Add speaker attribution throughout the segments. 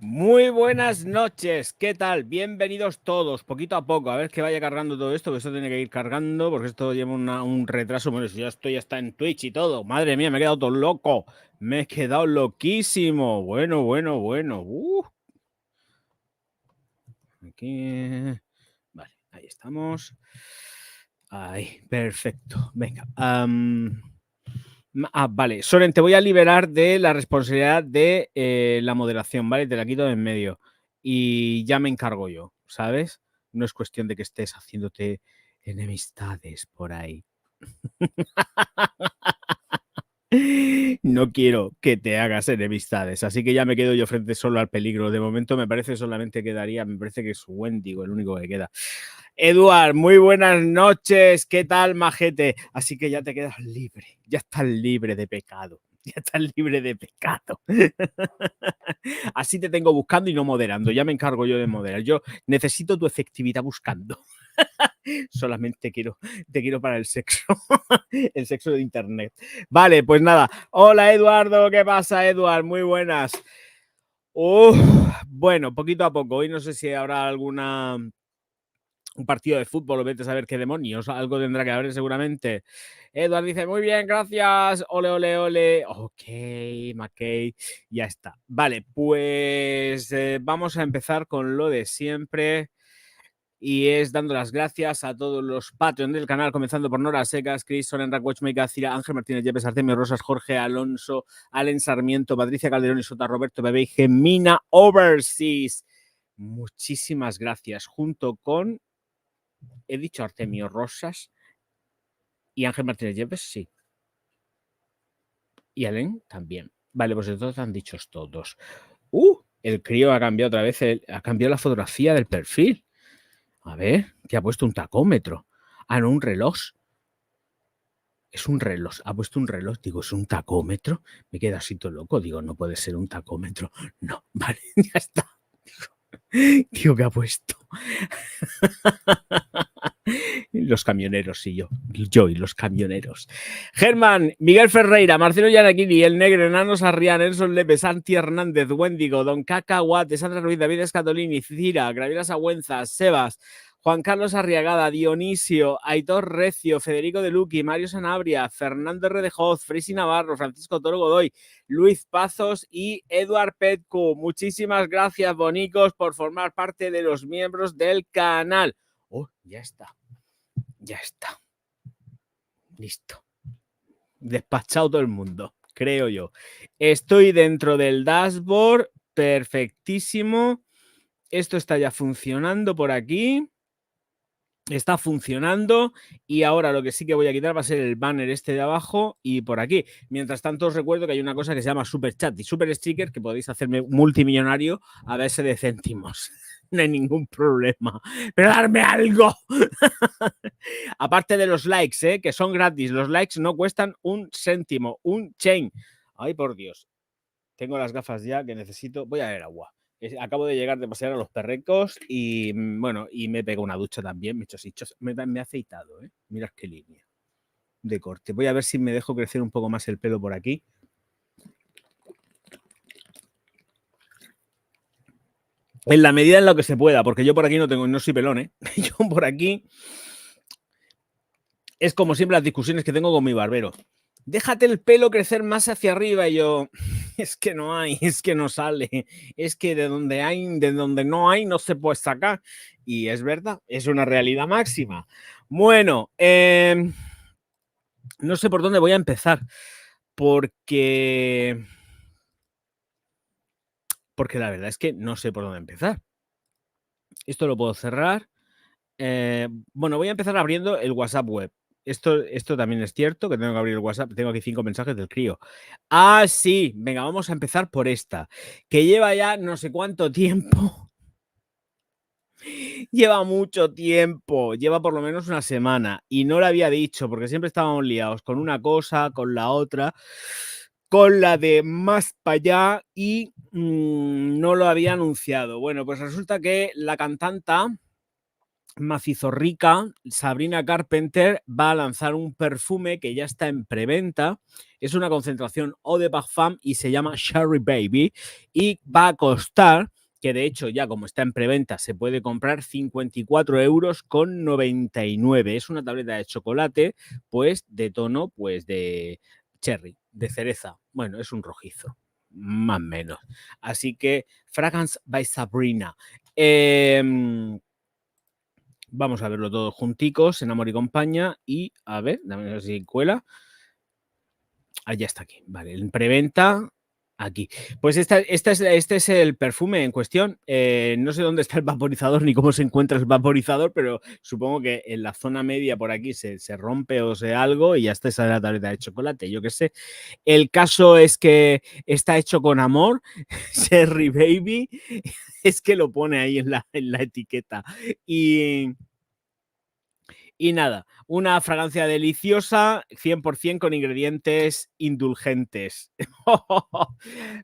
Speaker 1: Muy buenas noches, ¿qué tal? Bienvenidos todos, poquito a poco, a ver que vaya cargando todo esto, que esto tiene que ir cargando, porque esto lleva un retraso. Bueno, si yo estoy hasta en Twitch y todo, madre mía, me he quedado todo loco, me he quedado loquísimo. Bueno. Aquí, vale, ahí estamos. Ahí, perfecto, venga. Vale, Soren, te voy a liberar de la responsabilidad de la moderación, ¿vale? Te la quito de en medio y ya me encargo yo, ¿sabes? No es cuestión de que estés haciéndote enemistades por ahí. No quiero que te hagas enemistades, así que ya me quedo yo frente solo al peligro. De momento me parece solamente quedaría, me parece que es Wendigo el único que queda. Eduard, muy buenas noches, ¿qué tal, majete? Así que ya te quedas libre, ya estás libre de pecado. Ya estás libre de pecado. Así te tengo buscando y no moderando. Ya me encargo yo de moderar. Yo necesito tu efectividad buscando. Solamente te quiero para el sexo. El sexo de internet. Vale, pues nada. Hola, Eduardo. ¿Qué pasa, Eduard? Muy buenas. Bueno, poquito a poco. Hoy no sé si habrá un partido de fútbol o vete a saber qué demonios, algo tendrá que haber seguramente. Edward dice, muy bien, gracias, ole. Ok, McKay, ya está. Vale, pues vamos a empezar con lo de siempre y es dando las gracias a todos los Patreon del canal, comenzando por Nora Secas, Chris, Soren, Rack, Watchmaker, Cira, Ángel Martínez, Yepes, Artemio Rosas, Jorge Alonso, Alen Sarmiento, Patricia Calderón y Sota, Roberto Bebé y Gemina Overseas. Muchísimas gracias, junto con he dicho Artemio Rosas y Ángel Martínez Yepes, sí. Y Alen también. Vale, pues entonces han dicho todos. El crío ha cambiado otra vez, ha cambiado la fotografía del perfil. A ver, que ha puesto un tacómetro. Ah, no, un reloj. Es un reloj, ha puesto un reloj. Digo, ¿es un tacómetro? Me queda así todo loco. Digo, no puede ser un tacómetro. No, vale, ya está. Digo, ¿qué ha puesto? Los camioneros y yo y los camioneros. Germán, Miguel Ferreira, Marcelo Yanaquini, El Negro, Enano Sarrián, Nelson Lepe, Santi Hernández, Wendigo, Don Cacahuate, Sandra Ruiz, David Escatolini, Cira, Graviela Sagüenza, Sebas, Juan Carlos Arriagada, Dionisio, Aitor Recio, Federico De Luqui, Mario Sanabria, Fernando Redejoz, Frisi Navarro, Francisco Toro Godoy, Luis Pazos y Eduard Petcu. Muchísimas gracias, bonicos, por formar parte de los miembros del canal. Ya está. Ya está. Listo. Despachado todo el mundo, creo yo. Estoy dentro del dashboard. Perfectísimo. Esto está ya funcionando por aquí. Está funcionando y ahora lo que sí que voy a quitar va a ser el banner este de abajo y por aquí. Mientras tanto os recuerdo que hay una cosa que se llama Super Chat y Super Sticker que podéis hacerme multimillonario a base de céntimos. No hay ningún problema. Pero darme algo. Aparte de los likes, que son gratis. Los likes no cuestan un céntimo, un chain. Ay, por Dios. Tengo las gafas ya que necesito. Voy a ver agua. Acabo de llegar de pasear a los perrecos y bueno, y me pego una ducha también, me he aceitado, Mirad qué línea de corte. Voy a ver si me dejo crecer un poco más el pelo por aquí. En la medida en lo que se pueda, porque yo por aquí no soy pelón, Yo por aquí es como siempre las discusiones que tengo con mi barbero. Déjate el pelo crecer más hacia arriba y yo, es que no hay, es que no sale, es que de donde no hay no se puede sacar y es verdad, es una realidad máxima. Bueno, no sé por dónde voy a empezar porque la verdad es que no sé por dónde empezar. Esto lo puedo cerrar. Bueno, voy a empezar abriendo el WhatsApp web. Esto también es cierto, que tengo que abrir el WhatsApp. Tengo aquí 5 mensajes del crío. Ah, sí, venga, vamos a empezar por esta, que lleva ya no sé cuánto tiempo. Lleva mucho tiempo, lleva por lo menos una semana y no lo había dicho porque siempre estábamos liados con una cosa, con la otra, con la de más para allá y no lo había anunciado. Bueno, pues resulta que la cantanta macizo rica, Sabrina Carpenter va a lanzar un perfume que ya está en preventa. Es una concentración eau de parfum y se llama Cherry Baby y va a costar, que de hecho ya como está en preventa se puede comprar 54,99 €. Es una tableta de chocolate, pues de tono, pues de cherry, de cereza. Bueno, es un rojizo, más o menos. Así que Fragrance by Sabrina. Vamos a verlo todos junticos en Amor y Compañía y a ver, dame a ver si cuela. Ah, ya está aquí, vale, en preventa, aquí. Pues este es el perfume en cuestión. No sé dónde está el vaporizador ni cómo se encuentra el vaporizador, pero supongo que en la zona media por aquí se rompe o sea algo y ya está esa la tableta de chocolate, yo qué sé. El caso es que está hecho con amor, Cherry Baby, es que lo pone ahí en la etiqueta. Y nada, una fragancia deliciosa, 100% con ingredientes indulgentes.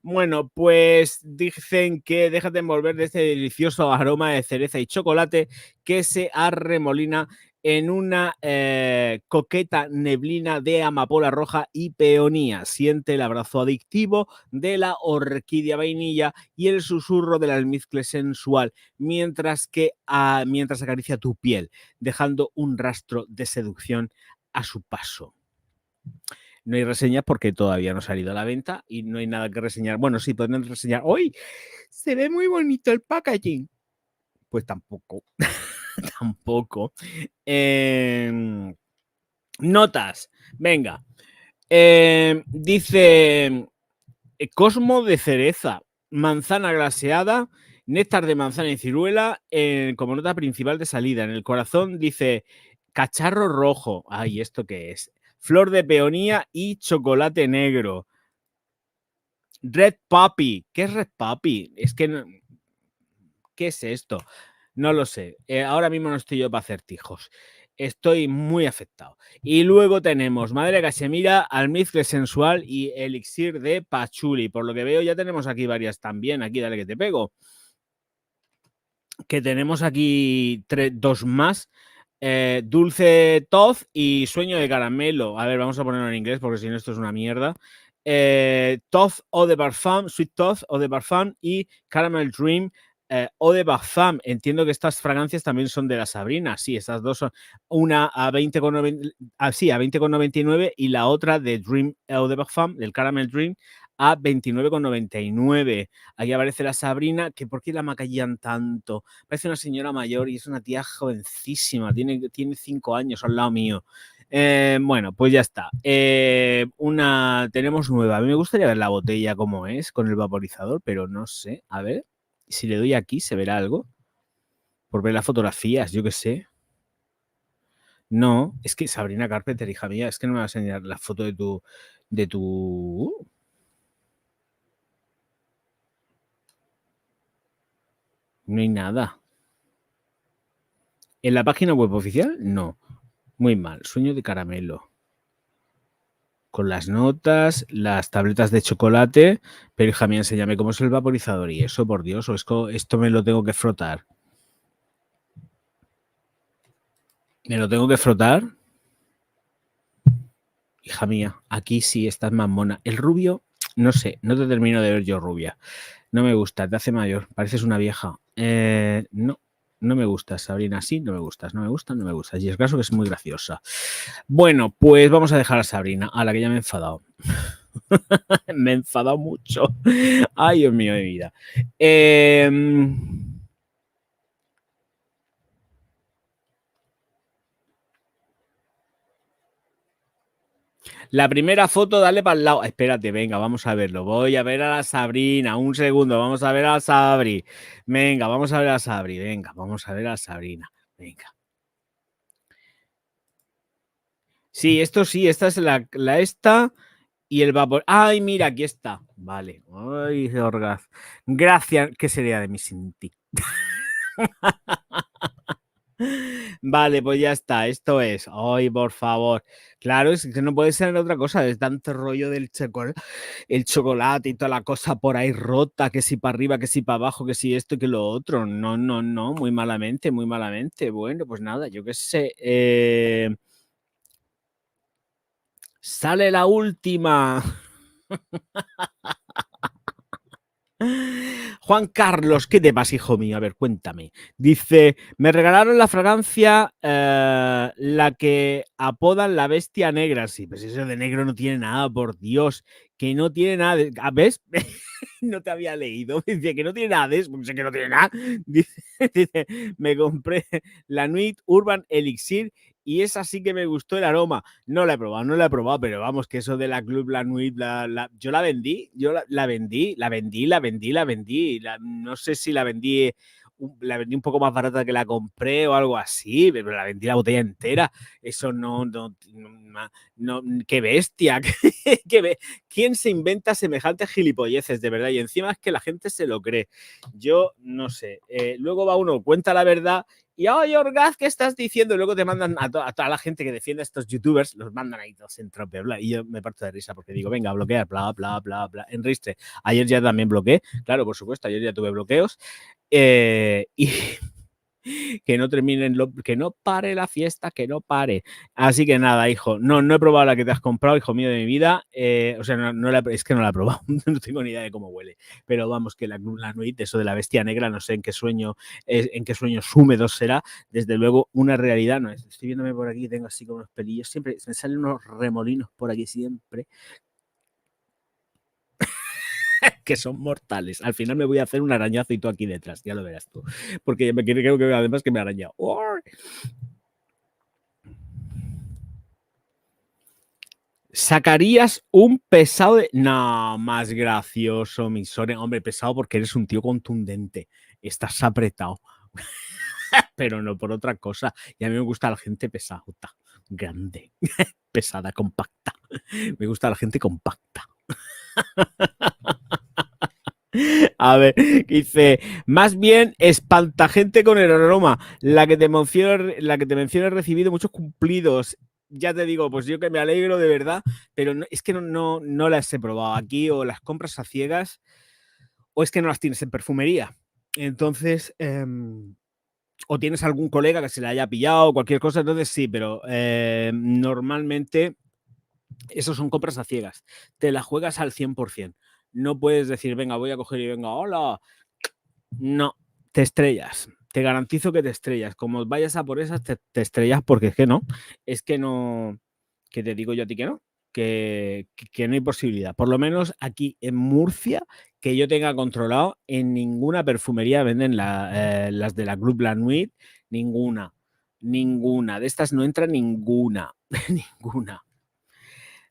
Speaker 1: Bueno, pues dicen que déjate envolver de este delicioso aroma de cereza y chocolate que se arremolina en una coqueta neblina de amapola roja y peonía. Siente el abrazo adictivo de la orquídea vainilla y el susurro del almizcle sensual mientras acaricia tu piel, dejando un rastro de seducción a su paso. No hay reseñas porque todavía no ha salido a la venta y no hay nada que reseñar. Bueno, sí, podemos reseñar. ¡Uy! Se ve muy bonito el packaging. Pues tampoco. Tampoco. Notas. Venga. Dice Cosmo de cereza, manzana glaseada, néctar de manzana y ciruela como nota principal de salida. En el corazón dice cacharro rojo. Ay, ¿esto qué es? Flor de peonía y chocolate negro. Red Puppy. ¿Qué es Red Puppy? Es que no, ¿qué es esto? No lo sé. Ahora mismo no estoy yo para acertijos. Estoy muy afectado. Y luego tenemos Madre Casemira, Almizcle Sensual y Elixir de Pachuli. Por lo que veo ya tenemos aquí varias también. Aquí dale que te pego. Que tenemos aquí dos más. Dulce Toz y Sueño de Caramelo. A ver, vamos a ponerlo en inglés porque si no esto es una mierda. Toz Eau de Parfum, Sweet Toz Eau de Parfum y Caramel Dream Eau de Parfum. Entiendo que estas fragancias también son de la Sabrina. Sí, estas dos son una a 20,99 y la otra de Dream Eau de Parfum, del Caramel Dream, a 29,99. Aquí aparece la Sabrina, que ¿por qué la maquillan tanto? Parece una señora mayor y es una tía jovencísima, tiene 5 años al lado mío. Bueno, pues ya está. Tenemos nueva. A mí me gustaría ver la botella cómo es con el vaporizador, pero no sé. A ver, si le doy aquí, ¿se verá algo? Por ver las fotografías, yo qué sé. No, es que Sabrina Carpenter, hija mía, es que no me vas a enseñar la foto de tu... No hay nada. ¿En la página web oficial? No. Muy mal. Sueño de caramelo. Con las notas, las tabletas de chocolate, pero hija mía, enséñame cómo es el vaporizador y eso, por Dios, o esto me lo tengo que frotar. ¿Me lo tengo que frotar? Hija mía, aquí sí estás más mona. El rubio, no sé, no te termino de ver yo rubia. No me gusta, te hace mayor, pareces una vieja. No me gustas, Sabrina, sí, no me gustas, no me gustas, no me gustas. Y es caso que es muy graciosa. Bueno, pues vamos a dejar a Sabrina, a la que ya me he enfadado. Me he enfadado mucho. Ay, Dios mío de vida. La primera foto, dale para el lado. Espérate, venga, vamos a verlo. Voy a ver a la Sabrina. Un segundo, vamos a ver a la Sabri. Venga, vamos a ver a la Sabri. Venga, vamos a ver a la Sabrina. Venga. Sí, esto sí, esta es la esta y el vapor. Ay, mira, aquí está. Vale. Ay, Orgaz. Gracias. ¿Qué sería de mí sin ti? Vale, pues ya está, esto es. Ay, por favor. Claro, es que no puede ser otra cosa, es tanto rollo del el chocolate y toda la cosa por ahí rota, que si para arriba, que si para abajo, que si esto, que lo otro. No, no, no, muy malamente, muy malamente. Bueno, pues nada, yo qué sé. Sale la última. Juan Carlos, ¿qué te pasa, hijo mío? A ver, cuéntame. Dice, me regalaron la fragancia, la que apodan la bestia negra. Sí, pues eso de negro no tiene nada, por Dios, que no tiene nada. ¿Ves? No te había leído. Dice que no tiene nada de eso, porque sé que no tiene nada. Dice, me compré la Nuit Urban Elixir y esa sí que me gustó el aroma. No la he probado, no la he probado, pero vamos, que eso de la Club La Nuit, yo la vendí, la vendí. No sé si la vendí un poco más barata que la compré o algo así, pero la vendí la botella entera. Eso no, qué bestia. ¿Quién se inventa semejantes gilipolleces, de verdad? Y encima es que la gente se lo cree. Yo no sé. Luego va uno, cuenta la verdad y, oye, Orgaz, ¿qué estás diciendo? Y luego te mandan a toda la gente que defiende a estos youtubers, los mandan ahí todos en trope, bla, y yo me parto de risa porque digo, venga, bloquear, bla, bla, bla, bla. En Ristre, ayer ya también bloqueé, claro, por supuesto, ayer ya tuve bloqueos. Y que no terminen, que no pare la fiesta, que no pare. Así que nada, hijo, no he probado la que te has comprado, hijo mío de mi vida. O sea, es que no la he probado, no tengo ni idea de cómo huele. Pero vamos, que la Nuit, eso de la bestia negra, no sé en qué sueños húmedos será. Desde luego, una realidad no es. Estoy viéndome por aquí, tengo así como unos pelillos, siempre me salen unos remolinos por aquí siempre. Que son mortales. Al final me voy a hacer un arañazo y tú aquí detrás, ya lo verás tú. Porque creo que además que me ha arañado. ¿Sacarías un pesado de...? No, más gracioso, mi Soren. Hombre, pesado porque eres un tío contundente. Estás apretado. Pero no por otra cosa. Y a mí me gusta la gente pesada, grande, pesada, compacta. Me gusta la gente compacta. A ver, dice, más bien espantagente con el aroma. La que te menciono he recibido muchos cumplidos. Ya te digo, pues yo que me alegro de verdad, pero es que no las he probado aquí, o las compras a ciegas, o es que no las tienes en perfumería. Entonces, o tienes algún colega que se le haya pillado, cualquier cosa, entonces sí, pero normalmente eso son compras a ciegas. Te la juegas al 100%. No puedes decir, venga, voy a coger y venga, hola. No, te estrellas. Te garantizo que te estrellas. Como vayas a por esas, te estrellas porque es que no. Es que no. Que te digo yo a ti que no. Que no hay posibilidad. Por lo menos aquí en Murcia, que yo tenga controlado, en ninguna perfumería venden las de la Club La Nuit. Ninguna. Ninguna. De estas no entra ninguna. Ninguna.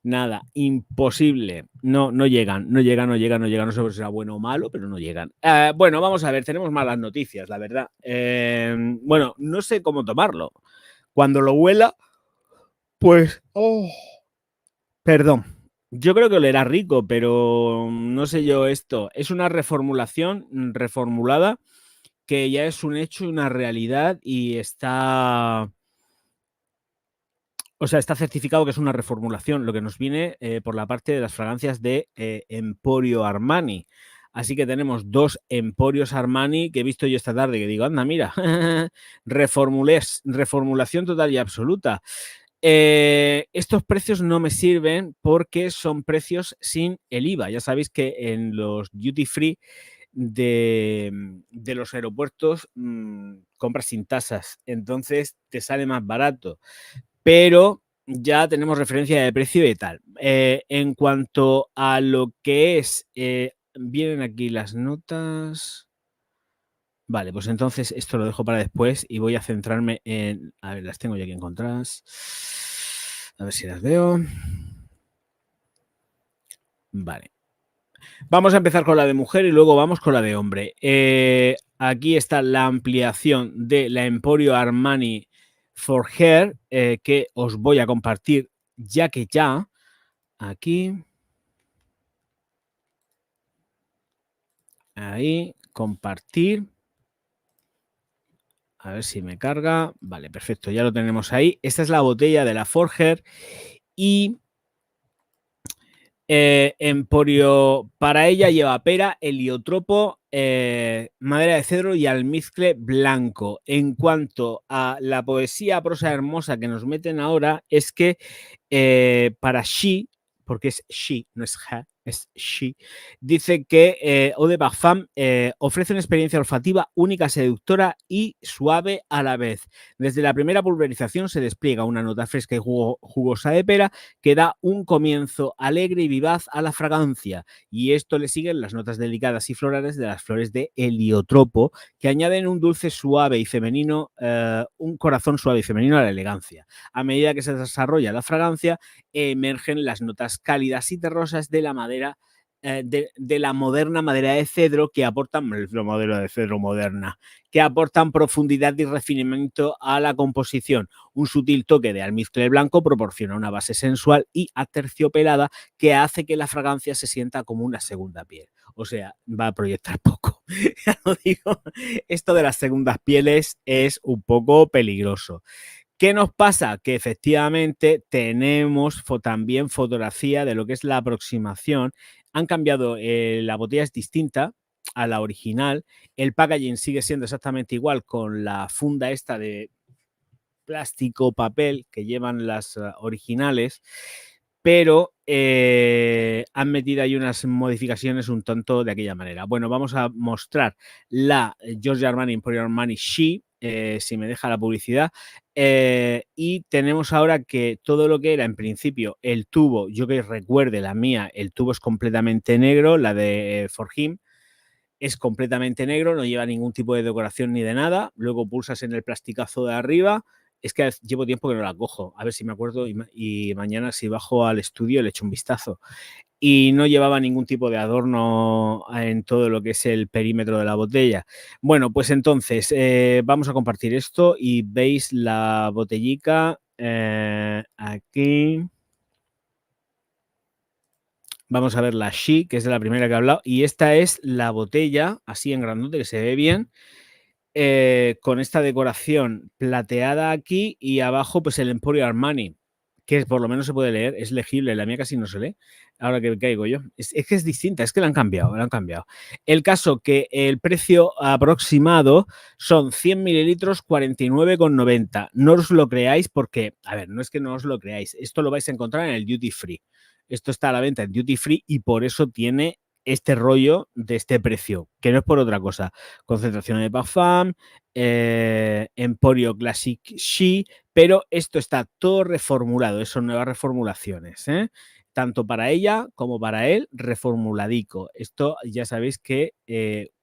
Speaker 1: Nada, imposible. No llegan. No sé si será bueno o malo, pero no llegan. Bueno, vamos a ver, tenemos malas noticias, la verdad. Bueno, no sé cómo tomarlo. Cuando lo huela, pues... Perdón. Yo creo que olerá rico, pero no sé yo esto. Es una reformulación reformulada que ya es un hecho, una realidad y está... O sea, está certificado que es una reformulación, lo que nos viene por la parte de las fragancias de Emporio Armani. Así que tenemos 2 Emporios Armani que he visto yo esta tarde, que digo, anda, mira, reformulación total y absoluta. Estos precios no me sirven porque son precios sin el IVA. Ya sabéis que en los duty free de los aeropuertos compras sin tasas, entonces te sale más barato. Pero ya tenemos referencia de precio y tal. En cuanto a lo que es, vienen aquí las notas. Vale, pues entonces esto lo dejo para después y voy a centrarme en... A ver, las tengo ya aquí encontradas. A ver si las veo. Vale. Vamos a empezar con la de mujer y luego vamos con la de hombre. Aquí está la ampliación de la Emporio Armani for Hair, que os voy a compartir ya que ya. Aquí. Ahí, compartir. A ver si me carga. Vale, perfecto, ya lo tenemos ahí. Esta es la botella de la Forger y Emporio para ella lleva pera, heliotropo, madera de cedro y almizcle blanco. En cuanto a la poesía prosa hermosa que nos meten ahora, es que para She, porque es She, no es Ja, es She, dice que Eau de Parfum ofrece una experiencia olfativa única, seductora y suave a la vez. Desde la primera pulverización se despliega una nota fresca y jugosa de pera que da un comienzo alegre y vivaz a la fragancia. Y esto le siguen las notas delicadas y florales de las flores de heliotropo, que añaden un dulce suave y femenino, un corazón suave y femenino a la elegancia. A medida que se desarrolla la fragancia, emergen las notas cálidas y terrosas de la madera, de la moderna madera de cedro que aportan, la madera de cedro moderna, que aportan profundidad y refinamiento a la composición. Un sutil toque de almizcle blanco proporciona una base sensual y aterciopelada que hace que la fragancia se sienta como una segunda piel. O sea, va a proyectar poco. Ya lo digo, esto de las segundas pieles es un poco peligroso. ¿Qué nos pasa? Que efectivamente tenemos también fotografía de lo que es la aproximación. Han cambiado, la botella es distinta a la original. El packaging sigue siendo exactamente igual con la funda esta de plástico, papel que llevan las originales, pero han metido ahí unas modificaciones un tanto de aquella manera. Bueno, vamos a mostrar la Giorgio Armani Emporio Armani She, si me deja la publicidad, y tenemos ahora que todo lo que era en principio el tubo, yo que recuerde la mía, el tubo es completamente negro, la de For Him es completamente negro, no lleva ningún tipo de decoración ni de nada. Luego pulsas en el plasticazo de arriba. Es que llevo tiempo que no la cojo. A ver si me acuerdo y mañana si bajo al estudio le echo un vistazo. Y no llevaba ningún tipo de adorno en todo lo que es el perímetro de la botella. Bueno, pues entonces vamos a compartir esto y veis la botellica aquí. Vamos a ver la She, que es de la primera que he hablado. Y esta es la botella, así en grandote, que se ve bien, con esta decoración plateada aquí y abajo pues el Emporio Armani, que por lo menos se puede leer, es legible. La mía casi no se lee, ahora que caigo yo. Es que es distinta, es que la han cambiado, El caso que el precio aproximado son 100 mililitros, 49,90. No os lo creáis porque, a ver, no es que no os lo creáis, esto lo vais a encontrar en el Duty Free. Esto está a la venta en Duty Free y por eso tiene este rollo de este precio, que no es por otra cosa. Concentración de parfum, Emporio Classic She, pero esto está todo reformulado, son nuevas reformulaciones, tanto para ella como para él, reformuladico. Esto ya sabéis que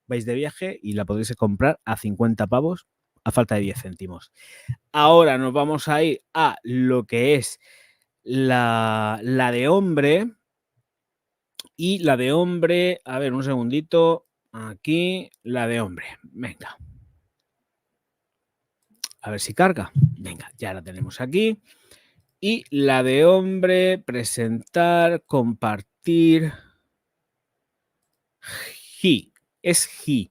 Speaker 1: vais de viaje y la podéis comprar a 50 pavos a falta de 10 céntimos. Ahora nos vamos a ir a lo que es la de hombre. Y la de hombre, a ver, un segundito. Aquí, la de hombre. Venga. A ver si carga. Venga, ya la tenemos aquí. Y la de hombre, presentar, compartir. He. Es he.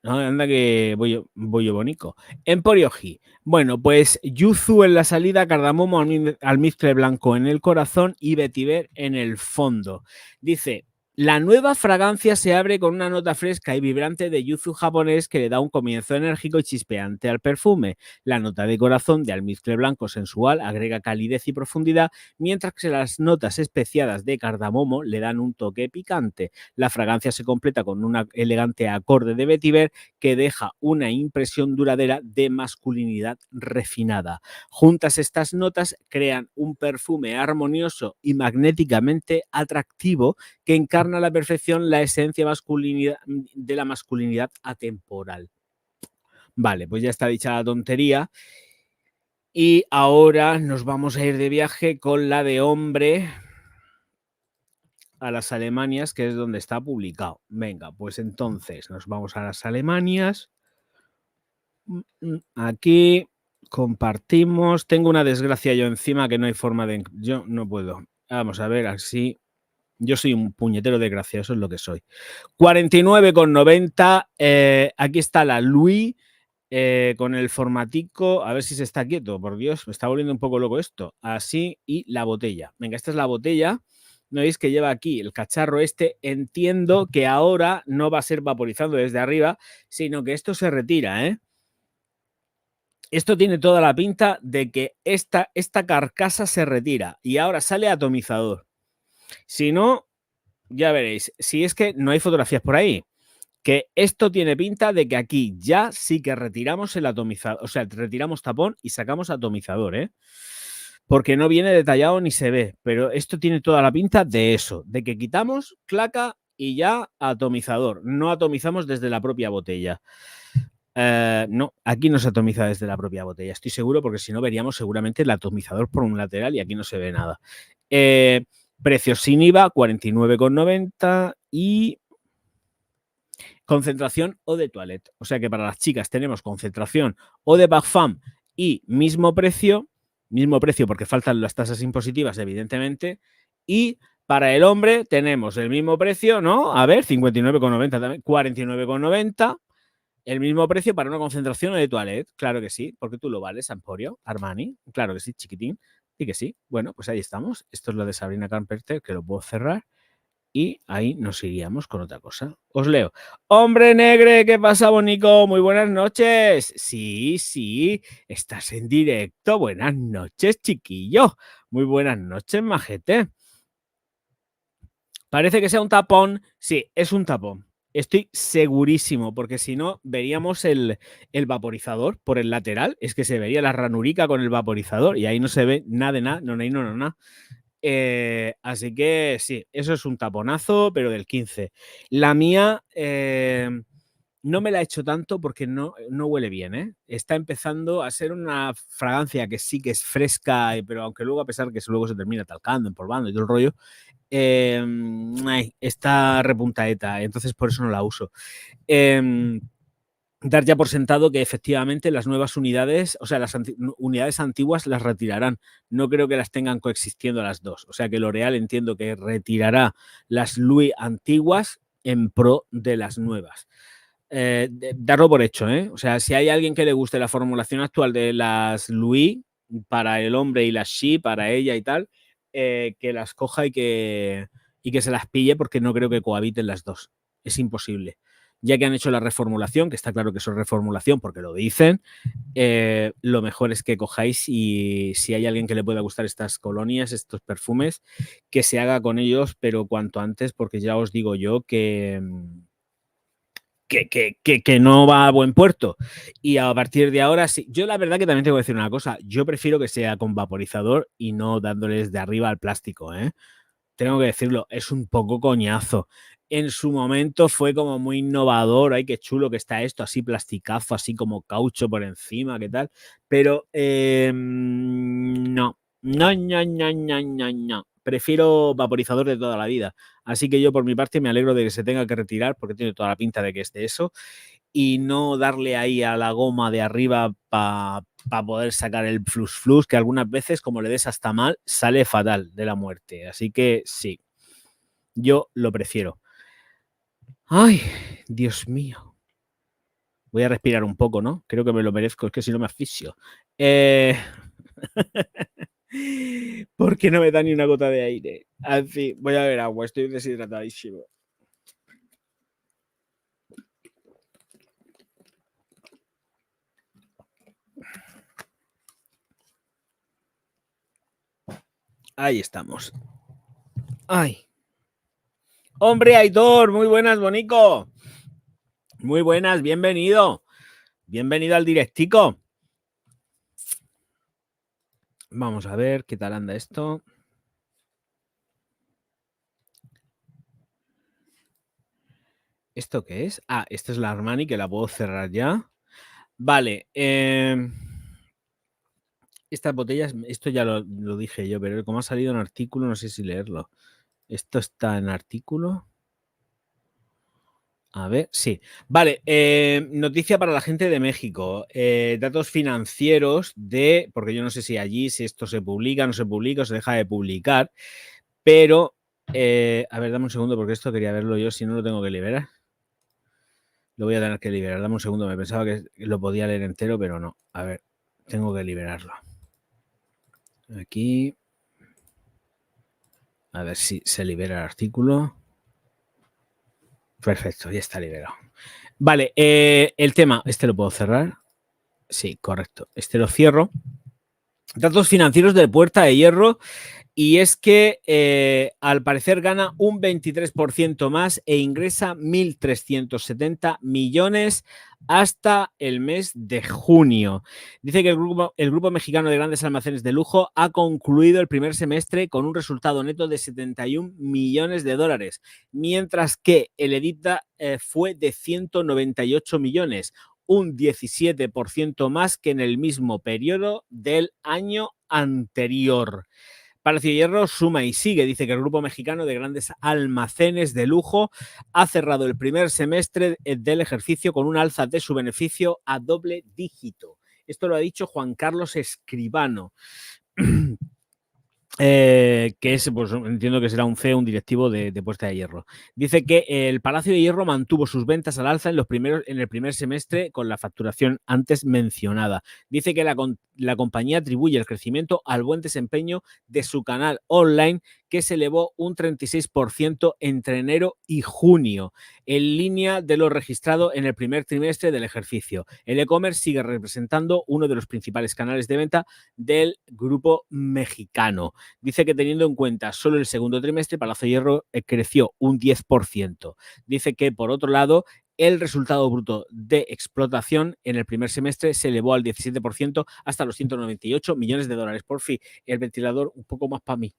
Speaker 1: No, anda que voy yo bonito. Emporio He. Bueno, pues yuzu en la salida, cardamomo, almizcle blanco en el corazón y vetiver en el fondo. Dice, la nueva fragancia se abre con una nota fresca y vibrante de yuzu japonés que le da un comienzo enérgico y chispeante al perfume. La nota de corazón de almizcle blanco sensual agrega calidez y profundidad, mientras que las notas especiadas de cardamomo le dan un toque picante. La fragancia se completa con un elegante acorde de vetiver que deja una impresión duradera de masculinidad refinada. Juntas estas notas crean un perfume armonioso y magnéticamente atractivo que encarna a la perfección la esencia de la masculinidad atemporal. Vale, pues ya está dicha la tontería. Y ahora nos vamos a ir de viaje con la de hombre a las Alemanias, que es donde está publicado. Venga, pues entonces nos vamos a las Alemanias. Aquí compartimos. Tengo una desgracia yo encima que no hay forma de... Yo no puedo. Vamos a ver, así... Yo soy un puñetero desgraciado, eso es lo que soy. 49,90. Aquí está la Louis con el formatico, a ver si se está quieto, por Dios, me está volviendo un poco loco esto. Así, y la botella. Venga, esta es la botella. ¿No veis que lleva aquí el cacharro este? Entiendo que ahora no va a ser vaporizando desde arriba, sino que esto se retira, ¿eh? Esto tiene toda la pinta de que esta carcasa se retira y ahora sale atomizador. Si no, ya veréis, si es que no hay fotografías por ahí, que esto tiene pinta de que aquí ya sí que retiramos el atomizador, o sea, retiramos tapón y sacamos atomizador, ¿eh? Porque no viene detallado ni se ve, pero esto tiene toda la pinta de eso, de que quitamos claca y ya atomizador, no atomizamos desde la propia botella. No, aquí no se atomiza desde la propia botella, estoy seguro, porque si no veríamos seguramente el atomizador por un lateral y aquí no se ve nada. Precios sin IVA, 49,90 y concentración o de toilette. O sea que para las chicas tenemos concentración o de parfum y mismo precio porque faltan las tasas impositivas, evidentemente, y para el hombre tenemos el mismo precio, ¿no? A ver, 59,90 también, 49,90. El mismo precio para una concentración de toilette, claro que sí, porque tú lo vales, Emporio, Armani, claro que sí, chiquitín, y que sí. Bueno, pues ahí estamos. Esto es lo de Sabrina Carpenter, que lo puedo cerrar y ahí nos iríamos con otra cosa. Os leo. Hombre negre, ¿qué pasa, bonico? Muy buenas noches. Sí, sí, estás en directo. Buenas noches, chiquillo. Muy buenas noches, majete. Parece que sea un tapón. Sí, es un tapón. Estoy segurísimo, porque si no, veríamos el vaporizador por el lateral. Es que se vería la ranurica con el vaporizador y ahí no se ve nada de nada, no. Así que sí, eso es un taponazo, pero del 15. La mía no me la he hecho tanto porque no huele bien, ¿eh? Está empezando a ser una fragancia que sí que es fresca, pero aunque luego, a pesar que luego se termina talcando, empolvando y todo el rollo, está repuntaeta, entonces por eso no la uso. Dar ya por sentado que efectivamente las nuevas unidades, o sea, las unidades antiguas las retirarán. No creo que las tengan coexistiendo las dos. O sea, que L'Oréal entiendo que retirará las Louis antiguas en pro de las nuevas. Darlo por hecho, ¿eh? O sea, si hay alguien que le guste la formulación actual de las Louis para el hombre y las She para ella y tal, que las coja y que se las pille, porque no creo que cohabiten las dos. Es imposible. Ya que han hecho la reformulación, que está claro que eso es reformulación porque lo dicen, lo mejor es que cojáis y si hay alguien que le pueda gustar estas colonias, estos perfumes, que se haga con ellos, pero cuanto antes, porque ya os digo yo que no va a buen puerto. Y a partir de ahora, sí. Yo la verdad que también tengo que decir una cosa. Yo prefiero que sea con vaporizador y no dándoles de arriba al plástico, ¿eh? Tengo que decirlo, es un poco coñazo. En su momento fue como muy innovador, ay, qué chulo que está esto, así plasticazo, así como caucho por encima, qué tal. Pero no. Prefiero vaporizador de toda la vida. Así que yo por mi parte me alegro de que se tenga que retirar porque tiene toda la pinta de que es de eso y no darle ahí a la goma de arriba para poder sacar el flus, que algunas veces, como le des hasta mal, sale fatal de la muerte. Así que sí, yo lo prefiero. Ay, Dios mío. Voy a respirar un poco, ¿no? Creo que me lo merezco, es que si no me asfixio. Porque no me da ni una gota de aire. En fin, voy a beber agua, estoy deshidratadísimo. Ahí estamos. Ay. Hombre, Aitor, muy buenas, bonico. Muy buenas, bienvenido. Bienvenido al directico. Vamos a ver qué tal anda esto. ¿Esto qué es? Ah, esta es la Armani, que la puedo cerrar ya. Vale. Estas botellas, esto ya lo dije yo, pero como ha salido en artículo, no sé si leerlo. Esto está en artículo. A ver, sí. Vale, noticia para la gente de México. Datos financieros porque yo no sé si allí, si esto se publica, no se publica o se deja de publicar, pero, a ver, dame un segundo porque esto quería verlo yo, si no lo tengo que liberar. Lo voy a tener que liberar. Dame un segundo. Me pensaba que lo podía leer entero, pero no. A ver, tengo que liberarlo. Aquí. A ver si se libera el artículo. Perfecto, ya está liberado. Vale, el tema. ¿Este lo puedo cerrar? Sí, correcto. Este lo cierro. Datos financieros de Puerta de Hierro. Y es que al parecer gana un 23% más e ingresa 1.370 millones hasta el mes de junio. Dice que el grupo mexicano de grandes almacenes de lujo ha concluido el primer semestre con un resultado neto de 71 millones de dólares, mientras que el EBITDA fue de 198 millones, un 17% más que en el mismo periodo del año anterior. Palacio de Hierro suma y sigue. Dice que el grupo mexicano de grandes almacenes de lujo ha cerrado el primer semestre del ejercicio con un alza de su beneficio a doble dígito. Esto lo ha dicho Juan Carlos Escribano. Que es, pues entiendo que será un CEO, un directivo de Puerta de Hierro. Dice que el Palacio de Hierro mantuvo sus ventas al alza en el primer semestre con la facturación antes mencionada. Dice que la compañía atribuye el crecimiento al buen desempeño de su canal online, que se elevó un 36% entre enero y junio, en línea de lo registrado en el primer trimestre del ejercicio. El e-commerce sigue representando uno de los principales canales de venta del grupo mexicano. Dice que teniendo en cuenta solo el segundo trimestre, Palacio de Hierro creció un 10%. Dice que, por otro lado, el resultado bruto de explotación en el primer semestre se elevó al 17% hasta los 198 millones de dólares. Por fin, el ventilador un poco más para mí.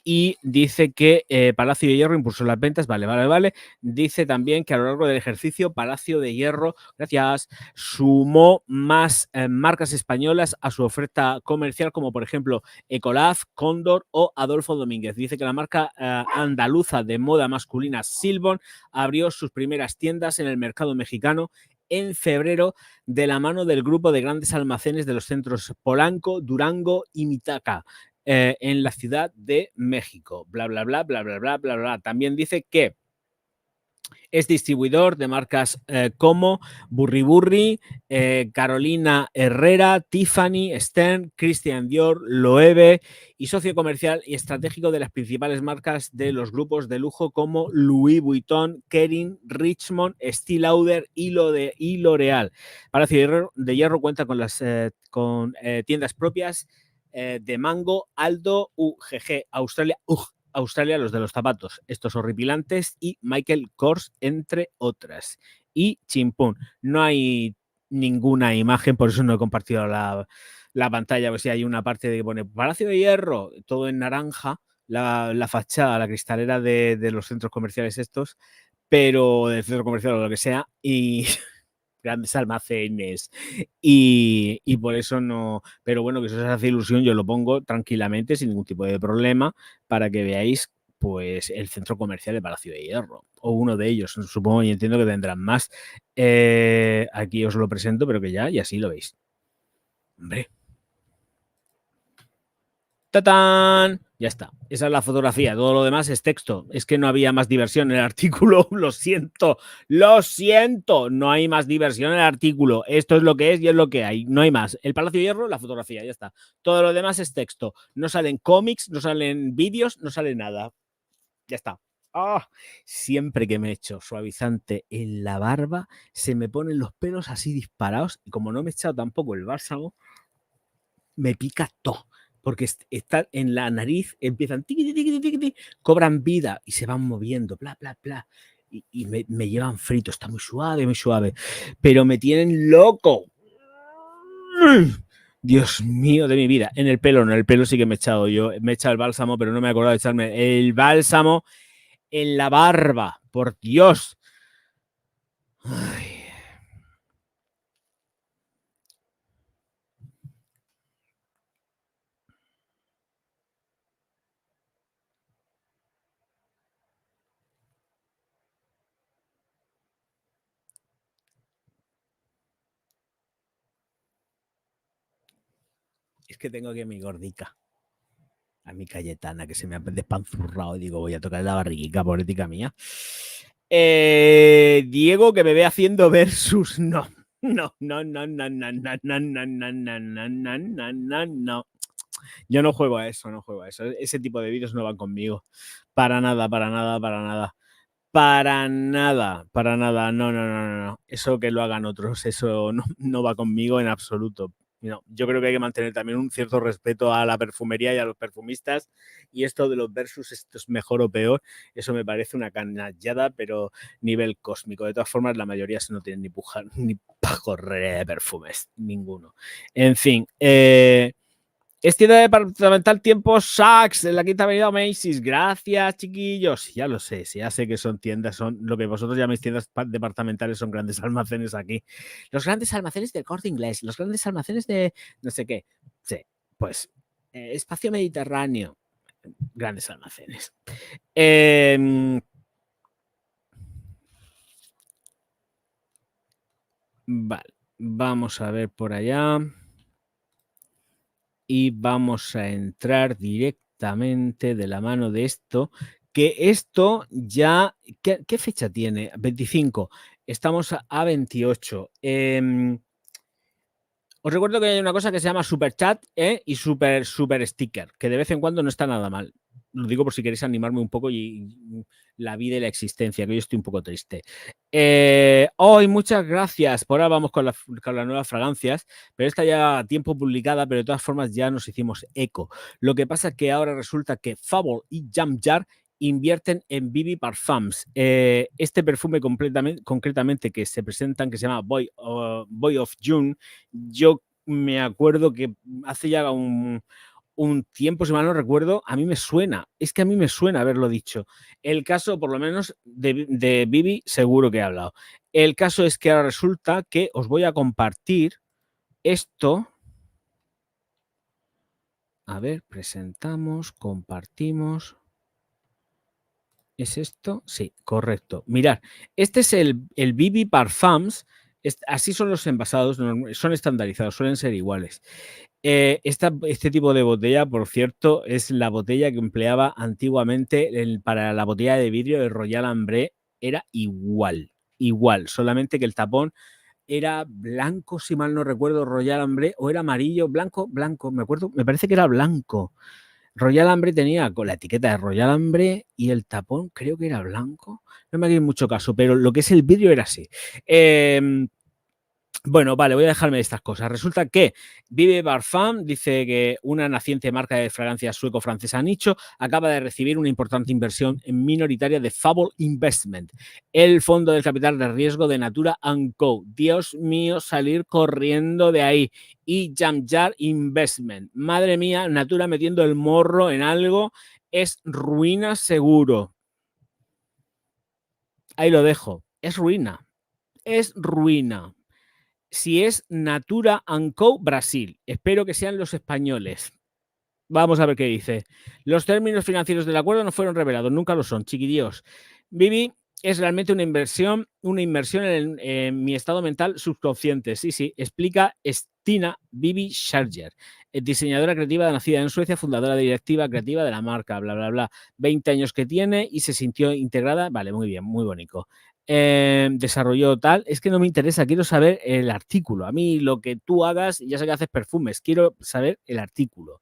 Speaker 1: Y dice que Palacio de Hierro impulsó las ventas, vale. Dice también que a lo largo del ejercicio Palacio de Hierro, gracias, sumó más marcas españolas a su oferta comercial, como por ejemplo Ecolab, Cóndor o Adolfo Domínguez. Dice que la marca andaluza de moda masculina Silbon abrió sus primeras tiendas en el mercado mexicano en febrero de la mano del grupo de grandes almacenes de los centros Polanco, Durango y Mitaca. En la Ciudad de México. Bla, bla, bla, bla, bla, bla, bla, bla. También dice que es distribuidor de marcas como Burri Burri, Carolina Herrera, Tiffany, Stern, Christian Dior, Loewe y socio comercial y estratégico de las principales marcas de los grupos de lujo como Louis Vuitton, Kering, Richemont, Estée Lauder y L'Oréal. Palacio de Hierro cuenta con tiendas propias de Mango, Aldo, UGG, Australia, los de los zapatos, estos horripilantes, y Michael Kors, entre otras. Y chimpún. No hay ninguna imagen, por eso no he compartido la pantalla, pues sí hay una parte de que pone Palacio de Hierro, todo en naranja, la fachada, la cristalera de los centros comerciales estos, pero del centro comercial o lo que sea, y grandes almacenes y por eso no, pero bueno, que eso os hace ilusión, yo lo pongo tranquilamente sin ningún tipo de problema para que veáis pues el centro comercial de Palacio de Hierro o uno de ellos, supongo y entiendo que tendrán más. Aquí os lo presento, pero que ya y así lo veis. Hombre. ¡Tatán! Ya está. Esa es la fotografía. Todo lo demás es texto. Es que no había más diversión en el artículo. Lo siento. Lo siento. No hay más diversión en el artículo. Esto es lo que es y es lo que hay. No hay más. El Palacio de Hierro, la fotografía. Ya está. Todo lo demás es texto. No salen cómics, no salen vídeos, no sale nada. Ya está. Oh, siempre que me echo suavizante en la barba, se me ponen los pelos así disparados. Y como no me he echado tampoco el bálsamo, me pica todo. Porque está en la nariz, empiezan, tiqui, tiqui, tiqui, tiqui, cobran vida y se van moviendo, bla, bla, bla. Y me llevan frito, está muy suave, pero me tienen loco. Dios mío de mi vida. En el pelo, no, en el pelo sí que me he echado yo. Me he echado el bálsamo, pero no me he acordado de echarme el bálsamo en la barba. Por Dios. Ay. Es que tengo aquí a mi gordica, a mi Cayetana, que se me ha despanzurrado y digo, voy a tocar la barriguica, política mía. Diego, que me ve haciendo versus. No. No, no, no, no, no, no, no, no, no, no, no, no, no, no, no. Yo no juego a eso, no juego a eso. Ese tipo de vídeos no van conmigo. Para nada, para nada, para nada. Para nada, para nada. No, no, no, no, no. Eso que lo hagan otros, eso no va conmigo en absoluto. No, yo creo que hay que mantener también un cierto respeto a la perfumería y a los perfumistas. Y esto de los versus, esto es mejor o peor, eso me parece una canallada, pero nivel cósmico. De todas formas, la mayoría se no tienen ni pujar, ni para correr de perfumes, ninguno. En fin, es tienda departamental tiempo Saks en la Quinta Avenida Macy's. Gracias, chiquillos. Ya lo sé, ya sé que son tiendas, son lo que vosotros llamáis tiendas departamentales, son grandes almacenes aquí. Los grandes almacenes del Corte Inglés, los grandes almacenes de no sé qué. Sí, pues espacio mediterráneo, grandes almacenes. Vale, vamos a ver por allá. Y vamos a entrar directamente de la mano de esto, que esto ya, ¿qué fecha tiene? 25, estamos a 28. Os recuerdo que hay una cosa que se llama Super Chat y Super Sticker, que de vez en cuando no está nada mal. Lo digo por si queréis animarme un poco y la vida y la existencia, que yo estoy un poco triste. Hoy, muchas gracias. Por ahora vamos con las nuevas fragancias, pero esta ya a tiempo publicada, pero de todas formas ya nos hicimos eco. Lo que pasa es que ahora resulta que Fable y Jam Jar invierten en Bibi Parfums. Este perfume concretamente que se presentan, que se llama Boy of June, yo me acuerdo que hace ya un tiempo, si mal no recuerdo, a mí me suena, es que a mí me suena haberlo dicho. El caso, por lo menos, de Bibi, seguro que he hablado. El caso es que ahora resulta que os voy a compartir esto. A ver, presentamos, compartimos. ¿Es esto? Sí, correcto. Mirad, este es el Bibi Parfums. Así son los envasados, son estandarizados, suelen ser iguales. Este tipo de botella, por cierto, es la botella que empleaba antiguamente para la botella de vidrio de Royal Ambré. Era igual, solamente que el tapón era blanco, si mal no recuerdo, Royal Ambré, o era amarillo, blanco, me parece que era blanco. Royal Ambré tenía con la etiqueta de Royal Ambré y el tapón creo que era blanco. No me hagáis mucho caso, pero lo que es el vidrio era así. Bueno, vale, voy a dejarme de estas cosas. Resulta que Vive Parfum dice que una naciente marca de fragancias sueco-francesa nicho acaba de recibir una importante inversión minoritaria de Fable Investment, el fondo del capital de riesgo de Natura & Co. Dios mío, salir corriendo de ahí. Y Jam Jar Investment. Madre mía, Natura metiendo el morro en algo es ruina seguro. Ahí lo dejo. Es ruina. Es ruina. Si es Natura & Co. Brasil. Espero que sean los españoles. Vamos a ver qué dice. Los términos financieros del acuerdo no fueron revelados, nunca lo son, chiquillos. Bibi es realmente una inversión en mi estado mental subconsciente. Sí, explica Stina Bibi Scherger, diseñadora creativa nacida en Suecia, fundadora directiva creativa de la marca, bla, bla, bla. 20 años que tiene y se sintió integrada. Vale, muy bien, muy bonito. Desarrolló tal, es que no me interesa, quiero saber el artículo. A mí lo que tú hagas, ya sé que haces perfumes, quiero saber el artículo.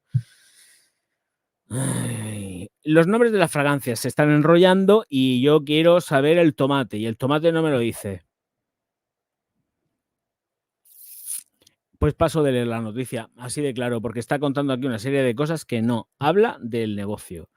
Speaker 1: Ay, los nombres de las fragancias se están enrollando y yo quiero saber el tomate y el tomate no me lo dice. Pues paso de leer la noticia, así de claro, porque está contando aquí una serie de cosas que no habla del negocio.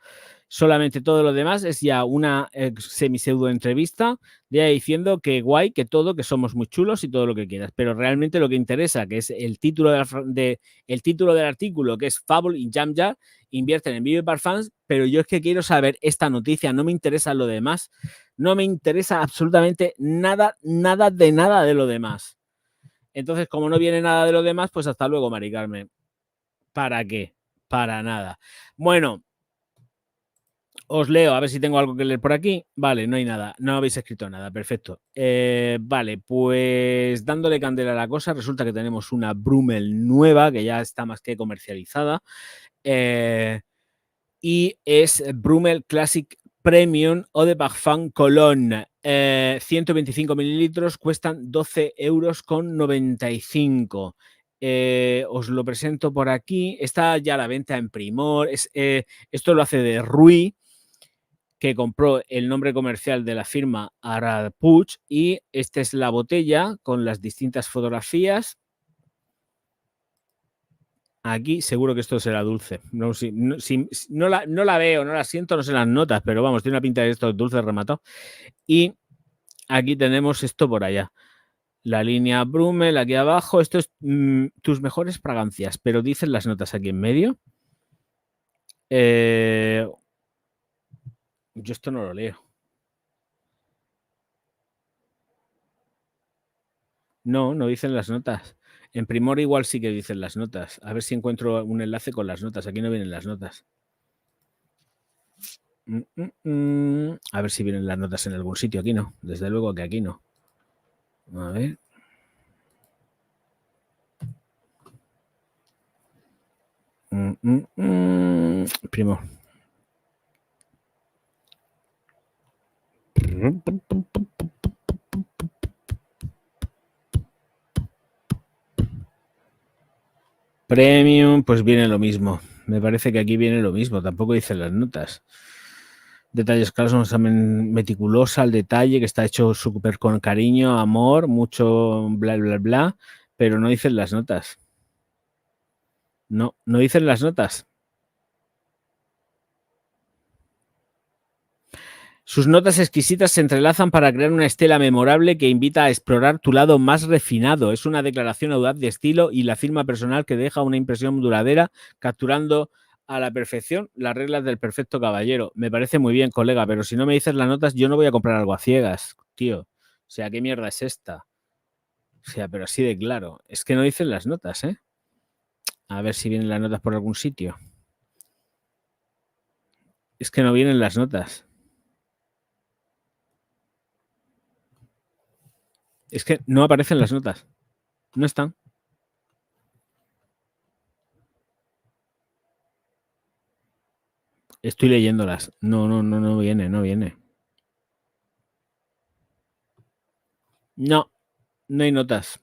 Speaker 1: Solamente todo lo demás es ya una semi-pseudo entrevista de ella diciendo que guay, que todo, que somos muy chulos y todo lo que quieras. Pero realmente lo que interesa, que es el título el título del artículo, que es Fable y Jam Jar, invierten en Vive Parfums, pero yo es que quiero saber esta noticia, no me interesa lo demás. No me interesa absolutamente nada de lo demás. Entonces, como no viene nada de lo demás, pues hasta luego, Mari Carmen. ¿Para qué? Para nada. Bueno, os leo, a ver si tengo algo que leer por aquí. Vale, no hay nada, no habéis escrito nada, perfecto. Vale, pues dándole candela a la cosa, resulta que tenemos una Brummel nueva que ya está más que comercializada y es Brummel Classic Premium o de Parfum Cologne. 125 mililitros cuestan 12,95 €. Os lo presento por aquí. Está ya a la venta en Primor. Esto lo hace de Rui, que compró el nombre comercial de la firma Arapuch, y esta es la botella con las distintas fotografías. Aquí seguro que esto será dulce. No la veo, no la siento, no sé las notas, pero vamos, tiene una pinta de esto dulce rematado. Y aquí tenemos esto por allá. La línea Brummel aquí abajo. Esto es tus mejores fragancias, pero dicen las notas aquí en medio. Yo esto no lo leo. No dicen las notas. En Primor igual sí que dicen las notas. A ver si encuentro un enlace con las notas. Aquí no vienen las notas. A ver si vienen las notas en algún sitio. Aquí no. Desde luego que aquí no. A ver. Primor. Premium, pues viene lo mismo. Me parece que aquí viene lo mismo. Tampoco dicen las notas. Detalles claros, un examen meticuloso al detalle, que está hecho súper con cariño, amor, mucho bla, bla, bla, pero no dicen las notas. No dicen las notas. Sus notas exquisitas se entrelazan para crear una estela memorable que invita a explorar tu lado más refinado. Es una declaración audaz de estilo y la firma personal que deja una impresión duradera, capturando a la perfección las reglas del perfecto caballero. Me parece muy bien, colega, pero si no me dices las notas, yo no voy a comprar algo a ciegas, tío. O sea, ¿qué mierda es esta? O sea, pero así de claro. Es que no dicen las notas, ¿eh? A ver si vienen las notas por algún sitio. Es que no vienen las notas. Es que no aparecen las notas. No están. Estoy leyéndolas. No viene. No hay notas.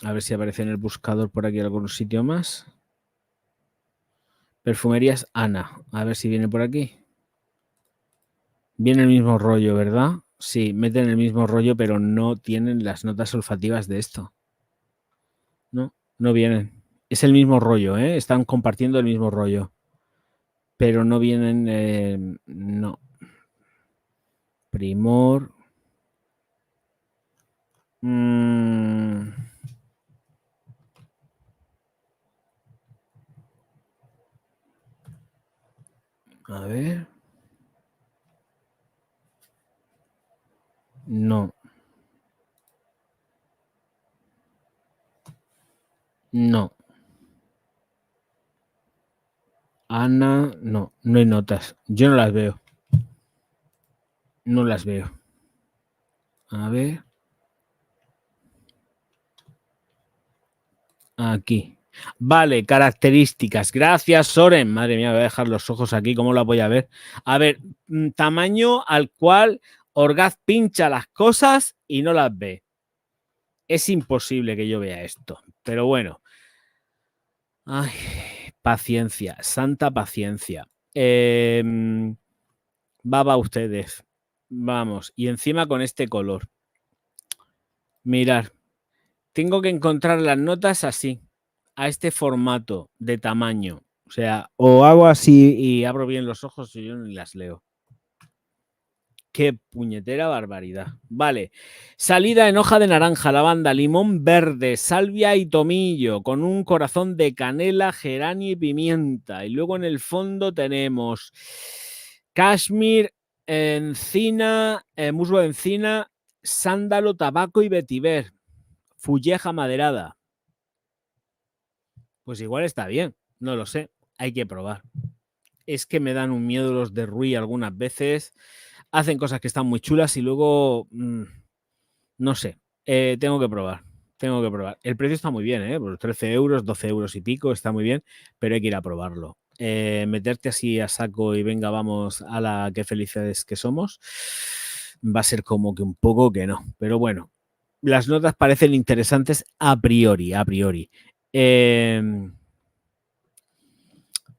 Speaker 1: A ver si aparece en el buscador por aquí algún sitio más. Perfumerías Ana. A ver si viene por aquí. Viene el mismo rollo, ¿verdad? Sí, meten el mismo rollo, pero no tienen las notas olfativas de esto. No vienen. Es el mismo rollo, ¿eh? Están compartiendo el mismo rollo. Pero no vienen... no. Primor. A ver. No. Ana, no hay notas. Yo no las veo. No las veo. A ver. Aquí. Vale, características. Gracias, Soren. Madre mía, voy a dejar los ojos aquí. ¿Cómo la voy a ver? A ver, tamaño al cual Orgaz pincha las cosas y no las ve. Es imposible que yo vea esto. Pero bueno. Ay, paciencia. Santa paciencia. Va ustedes. Vamos. Y encima con este color. Mirar. Tengo que encontrar las notas así, a este formato de tamaño. O sea, o hago así y abro bien los ojos y yo ni las leo. Qué puñetera barbaridad. Vale. Salida en hoja de naranja, lavanda, limón verde, salvia y tomillo, con un corazón de canela, geranio y pimienta. Y luego en el fondo tenemos cashmere, encina, musgo de encina, sándalo, tabaco y vetiver. Fulleja maderada. Pues igual está bien, no lo sé, hay que probar. Es que me dan un miedo los de Rui algunas veces, hacen cosas que están muy chulas y luego, no sé, tengo que probar. El precio está muy bien, por 13 €, 12 € y pico, está muy bien, pero hay que ir a probarlo. meterte así a saco y venga, vamos a la qué felices que somos, va a ser como que un poco que no. Pero bueno, las notas parecen interesantes a priori, a priori.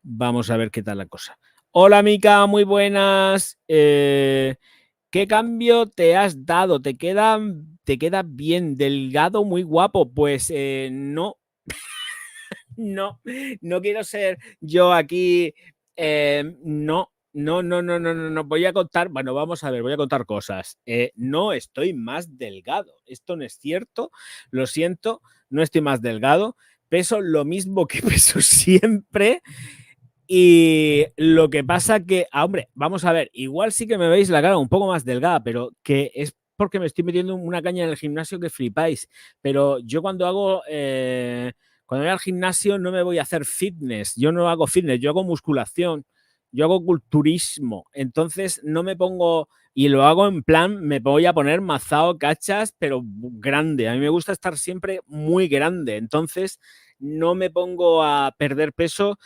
Speaker 1: Vamos a ver qué tal la cosa. Hola, Mica, muy buenas. ¿Qué cambio te has dado? ¿Te queda bien delgado, muy guapo? Pues no, no quiero ser yo aquí. No. Voy a contar, bueno, vamos a ver, voy a contar cosas. No estoy más delgado. Esto no es cierto. Lo siento, no estoy más delgado. Peso lo mismo que peso siempre. Y lo que pasa que, hombre, vamos a ver, igual sí que me veis la cara un poco más delgada, pero que es porque me estoy metiendo una caña en el gimnasio que flipáis. Pero yo cuando voy al gimnasio no me voy a hacer fitness, yo no hago fitness, yo hago musculación, yo hago culturismo. Entonces no me pongo, y lo hago en plan, me voy a poner mazao, cachas, pero grande. A mí me gusta estar siempre muy grande. Entonces no me pongo a perder peso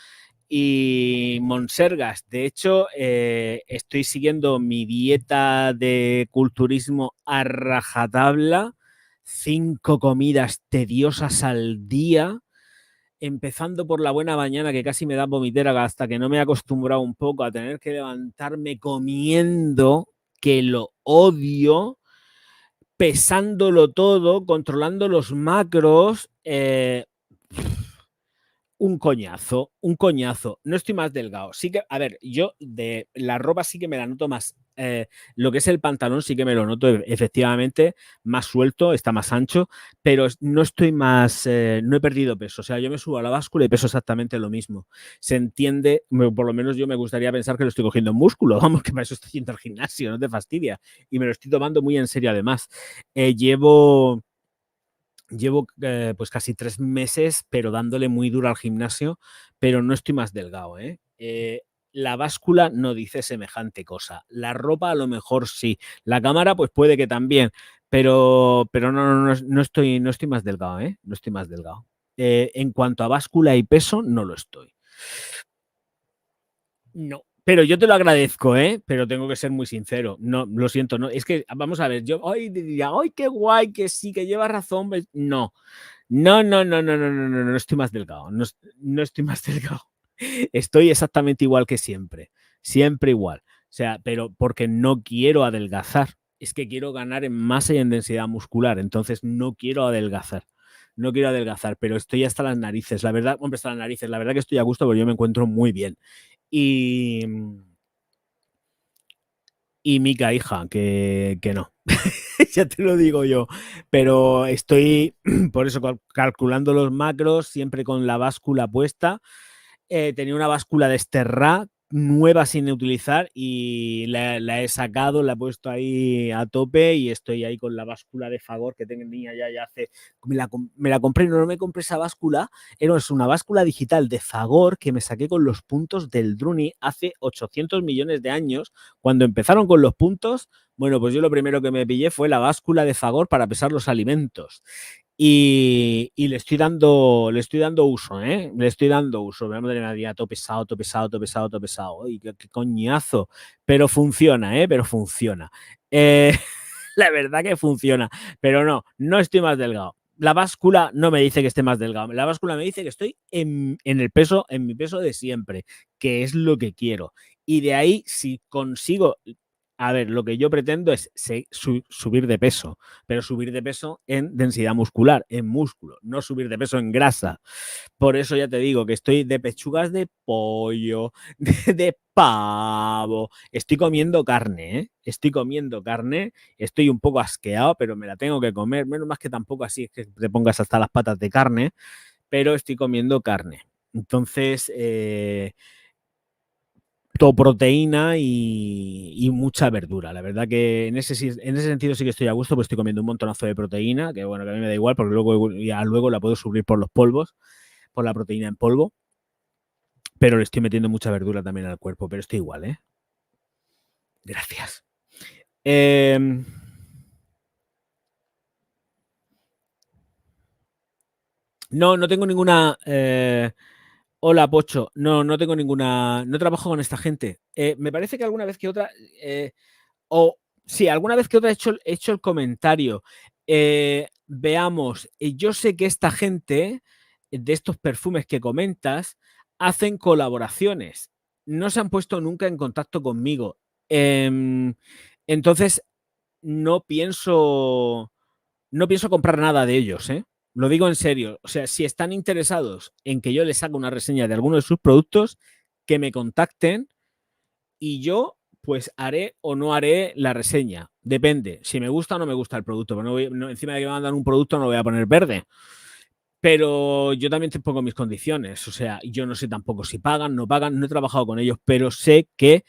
Speaker 1: y monsergas. De hecho, estoy siguiendo mi dieta de culturismo a rajatabla, 5 comidas tediosas al día, empezando por la buena mañana, que casi me da vomitera hasta que no me he acostumbrado un poco a tener que levantarme comiendo, que lo odio, pesándolo todo, controlando los macros. Un coñazo, un coñazo. No estoy más delgado. Sí que, a ver, yo de la ropa sí que me la noto más. Lo que es el pantalón sí que me lo noto efectivamente más suelto, está más ancho, pero no estoy más, no he perdido peso. O sea, yo me subo a la báscula y peso exactamente lo mismo. Se entiende, por lo menos yo me gustaría pensar que lo estoy cogiendo en músculo. Vamos, que para eso estoy yendo al gimnasio, no te fastidia. Y me lo estoy tomando muy en serio además. Llevo pues casi 3 meses, pero dándole muy duro al gimnasio, pero no estoy más delgado, ¿eh? La báscula no dice semejante cosa. La ropa a lo mejor sí. La cámara pues puede que también, pero no estoy más delgado, ¿eh? No estoy más delgado. En cuanto a báscula y peso, no lo estoy. No. Pero yo te lo agradezco, ¿eh? Pero tengo que ser muy sincero. No, lo siento, no. Es que, vamos a ver, yo hoy diría, ¡ay, qué guay! Que sí, que llevas razón. No. No estoy más delgado. No estoy más delgado. Estoy exactamente igual que siempre. Siempre igual. O sea, pero porque no quiero adelgazar. Es que quiero ganar en masa y en densidad muscular. Entonces no quiero adelgazar. No quiero adelgazar, pero estoy hasta las narices. La verdad, hombre, hasta las narices. La verdad que estoy a gusto porque yo me encuentro muy bien. Y, y Mica, hija, que no. Ya te lo digo yo. Pero estoy, por eso, calculando los macros, siempre con la báscula puesta. Tenía una báscula de Sterra nueva sin utilizar y la he sacado, la he puesto ahí a tope y estoy ahí con la báscula de Fagor que tenía ya hace... Me la compré, no me compré esa báscula, es una báscula digital de Fagor que me saqué con los puntos del Druni hace 800 millones de años. Cuando empezaron con los puntos, bueno, pues yo lo primero que me pillé fue la báscula de Fagor para pesar los alimentos. Y le estoy dando uso, ¿eh? Le estoy dando uso. Madre mía, todo pesado, todo pesado, todo pesado, todo pesado. ¡Ay, qué coñazo! Pero funciona, ¿eh? Pero funciona. Eh, la verdad que funciona. Pero no estoy más delgado. La báscula no me dice que esté más delgado. La báscula me dice que estoy en el peso, en mi peso de siempre, que es lo que quiero. Y de ahí, si consigo, a ver, lo que yo pretendo es subir de peso, pero subir de peso en densidad muscular, en músculo, no subir de peso en grasa. Por eso ya te digo que estoy de pechugas de pollo, de pavo. Estoy comiendo carne, ¿eh? Estoy comiendo carne. Estoy un poco asqueado, pero me la tengo que comer. Menos más que tampoco así es que te pongas hasta las patas de carne, pero estoy comiendo carne. Entonces, proteína y mucha verdura. La verdad que en ese sentido sí que estoy a gusto, pues estoy comiendo un montonazo de proteína, que bueno, que a mí me da igual, porque luego la puedo subir por los polvos, por la proteína en polvo, pero le estoy metiendo mucha verdura también al cuerpo, pero estoy igual, ¿eh? Gracias. No tengo ninguna Hola, Pocho. No, no tengo ninguna. No trabajo con esta gente. Me parece que alguna vez que otra. O sí, alguna vez que otra he hecho el comentario. Veamos, yo sé que esta gente de estos perfumes que comentas hacen colaboraciones. No se han puesto nunca en contacto conmigo. Entonces, no pienso, no pienso comprar nada de ellos, ¿eh? Lo digo en serio. O sea, si están interesados en que yo les haga una reseña de alguno de sus productos, que me contacten y yo pues haré o no haré la reseña. Depende. Si me gusta o no me gusta el producto. Pero encima de que me mandan un producto no lo voy a poner verde. Pero yo también te pongo mis condiciones. O sea, yo no sé tampoco si pagan, no pagan. No he trabajado con ellos, pero sé que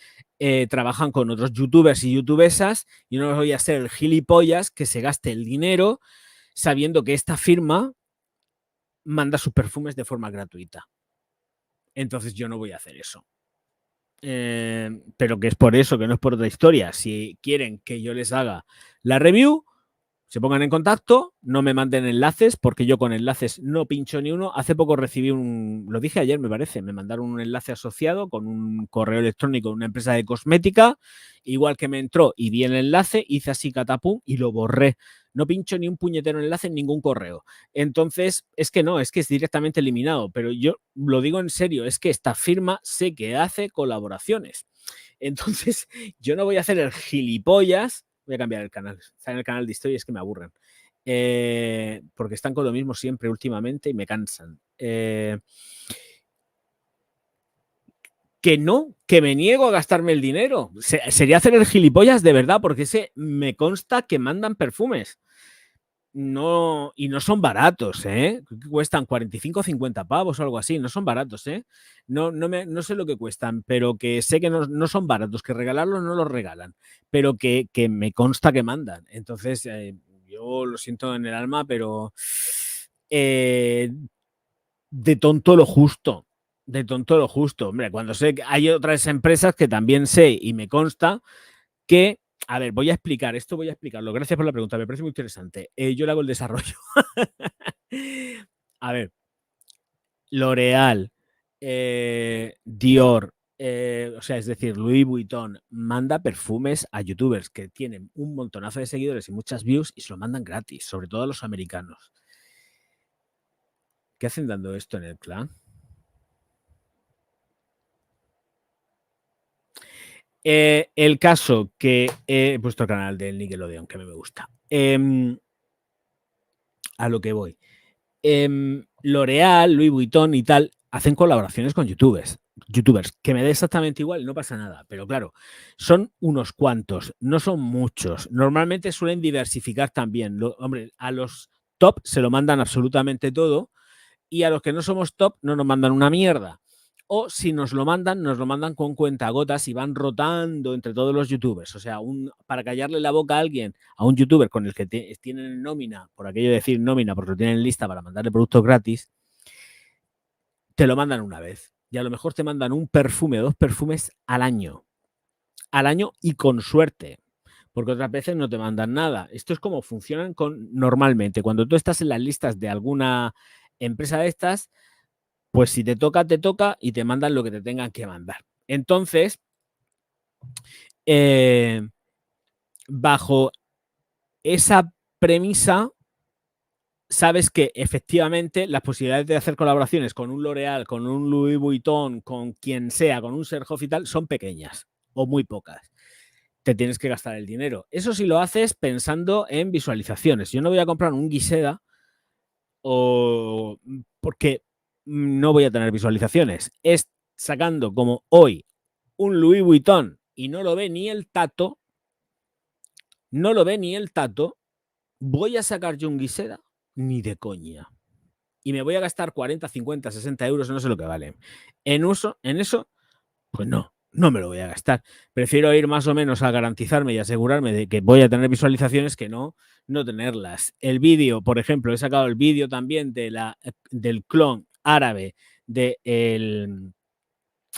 Speaker 1: trabajan con otros youtubers y youtubesas y no voy a ser el gilipollas que se gaste el dinero sabiendo que esta firma manda sus perfumes de forma gratuita. Entonces yo no voy a hacer eso. Pero que es por eso, que no es por otra historia. Si quieren que yo les haga la review, se pongan en contacto, no me manden enlaces, porque yo con enlaces no pincho ni uno. Hace poco recibí lo dije ayer, me parece, me mandaron un enlace asociado con un correo electrónico de una empresa de cosmética, igual que me entró y vi el enlace, hice así catapum y lo borré. No pincho ni un puñetero enlace en ningún correo. Entonces, es que no, es que es directamente eliminado, pero yo lo digo en serio, es que esta firma sé que hace colaboraciones. Entonces, yo no voy a hacer el gilipollas. Voy a cambiar el canal. Está en el canal de historia, es que me aburren. Porque están con lo mismo siempre últimamente y me cansan. Que no, que me niego a gastarme el dinero. Sería hacer el gilipollas de verdad, porque me consta que mandan perfumes. No, y no son baratos, ¿eh? Cuestan 45 o 50 pavos o algo así, no son baratos, ¿eh? No sé lo que cuestan, pero que sé que no son baratos, que regalarlos no los regalan, pero que me consta que mandan. Entonces, yo lo siento en el alma, pero de tonto lo justo, de tonto lo justo. Hombre, cuando sé que hay otras empresas que también sé y me consta que, a ver, voy a explicarlo. Gracias por la pregunta, me parece muy interesante. Yo le hago el desarrollo. A ver, L'Oreal, Dior, o sea, es decir, Louis Vuitton manda perfumes a youtubers que tienen un montonazo de seguidores y muchas views y se lo mandan gratis, sobre todo a los americanos. ¿Qué hacen dando esto en el clan? El caso que he puesto el canal del Nickelodeon, que a mí me gusta. A lo que voy. L'Oreal, Louis Vuitton y tal hacen colaboraciones con youtubers, que me da exactamente igual, no pasa nada, pero claro, son unos cuantos, no son muchos. Normalmente suelen diversificar también. Hombre, a los top se lo mandan absolutamente todo y a los que no somos top no nos mandan una mierda. O si nos lo mandan con cuentagotas y van rotando entre todos los youtubers. O sea, para callarle la boca a alguien, a un youtuber con el que tienen nómina, por aquello de decir nómina, porque lo tienen lista para mandarle productos gratis, te lo mandan una vez. Y a lo mejor te mandan un perfume o dos perfumes al año. Al año y con suerte. Porque otras veces no te mandan nada. Esto es como funcionan normalmente. Cuando tú estás en las listas de alguna empresa de estas, pues si te toca, te toca y te mandan lo que te tengan que mandar. Entonces, bajo esa premisa, sabes que efectivamente las posibilidades de hacer colaboraciones con un L'Oreal, con un Louis Vuitton, con quien sea, con un Serhoff y tal, son pequeñas o muy pocas. Te tienes que gastar el dinero. Eso sí lo haces pensando en visualizaciones. Yo no voy a comprar un Gisela porque no voy a tener visualizaciones. Es sacando como hoy un Louis Vuitton y no lo ve ni el tato, voy a sacar yo un Gisela ni de coña. Y me voy a gastar 40, 50, 60 euros, no sé lo que vale. En eso, pues no me lo voy a gastar. Prefiero ir más o menos a garantizarme y asegurarme de que voy a tener visualizaciones que no tenerlas. El vídeo, por ejemplo, he sacado el vídeo también del clon árabe de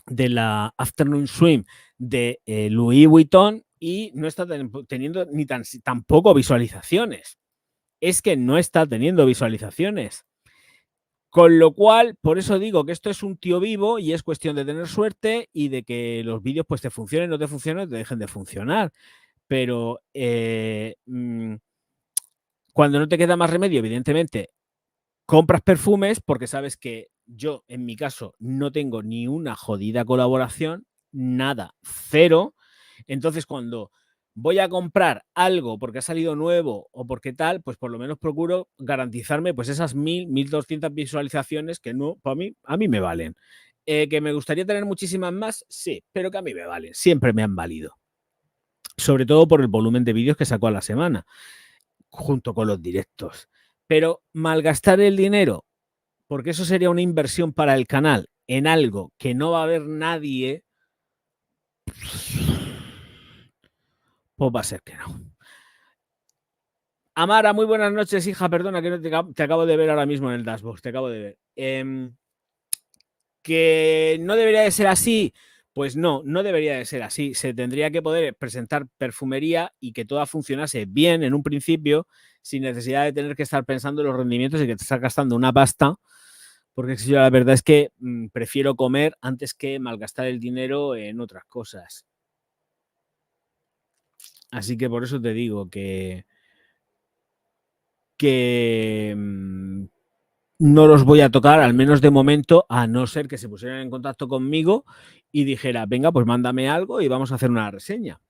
Speaker 1: la Afternoon Swim de Louis Vuitton y no está teniendo ni tampoco visualizaciones. Es que no está teniendo visualizaciones. Con lo cual, por eso digo que esto es un tío vivo y es cuestión de tener suerte y de que los vídeos pues te funcionen, no te funcionen, te dejen de funcionar. Pero cuando no te queda más remedio, evidentemente, compras perfumes porque sabes que yo, en mi caso, no tengo ni una jodida colaboración, nada, cero. Entonces, cuando voy a comprar algo porque ha salido nuevo o porque tal, pues por lo menos procuro garantizarme pues esas 1000, 1200 visualizaciones que no, para mí, a mí me valen. ¿Que me gustaría tener muchísimas más? Sí, pero que a mí me valen, siempre me han valido. Sobre todo por el volumen de vídeos que saco a la semana, junto con los directos. Pero malgastar el dinero, porque eso sería una inversión para el canal en algo que no va a ver nadie, pues va a ser que no. Amara, muy buenas noches, hija. Perdona que no te acabo de ver ahora mismo en el dashboard. Te acabo de ver. ¿Que no debería de ser así? Pues no, no debería de ser así. Se tendría que poder presentar perfumería y que toda funcionase bien en un principio, sin necesidad de tener que estar pensando en los rendimientos y que te estás gastando una pasta. Porque yo la verdad es que prefiero comer antes que malgastar el dinero en otras cosas. Así que por eso te digo que no los voy a tocar, al menos de momento, a no ser que se pusieran en contacto conmigo y dijera, venga, pues mándame algo y vamos a hacer una reseña.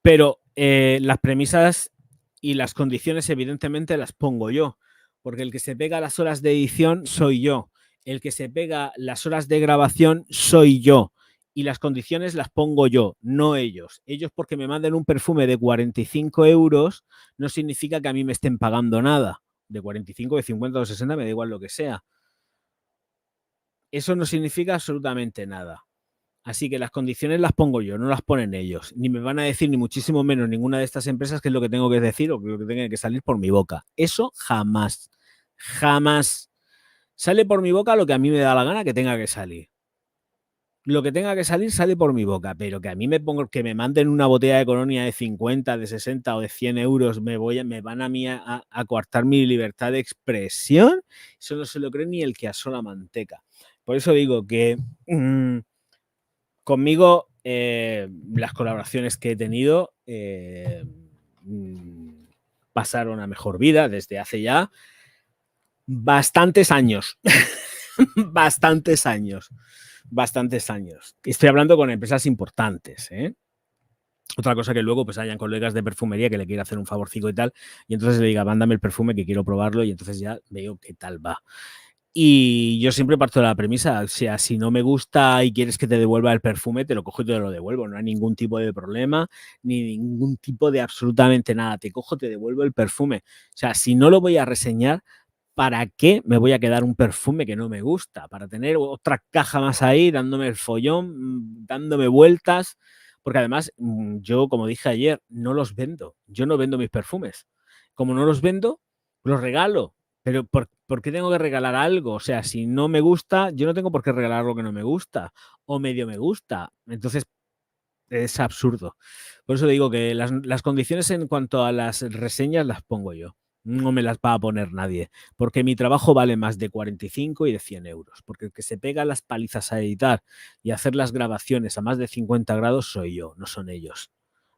Speaker 1: Pero las premisas y las condiciones evidentemente las pongo yo, porque el que se pega las horas de edición soy yo, el que se pega las horas de grabación soy yo, y las condiciones las pongo yo, no ellos. Ellos, porque me manden un perfume de 45 euros, no significa que a mí me estén pagando nada. De 45, de 50 o 60, me da igual lo que sea. Eso no significa absolutamente nada. Así que las condiciones las pongo yo, no las ponen ellos. Ni me van a decir, ni muchísimo menos ninguna de estas empresas, qué es lo que tengo que decir o lo que tenga que salir por mi boca. Eso jamás, jamás. Sale por mi boca lo que a mí me da la gana que tenga que salir. Lo que tenga que salir sale por mi boca, pero que a mí me pongo, que me manden una botella de colonia de 50, de 60 o de 100 euros, me van a mí a coartar mi libertad de expresión. Eso no se lo cree ni el que asola manteca. Por eso digo que conmigo las colaboraciones que he tenido pasaron a mejor vida desde hace ya bastantes años. bastantes años. Bastantes años. Estoy hablando con empresas importantes, ¿eh? Otra cosa que luego pues hayan colegas de perfumería que le quiera hacer un favorcico y tal, y entonces le diga, mándame el perfume que quiero probarlo, y entonces ya veo qué tal va. Y yo siempre parto de la premisa, o sea, si no me gusta y quieres que te devuelva el perfume, te lo cojo y te lo devuelvo. No hay ningún tipo de problema, ni ningún tipo de absolutamente nada. Te cojo, te devuelvo el perfume. O sea, si no lo voy a reseñar, ¿para qué me voy a quedar un perfume que no me gusta? Para tener otra caja más ahí, dándome el follón, dándome vueltas. Porque además, yo, como dije ayer, no los vendo. Yo no vendo mis perfumes. Como no los vendo, los regalo. Pero ¿por qué tengo que regalar algo? O sea, si no me gusta, yo no tengo por qué regalar lo que no me gusta o medio me gusta. Entonces, es absurdo. Por eso digo que las condiciones en cuanto a las reseñas las pongo yo. No me las va a poner nadie, porque mi trabajo vale más de 45 y de 100 euros. Porque el que se pega las palizas a editar y hacer las grabaciones a más de 50 grados soy yo, no son ellos.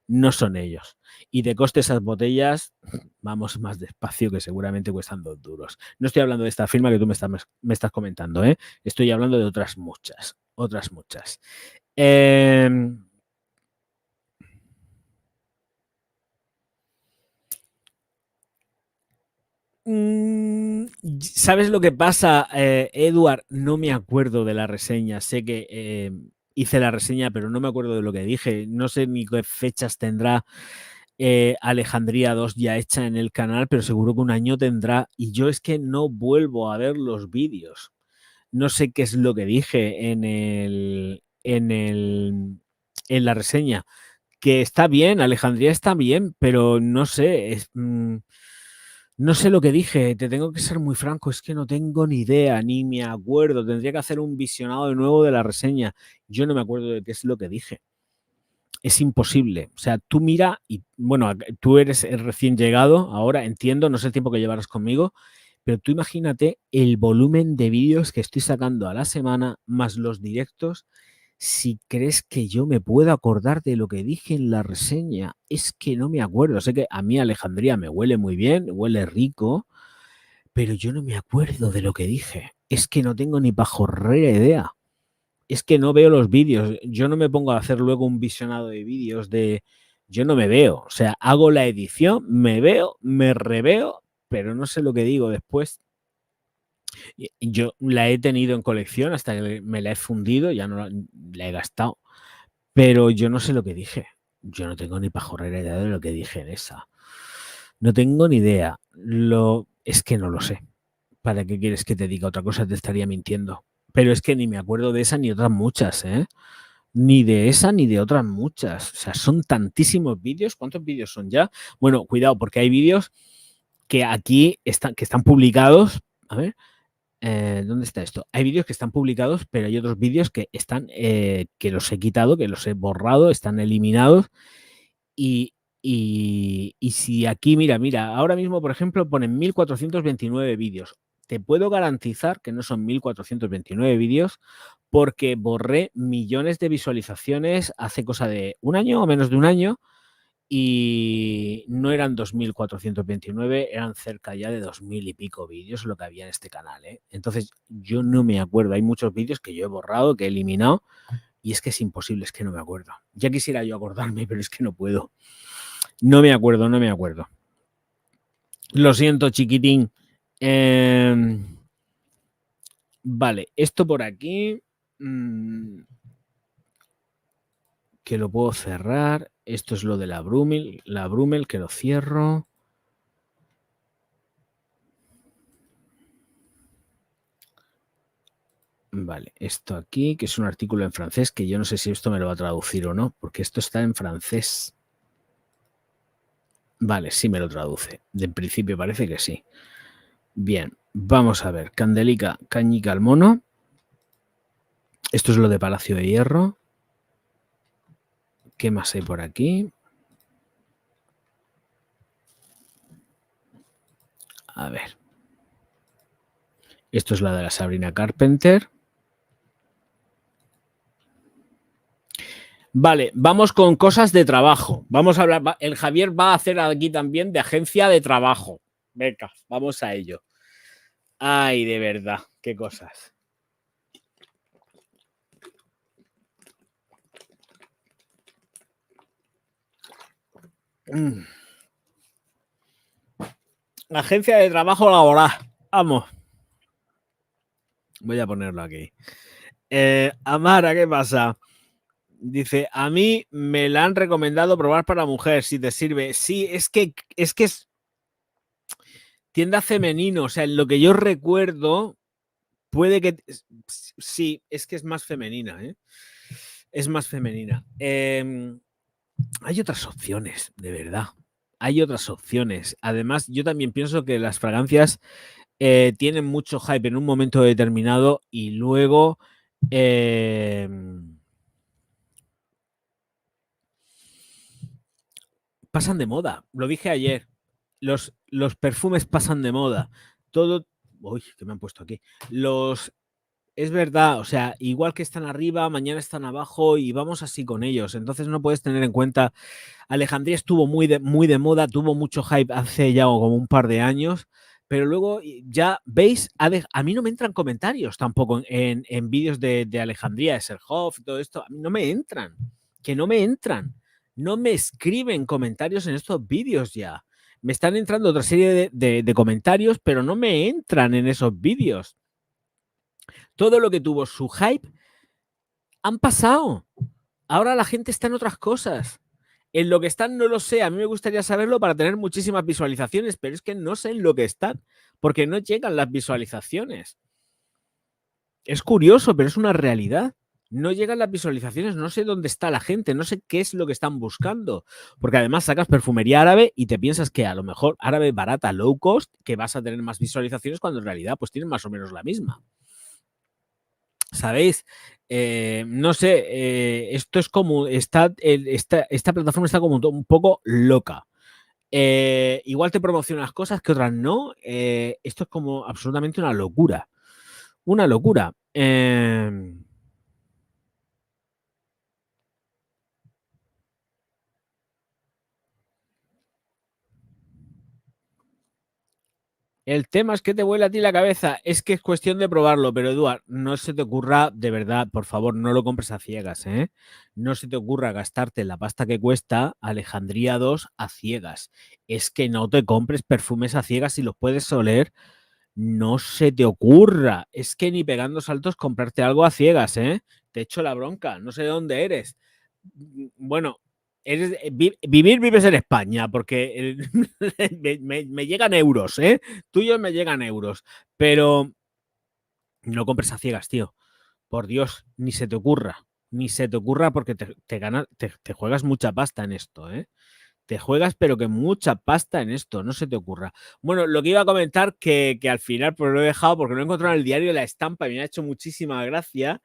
Speaker 1: No son ellos. Y de coste esas botellas, vamos más despacio, que seguramente cuestan 2 duros. No estoy hablando de esta firma que tú me estás comentando, ¿eh? Estoy hablando de otras muchas. Otras muchas. ¿Sabes lo que pasa, Edward? No me acuerdo de la reseña. Sé que hice la reseña, pero no me acuerdo de lo que dije. No sé ni qué fechas tendrá Alejandría 2 ya hecha en el canal, pero seguro que un año tendrá. Y yo es que no vuelvo a ver los vídeos. No sé qué es lo que dije en la reseña. Que está bien, Alejandría está bien, pero no sé. No sé lo que dije, te tengo que ser muy franco, es que no tengo ni idea, ni me acuerdo. Tendría que hacer un visionado de nuevo de la reseña. Yo no me acuerdo de qué es lo que dije. Es imposible. O sea, tú mira y, bueno, tú eres el recién llegado, ahora entiendo, no sé el tiempo que llevarás conmigo, Pero tú imagínate el volumen de vídeos que estoy sacando a la semana, más los directos, si crees que yo me puedo acordar de lo que dije en la reseña. Es que no me acuerdo. Sé que a mí Alejandría me huele muy bien, huele rico, pero yo no me acuerdo de lo que dije. Es que no tengo ni pajorrera idea. Es que no veo los vídeos. Yo no me pongo a hacer luego un visionado de vídeos de... Yo no me veo. O sea, hago la edición, me veo, me reveo, pero no sé lo que digo después. Yo la he tenido en colección hasta que me la he fundido, ya no la he gastado, pero yo no sé lo que dije. Yo no tengo ni pajorrera idea de lo que dije en esa. No tengo ni idea. Es que no lo sé. ¿Para qué quieres que te diga otra cosa? Te estaría mintiendo. Pero es que ni me acuerdo de esa ni otras muchas, ¿eh? Ni de esa ni de otras muchas. O sea, son tantísimos vídeos. ¿Cuántos vídeos son ya? Bueno, cuidado, porque hay vídeos que aquí están publicados. A ver, ¿dónde está esto? Hay vídeos que están publicados, pero hay otros vídeos que están que los he quitado, que los he borrado, están eliminados. Y si aquí, mira, ahora mismo, por ejemplo, ponen 1429 vídeos. Te puedo garantizar que no son 1429 vídeos porque borré millones de visualizaciones hace cosa de un año o menos de un año y no eran 2429, eran cerca ya de 2000 y pico vídeos lo que había en este canal, ¿eh? Entonces yo no me acuerdo, hay muchos vídeos que yo he borrado, que he eliminado y es que es imposible, es que no me acuerdo. Ya quisiera yo acordarme, pero es que no puedo. No me acuerdo, no me acuerdo. Lo siento, chiquitín. Vale, esto por aquí. Que lo puedo cerrar. Esto es lo de la Brumel, que lo cierro. Vale, esto aquí, que es un artículo en francés, que yo no sé si esto me lo va a traducir o no, porque esto está en francés. Vale, sí me lo traduce. De principio parece que sí. Bien, vamos a ver. Candelica, Cañica al mono. Esto es lo de Palacio de Hierro. ¿Qué más hay por aquí? A ver. Esto es la de la Sabrina Carpenter. Vale, vamos con cosas de trabajo. Vamos a hablar. El Javier va a hacer aquí también de agencia de trabajo. Venga, vamos a ello. Ay, de verdad, qué cosas. Agencia de trabajo laboral. Vamos. Voy a ponerlo aquí. Amara, ¿qué pasa? Dice, a mí me la han recomendado probar para mujer, si te sirve. Sí, es que es tienda femenino. O sea, en lo que yo recuerdo, puede que... Sí, es que es más femenina, ¿eh? Es más femenina. Hay otras opciones, de verdad. Hay otras opciones. Además, yo también pienso que las fragancias tienen mucho hype en un momento determinado y luego pasan de moda. Lo dije ayer. Los perfumes pasan de moda. Todo... Uy, ¿qué me han puesto aquí? Es verdad, o sea, igual que están arriba, mañana están abajo y vamos así con ellos. Entonces no puedes tener en cuenta... Alejandría estuvo muy de moda, tuvo mucho hype hace ya como un par de años, pero luego ya veis, a mí no me entran comentarios tampoco en vídeos de Alejandría, de Serhoff y todo esto, a mí no me entran, que no me entran, no me escriben comentarios en estos vídeos ya. Me están entrando otra serie de comentarios, pero no me entran en esos vídeos. Todo lo que tuvo su hype han pasado. Ahora la gente está en otras cosas. En lo que están no lo sé, a mí me gustaría saberlo para tener muchísimas visualizaciones, pero es que no sé en lo que están, porque no llegan las visualizaciones. Es curioso, pero es una realidad. No llegan las visualizaciones, no sé dónde está la gente, no sé qué es lo que están buscando, porque además sacas perfumería árabe y te piensas que a lo mejor árabe barata, low cost, que vas a tener más visualizaciones cuando en realidad pues tienen más o menos la misma. ¿Sabéis? No sé, esto es como, esta plataforma está como un poco loca. Igual te promociona unas cosas que otras no. Esto es como absolutamente una locura. Una locura. El tema es que te vuela a ti la cabeza. Es que es cuestión de probarlo, pero Eduard, no se te ocurra, de verdad, por favor, no lo compres a ciegas, ¿eh? No se te ocurra gastarte la pasta que cuesta Alejandría 2 a ciegas. Es que no te compres perfumes a ciegas si los puedes oler. No se te ocurra. Es que ni pegando saltos comprarte algo a ciegas, ¿eh? Te echo la bronca. No sé de dónde eres. Bueno, vivir vives en España, porque me llegan euros, ¿eh? Tuyos me llegan euros, pero no compres a ciegas, tío. Por Dios, ni se te ocurra. Ni se te ocurra porque te juegas mucha pasta en esto, ¿eh? Te juegas, pero que mucha pasta en esto, no se te ocurra. Bueno, lo que iba a comentar, que al final pues lo he dejado porque no he encontrado en el diario la estampa y me ha hecho muchísima gracia.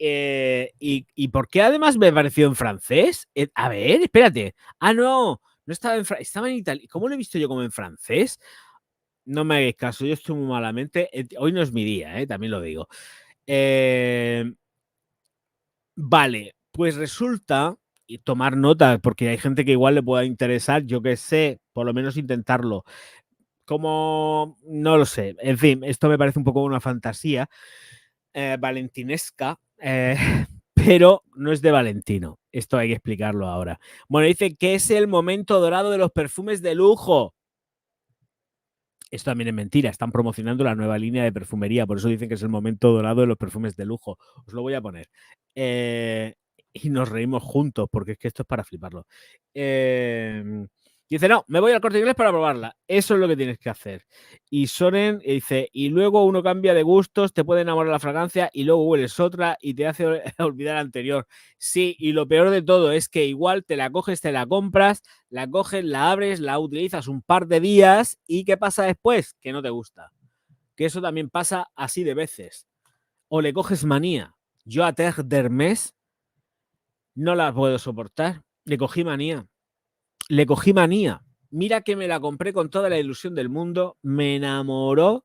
Speaker 1: ¿Y por qué además me pareció en francés? A ver, espérate. Ah, no, no estaba en francés, estaba en italiano. ¿Cómo lo he visto yo como en francés? No me hagáis caso, yo estoy muy malamente. Hoy no es mi día, también lo digo. Vale, pues resulta, y tomar nota, porque hay gente que igual le pueda interesar, yo que sé, por lo menos intentarlo. Como, no lo sé, en fin, esto me parece un poco una fantasía valentinesca, pero no es de Valentino. Esto hay que explicarlo ahora. Bueno, dice que es el momento dorado de los perfumes de lujo. Esto también es mentira, están promocionando la nueva línea de perfumería, por eso dicen que es el momento dorado de los perfumes de lujo. Os lo voy a poner. Y nos reímos juntos, porque es que esto es para fliparlo. Dice, no, me voy al Corte Inglés para probarla. Eso es lo que tienes que hacer. Y Soren dice, y luego uno cambia de gustos, te puede enamorar la fragancia y luego hueles otra y te hace olvidar la anterior. Sí, y lo peor de todo es que igual te la coges, te la compras, la coges, la abres, la utilizas un par de días y ¿qué pasa después? Que no te gusta. Que eso también pasa así de veces. O le coges manía. Yo a Terre d'Hermès no la puedo soportar. Le cogí manía. Le cogí manía. Mira que me la compré con toda la ilusión del mundo, me enamoró,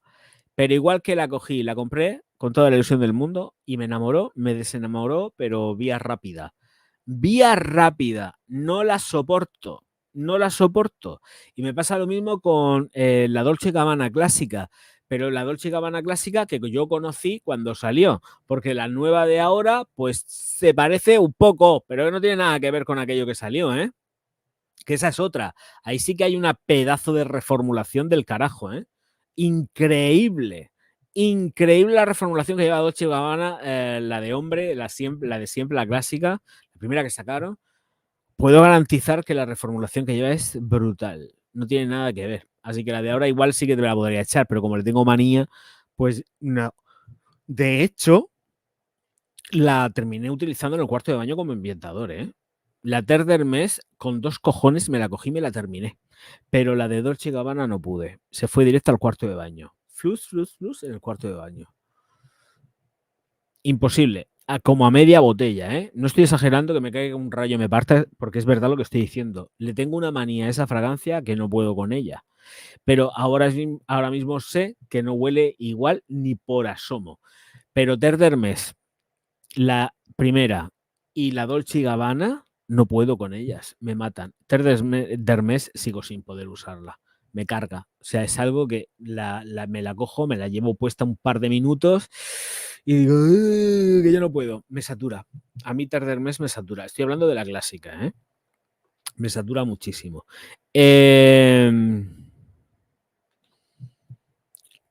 Speaker 1: pero igual que la cogí, la compré con toda la ilusión del mundo y me enamoró, me desenamoró, pero vía rápida. Vía rápida, no la soporto, no la soporto. Y me pasa lo mismo con la Dolce Gabbana clásica, pero la Dolce Gabbana clásica que yo conocí cuando salió, porque la nueva de ahora pues se parece un poco, pero no tiene nada que ver con aquello que salió, ¿eh? Que esa es otra. Ahí sí que hay una pedazo de reformulación del carajo, ¿eh? Increíble. Increíble la reformulación que lleva Dolce Gabbana, la de hombre, la de siempre, la clásica, la primera que sacaron. Puedo garantizar que la reformulación que lleva es brutal. No tiene nada que ver. Así que la de ahora igual sí que te la podría echar, pero como le tengo manía, pues no. De hecho, la terminé utilizando en el cuarto de baño como ambientador, ¿eh? La Terre d'Hermès, con 2 cojones me la cogí y me la terminé. Pero la de Dolce Gabbana no pude. Se fue directa al cuarto de baño. Flus, flus, flus en el cuarto de baño. Imposible. Como a media botella, ¿eh? No estoy exagerando que me caiga un rayo y me parta, porque es verdad lo que estoy diciendo. Le tengo una manía a esa fragancia que no puedo con ella. Pero ahora mismo sé que no huele igual ni por asomo. Pero Terre d'Hermès, la primera y la Dolce Gabbana, no puedo con ellas, me matan. Terre d'Hermès sigo sin poder usarla, me carga. O sea, es algo que me la cojo, me la llevo puesta un par de minutos y digo que yo no puedo, me satura. A mí Terre d'Hermès me satura. Estoy hablando de la clásica, ¿eh? Me satura muchísimo.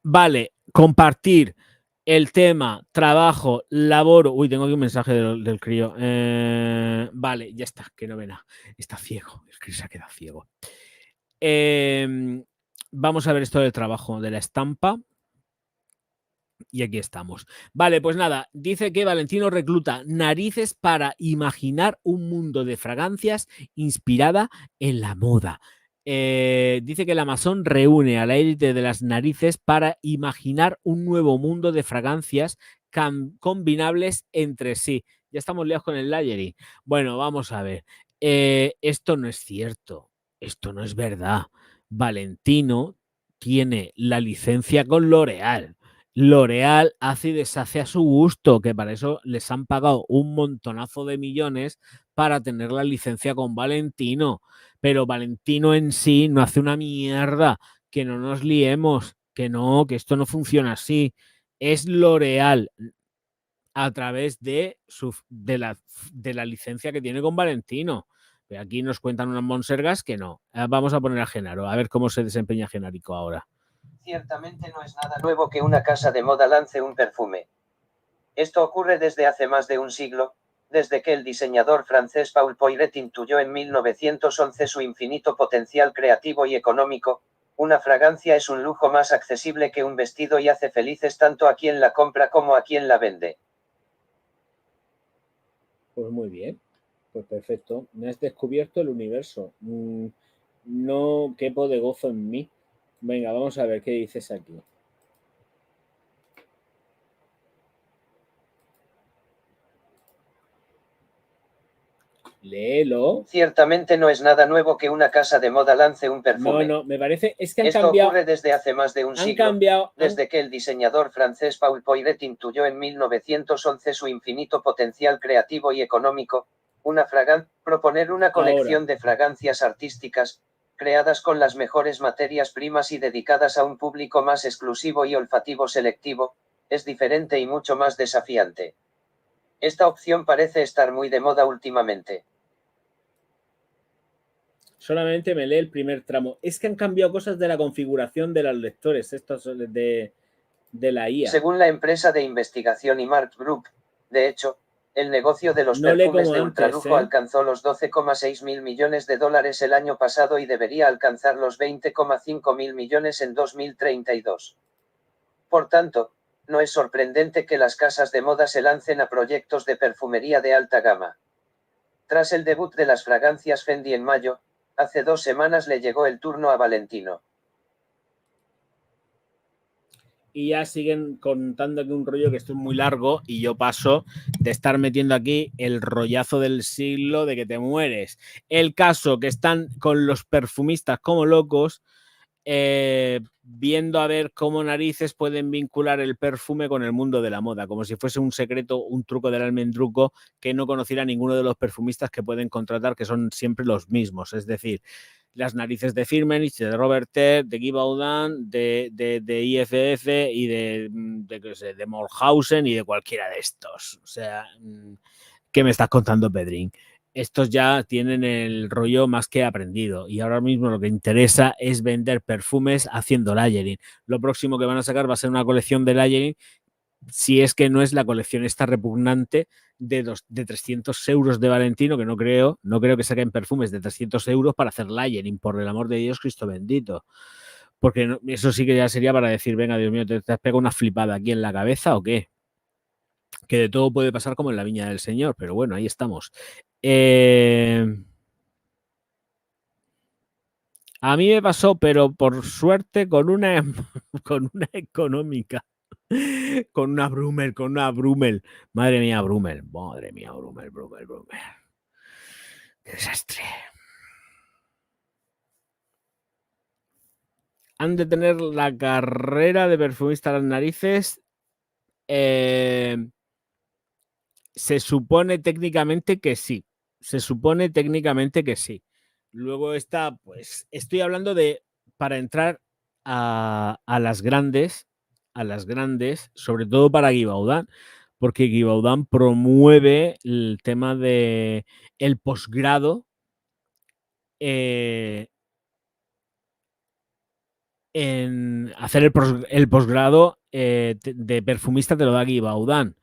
Speaker 1: Vale, compartir el tema, trabajo, laboro. Uy, tengo aquí un mensaje del crío. Vale, ya está, que no ve nada. Está ciego, el crío se ha quedado ciego. Vamos a ver esto del trabajo, de la estampa. Y aquí estamos. Vale, pues nada, dice que Valentino recluta narices para imaginar un mundo de fragancias inspirada en la moda. Dice que el Amazon reúne a la élite de las narices para imaginar un nuevo mundo de fragancias combinables entre sí. Ya estamos liados con el layering. Bueno, vamos a ver. Esto no es cierto. esto no es verdad. Valentino tiene la licencia con L'Oréal. L'Oréal hace y deshace a su gusto, que para eso les han pagado un montonazo de millones para tener la licencia con Valentino. Pero Valentino en sí no hace una mierda, que no nos liemos, que no, que esto no funciona así. Es L'Oréal a través de la licencia que tiene con Valentino. Aquí nos cuentan unas monsergas que no. Vamos a poner a Genaro, a ver cómo se desempeña Genarico ahora.
Speaker 2: Ciertamente no es nada nuevo que una casa de moda lance un perfume. Esto ocurre desde hace más de un siglo, desde que el diseñador francés Paul Poiret intuyó en 1911 su infinito potencial creativo y económico. Una fragancia es un lujo más accesible que un vestido y hace felices tanto a quien la compra como a quien la vende.
Speaker 1: Pues muy bien, pues perfecto. Me has descubierto el universo. No quepo de gozo en mí. Venga, vamos a ver qué dices aquí. Léelo.
Speaker 2: Ciertamente no es nada nuevo que una casa de moda lance un perfume.
Speaker 1: No, me parece, es que han
Speaker 2: Esto
Speaker 1: cambiado.
Speaker 2: ocurre desde hace más de un siglo, desde que el diseñador francés Paul Poiret intuyó en 1911 su infinito potencial creativo y económico. Proponer una colección de fragancias artísticas, creadas con las mejores materias primas y dedicadas a un público más exclusivo y olfativo selectivo, es diferente y mucho más desafiante. Esta opción parece estar muy de moda últimamente.
Speaker 1: Solamente me lee el primer tramo. Es que han cambiado cosas de la configuración de los lectores, estos de la IA.
Speaker 2: Según la empresa de investigación IMARC Group, de hecho, el negocio de los perfumes de ultralujo alcanzó los 12,6 mil millones de dólares el año pasado y debería alcanzar los 20,5 mil millones en 2032. Por tanto, no es sorprendente que las casas de moda se lancen a proyectos de perfumería de alta gama. Tras el debut de las fragancias Fendi en mayo, hace 2 semanas le llegó el turno a Valentino.
Speaker 1: Y ya siguen contando aquí un rollo que esto es muy largo y yo paso de estar metiendo aquí el rollazo del siglo de que te mueres. El caso que están con los perfumistas como locos, viendo a ver cómo narices pueden vincular el perfume con el mundo de la moda, como si fuese un secreto, un truco del almendruco que no conociera ninguno de los perfumistas que pueden contratar, que son siempre los mismos. Es decir, las narices de Firmenich, de Robert Ted, de Guy Baudin, de IFF y de Morhausen y de cualquiera de estos. O sea, ¿qué me estás contando, Pedrín? Estos ya tienen el rollo más que aprendido y ahora mismo lo que interesa es vender perfumes haciendo layering. Lo próximo que van a sacar va a ser una colección de layering, si es que no es la colección esta repugnante de 300 euros de Valentino, que no creo que saquen perfumes de 300 euros para hacer layering, por el amor de Dios, Cristo bendito. Porque no, eso sí que ya sería para decir, venga, Dios mío, ¿te has pegado una flipada aquí en la cabeza o qué? Que de todo puede pasar como en la viña del Señor, pero bueno, ahí estamos. A mí me pasó, pero por suerte con una económica. Con una Brummel. Madre mía, Brummel. Qué desastre. Han de tener la carrera de perfumista a las narices. Se supone técnicamente que sí. Luego está, pues, estoy hablando de, para entrar a las grandes, sobre todo para Guy Baudin, porque Guy Baudin promueve el tema de el posgrado en hacer el posgrado de perfumista, te lo da Guy Baudin.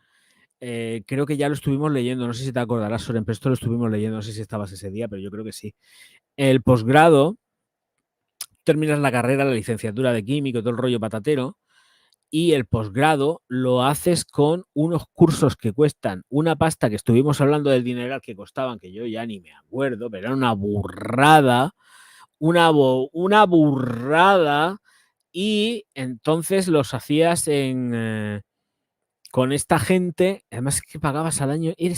Speaker 1: Creo que ya lo estuvimos leyendo, no sé si te acordarás, Soren, pero esto lo estuvimos leyendo, no sé si estabas ese día, pero yo creo que sí. El posgrado, terminas la carrera, la licenciatura de químico, todo el rollo patatero, y el posgrado lo haces con unos cursos que cuestan una pasta, que estuvimos hablando del dineral que costaban, que yo ya ni me acuerdo, pero era una burrada, una burrada, y entonces los hacías en con esta gente, además que pagabas al año, era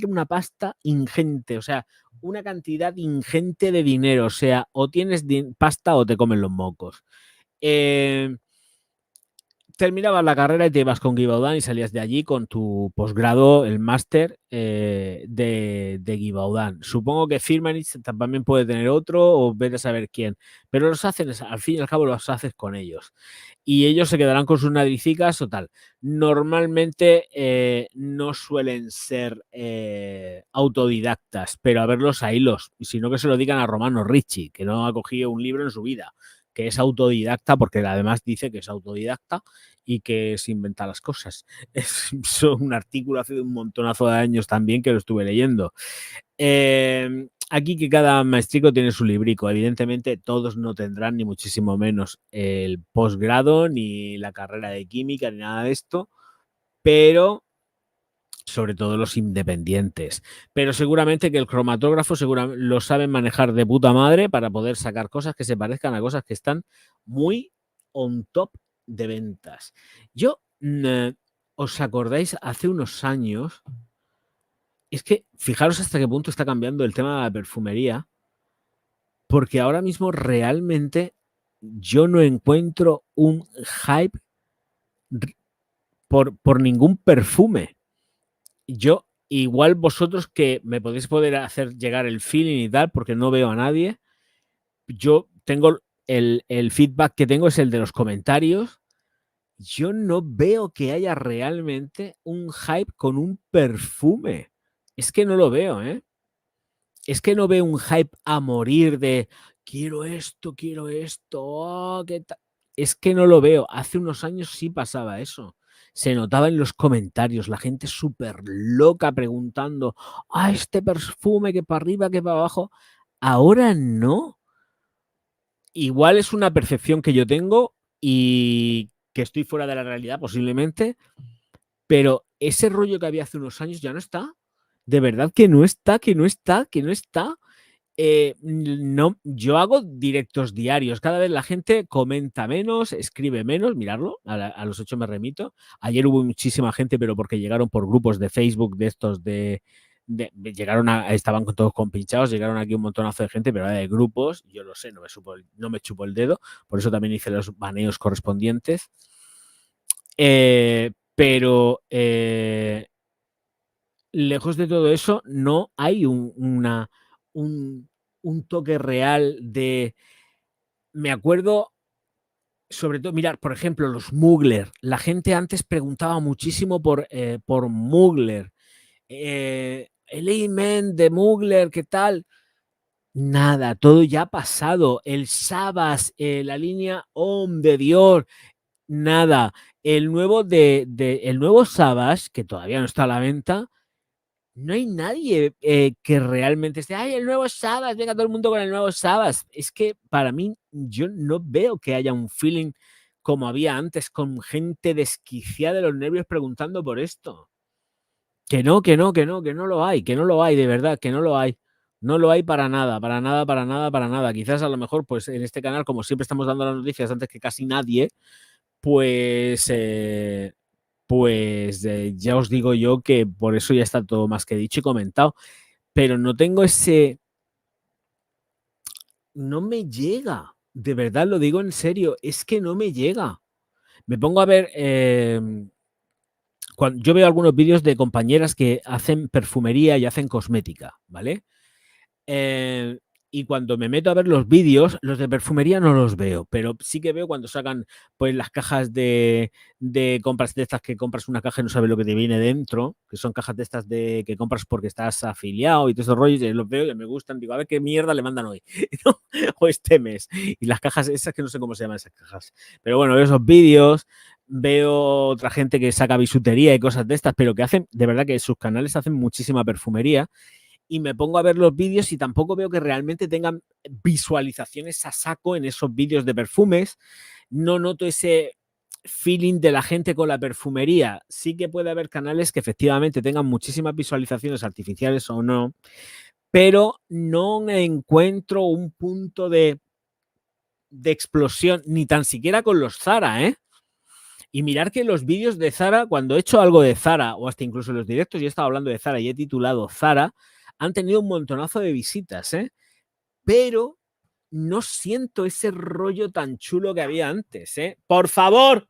Speaker 1: una pasta ingente, o sea, una cantidad ingente de dinero, o sea, o tienes pasta o te comen los mocos. Terminabas la carrera y te ibas con Givaudan y salías de allí con tu posgrado, el máster de Givaudan. Supongo que Firmenich también puede tener otro o vete a saber quién, pero los haces, al fin y al cabo los haces con ellos. Y ellos se quedarán con sus nadricicas o tal. Normalmente no suelen ser autodidactas, pero a verlos ahí sino que se lo digan a Romano Ricci, que no ha cogido un libro en su vida, que es autodidacta, porque además dice que es autodidacta y que se inventa las cosas. Es un artículo hace un montonazo de años también que lo estuve leyendo. Aquí que cada maestrico tiene su librico. Evidentemente todos no tendrán ni muchísimo menos el posgrado, ni la carrera de química, ni nada de esto, pero sobre todo los independientes. Pero seguramente que el cromatógrafo lo saben manejar de puta madre para poder sacar cosas que se parezcan a cosas que están muy on top de ventas. Yo, ¿os acordáis? Hace unos años, es que fijaros hasta qué punto está cambiando el tema de la perfumería, porque ahora mismo realmente yo no encuentro un hype por ningún perfume. Yo, igual vosotros que me podéis poder hacer llegar el feeling y tal, porque no veo a nadie, yo tengo el feedback que tengo es el de los comentarios. Yo no veo que haya realmente un hype con un perfume. Es que no lo veo, ¿eh? Es que no veo un hype a morir de quiero esto, oh, ¿qué tal? Es que no lo veo. Hace unos años sí pasaba eso. Se notaba en los comentarios, la gente súper loca preguntando, este perfume, que para arriba, que para abajo. Ahora no. Igual es una percepción que yo tengo y que estoy fuera de la realidad posiblemente, pero ese rollo que había hace unos años ya no está. De verdad que no está. No, yo hago directos diarios. Cada vez la gente comenta menos, escribe menos. Miradlo, a los 8 me remito. Ayer hubo muchísima gente, pero porque llegaron por grupos de Facebook de estos estaban todos compinchados, llegaron aquí un montonazo de gente, pero de grupos, yo lo sé, no me chupo el dedo, por eso también hice los baneos correspondientes. Pero lejos de todo eso, no hay un toque real de... Me acuerdo, sobre todo, mirar, por ejemplo, los Mugler. La gente antes preguntaba muchísimo por Mugler. El Amen de Mugler, ¿qué tal? Nada, todo ya ha pasado. El Sabas, la línea Om de Dior, nada. El nuevo Sabas, que todavía no está a la venta, no hay nadie que realmente esté, el nuevo Sabas, venga todo el mundo con el nuevo Sabas. Es que para mí, yo no veo que haya un feeling como había antes, con gente desquiciada de los nervios preguntando por esto. Que no lo hay, de verdad, que no lo hay. No lo hay para nada. Quizás a lo mejor, pues en este canal, como siempre estamos dando las noticias antes que casi nadie, pues ya os digo yo que por eso ya está todo más que dicho y comentado. Pero no tengo ese... No me llega. De verdad lo digo en serio. Es que no me llega. Me pongo a ver... yo veo algunos vídeos de compañeras que hacen perfumería y hacen cosmética, ¿vale? Y cuando me meto a ver los vídeos, los de perfumería no los veo, pero sí que veo cuando sacan pues las cajas de compras de estas que compras una caja y no sabes lo que te viene dentro, que son cajas de estas que compras porque estás afiliado y todos esos rollos, y los veo y me gustan, digo, a ver qué mierda le mandan hoy, ¿no? O este mes. Y las cajas esas que no sé cómo se llaman esas cajas. Pero bueno, veo esos vídeos, veo otra gente que saca bisutería y cosas de estas, pero que hacen, de verdad que sus canales hacen muchísima perfumería. Y me pongo a ver los vídeos y tampoco veo que realmente tengan visualizaciones a saco en esos vídeos de perfumes. No noto ese feeling de la gente con la perfumería. Sí que puede haber canales que efectivamente tengan muchísimas visualizaciones artificiales o no, pero no encuentro un punto de explosión, ni tan siquiera con los Zara, ¿eh? Y mirar que los vídeos de Zara, cuando he hecho algo de Zara, o hasta incluso los directos, y he estado hablando de Zara y he titulado Zara, han tenido un montonazo de visitas, ¿eh? Pero no siento ese rollo tan chulo que había antes, ¿eh? ¡Por favor!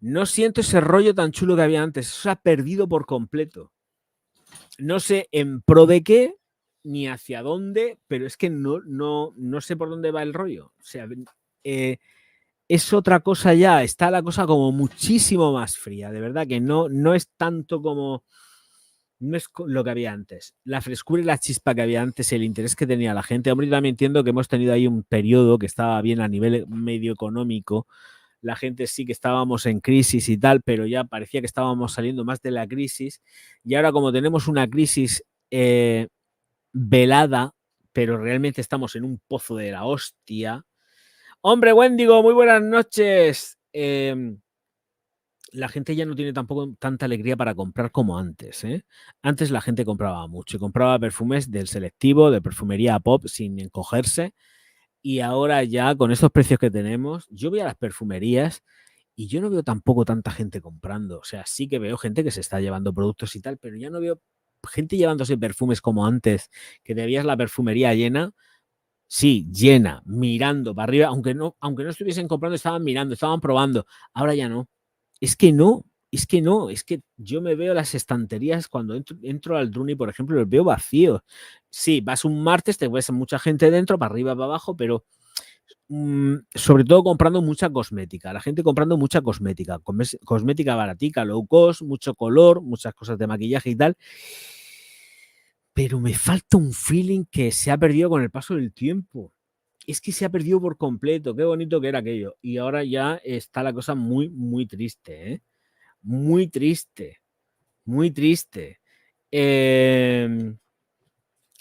Speaker 1: No siento ese rollo tan chulo que había antes. Eso se ha perdido por completo. No sé en pro de qué, ni hacia dónde, pero es que no sé por dónde va el rollo. O sea, es otra cosa ya. Está la cosa como muchísimo más fría. De verdad que no es tanto como... No es lo que había antes. La frescura y la chispa que había antes, el interés que tenía la gente. Hombre, yo también entiendo que hemos tenido ahí un periodo que estaba bien a nivel medio económico. La gente sí que estábamos en crisis y tal, pero ya parecía que estábamos saliendo más de la crisis. Y ahora como tenemos una crisis velada, pero realmente estamos en un pozo de la hostia. Hombre, Wendigo, muy buenas noches. La gente ya no tiene tampoco tanta alegría para comprar como antes, ¿eh? Antes la gente compraba mucho, compraba perfumes del selectivo, de perfumería pop, sin encogerse. Y ahora ya con estos precios que tenemos, yo voy a las perfumerías y yo no veo tampoco tanta gente comprando. O sea, sí que veo gente que se está llevando productos y tal, pero ya no veo gente llevándose perfumes como antes, que te veías la perfumería llena. Sí, llena, mirando para arriba, aunque no estuviesen comprando, estaban mirando, estaban probando. Ahora ya no. Es que no, es que yo me veo las estanterías cuando entro al Druni, por ejemplo, los veo vacíos. Sí, vas un martes, te ves mucha gente dentro, para arriba, para abajo, pero sobre todo comprando mucha cosmética. La gente comprando mucha cosmética, cosmética baratica, low cost, mucho color, muchas cosas de maquillaje y tal. Pero me falta un feeling que se ha perdido con el paso del tiempo. Es que se ha perdido por completo. Qué bonito que era aquello. Y ahora ya está la cosa muy, muy triste, ¿eh? Muy triste. Muy triste.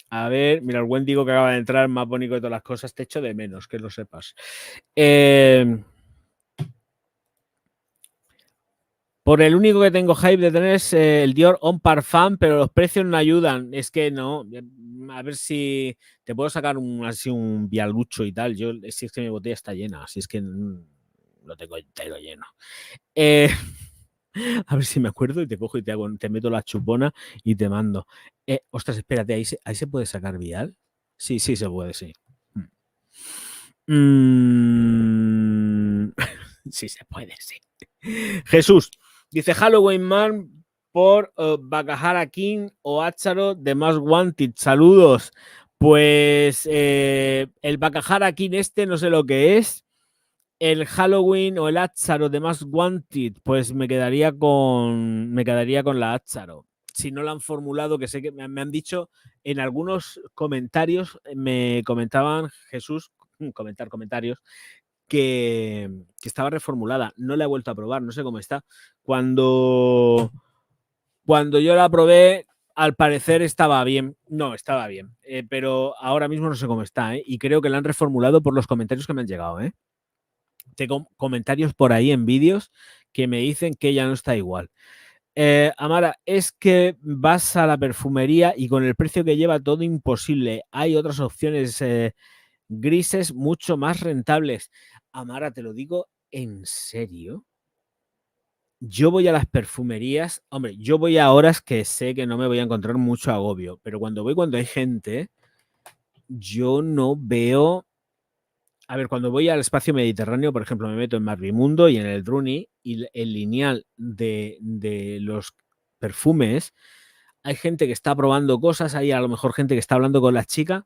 Speaker 1: A ver, mira, el Wendigo que acaba de entrar, más bonito de todas las cosas, te echo de menos, que lo sepas. Por el único que tengo hype de tener es el Dior On Parfum, pero los precios no ayudan. Es que no. A ver si te puedo sacar así un vialucho y tal. Yo, si es que mi botella está llena, así es que lo tengo entero lleno. A ver si me acuerdo y te cojo y te meto la chupona y te mando. Ostras, espérate, ¿ahí se puede sacar vial? Sí, sí se puede, sí. Sí se puede, sí. Jesús dice Halloween Man por Bakahara King o Ácharo de Most Wanted. Saludos. Pues el Bakahara King no sé lo que es. El Halloween o el Ácharo de Most Wanted, pues me quedaría con la Ácharo. Si no la han formulado, que sé que me han dicho en algunos comentarios, me comentaban Jesús, comentarios, que estaba reformulada. No la he vuelto a probar, no sé cómo está. Cuando yo la probé, al parecer estaba bien. No, estaba bien. Pero ahora mismo no sé cómo está, ¿eh? Y creo que la han reformulado por los comentarios que me han llegado, ¿eh? Tengo comentarios por ahí en vídeos que me dicen que ya no está igual. Amara, es que vas a la perfumería y con el precio que lleva todo imposible. Hay otras opciones grises mucho más rentables. Amara, te lo digo en serio. Yo voy a las perfumerías, hombre, yo voy a horas que sé que no me voy a encontrar mucho agobio, pero cuando hay gente, yo no veo... A ver, cuando voy al espacio mediterráneo, por ejemplo, me meto en Marvimundo y en el Druni y el lineal de los perfumes, hay gente que está probando cosas, hay a lo mejor gente que está hablando con la chica,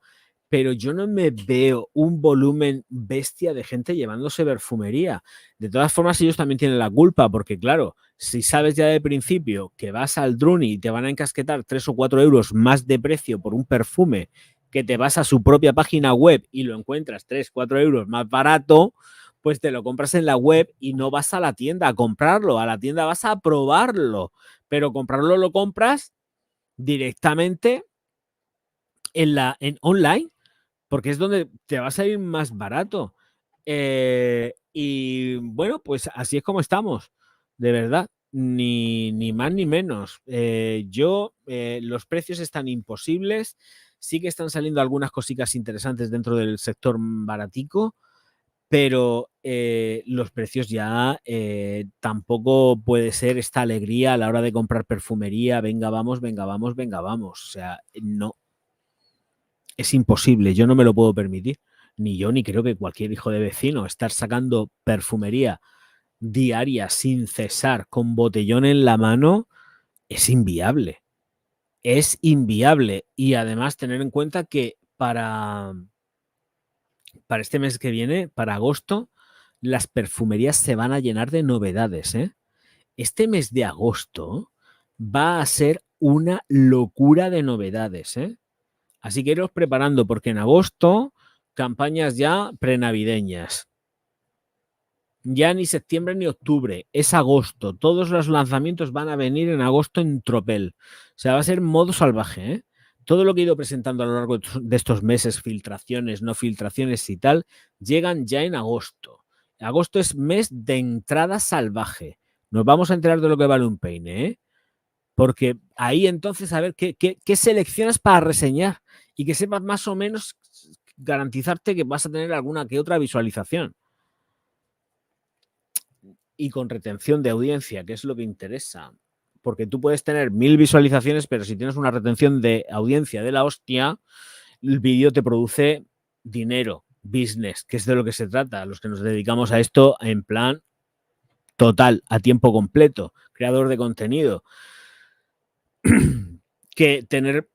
Speaker 1: pero yo no me veo un volumen bestia de gente llevándose perfumería. De todas formas, ellos también tienen la culpa, porque claro, si sabes ya de principio que vas al Druni y te van a encasquetar 3 o 4 euros más de precio por un perfume, que te vas a su propia página web y lo encuentras 3, 4 euros más barato, pues te lo compras en la web y no vas a la tienda a comprarlo, a la tienda vas a probarlo, pero comprarlo lo compras directamente en online, porque es donde te va a salir más barato. Y bueno, pues así es como estamos, de verdad, ni más ni menos. Los precios están imposibles, sí que están saliendo algunas cositas interesantes dentro del sector baratico, pero los precios ya tampoco puede ser esta alegría a la hora de comprar perfumería, venga, vamos, venga, vamos, venga, vamos. O sea, no. Es imposible, yo no me lo puedo permitir. Ni yo, ni creo que cualquier hijo de vecino. Estar sacando perfumería diaria sin cesar, con botellón en la mano, es inviable. Es inviable. Y además tener en cuenta que para este mes que viene, para agosto, las perfumerías se van a llenar de novedades, ¿eh? Este mes de agosto va a ser una locura de novedades, ¿eh? Así que iros preparando, porque en agosto, campañas ya prenavideñas. Ya ni septiembre ni octubre, es agosto. Todos los lanzamientos van a venir en agosto en tropel. O sea, va a ser modo salvaje, ¿eh? Todo lo que he ido presentando a lo largo de estos meses, filtraciones, no filtraciones y tal, llegan ya en agosto. Agosto es mes de entrada salvaje. Nos vamos a enterar de lo que vale un peine, ¿eh? Porque ahí entonces a ver qué seleccionas para reseñar y que sepas más o menos garantizarte que vas a tener alguna que otra visualización. Y con retención de audiencia, que es lo que interesa. Porque tú puedes tener 1000 visualizaciones, pero si tienes una retención de audiencia de la hostia, el vídeo te produce dinero, business, que es de lo que se trata. Los que nos dedicamos a esto en plan total, a tiempo completo, creador de contenido. Que tener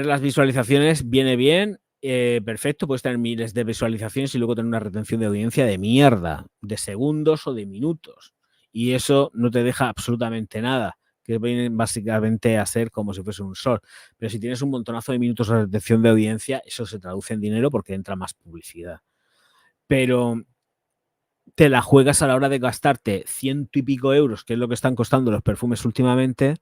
Speaker 1: las visualizaciones viene bien, perfecto, puedes tener miles de visualizaciones y luego tener una retención de audiencia de mierda, de segundos o de minutos. Y eso no te deja absolutamente nada, que viene básicamente a ser como si fuese un sol. Pero si tienes un montonazo de minutos de retención de audiencia, eso se traduce en dinero porque entra más publicidad. Pero te la juegas a la hora de gastarte 100 y pico euros, que es lo que están costando los perfumes últimamente.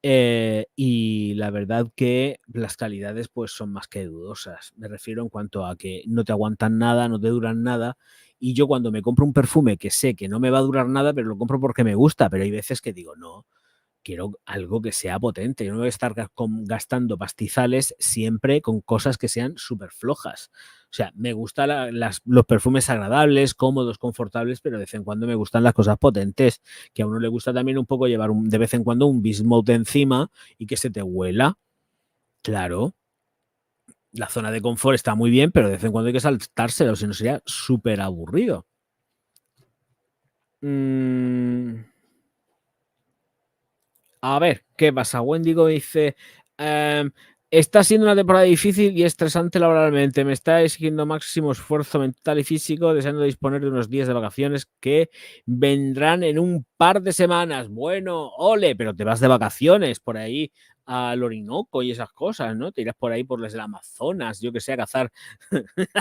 Speaker 1: Y la verdad que las calidades pues son más que dudosas. Me refiero en cuanto a que no te aguantan nada, no te duran nada. Y yo cuando me compro un perfume que sé que no me va a durar nada, pero lo compro porque me gusta, pero hay veces que digo, no, quiero algo que sea potente. Yo no voy a estar gastando pastizales siempre con cosas que sean súper flojas. O sea, me gustan los perfumes agradables, cómodos, confortables, pero de vez en cuando me gustan las cosas potentes, que a uno le gusta también un poco llevar de vez en cuando un bismuth encima y que se te huela. Claro, la zona de confort está muy bien, pero de vez en cuando hay que saltárselo, si no sería súper aburrido. A ver, ¿qué pasa? Wendigo dice... está siendo una temporada difícil y estresante laboralmente. Me está exigiendo máximo esfuerzo mental y físico, deseando disponer de unos días de vacaciones que vendrán en un par de semanas. Bueno, ole, pero te vas de vacaciones por ahí al Orinoco y esas cosas, ¿no? Te irás por ahí por las del Amazonas, yo que sé, a cazar,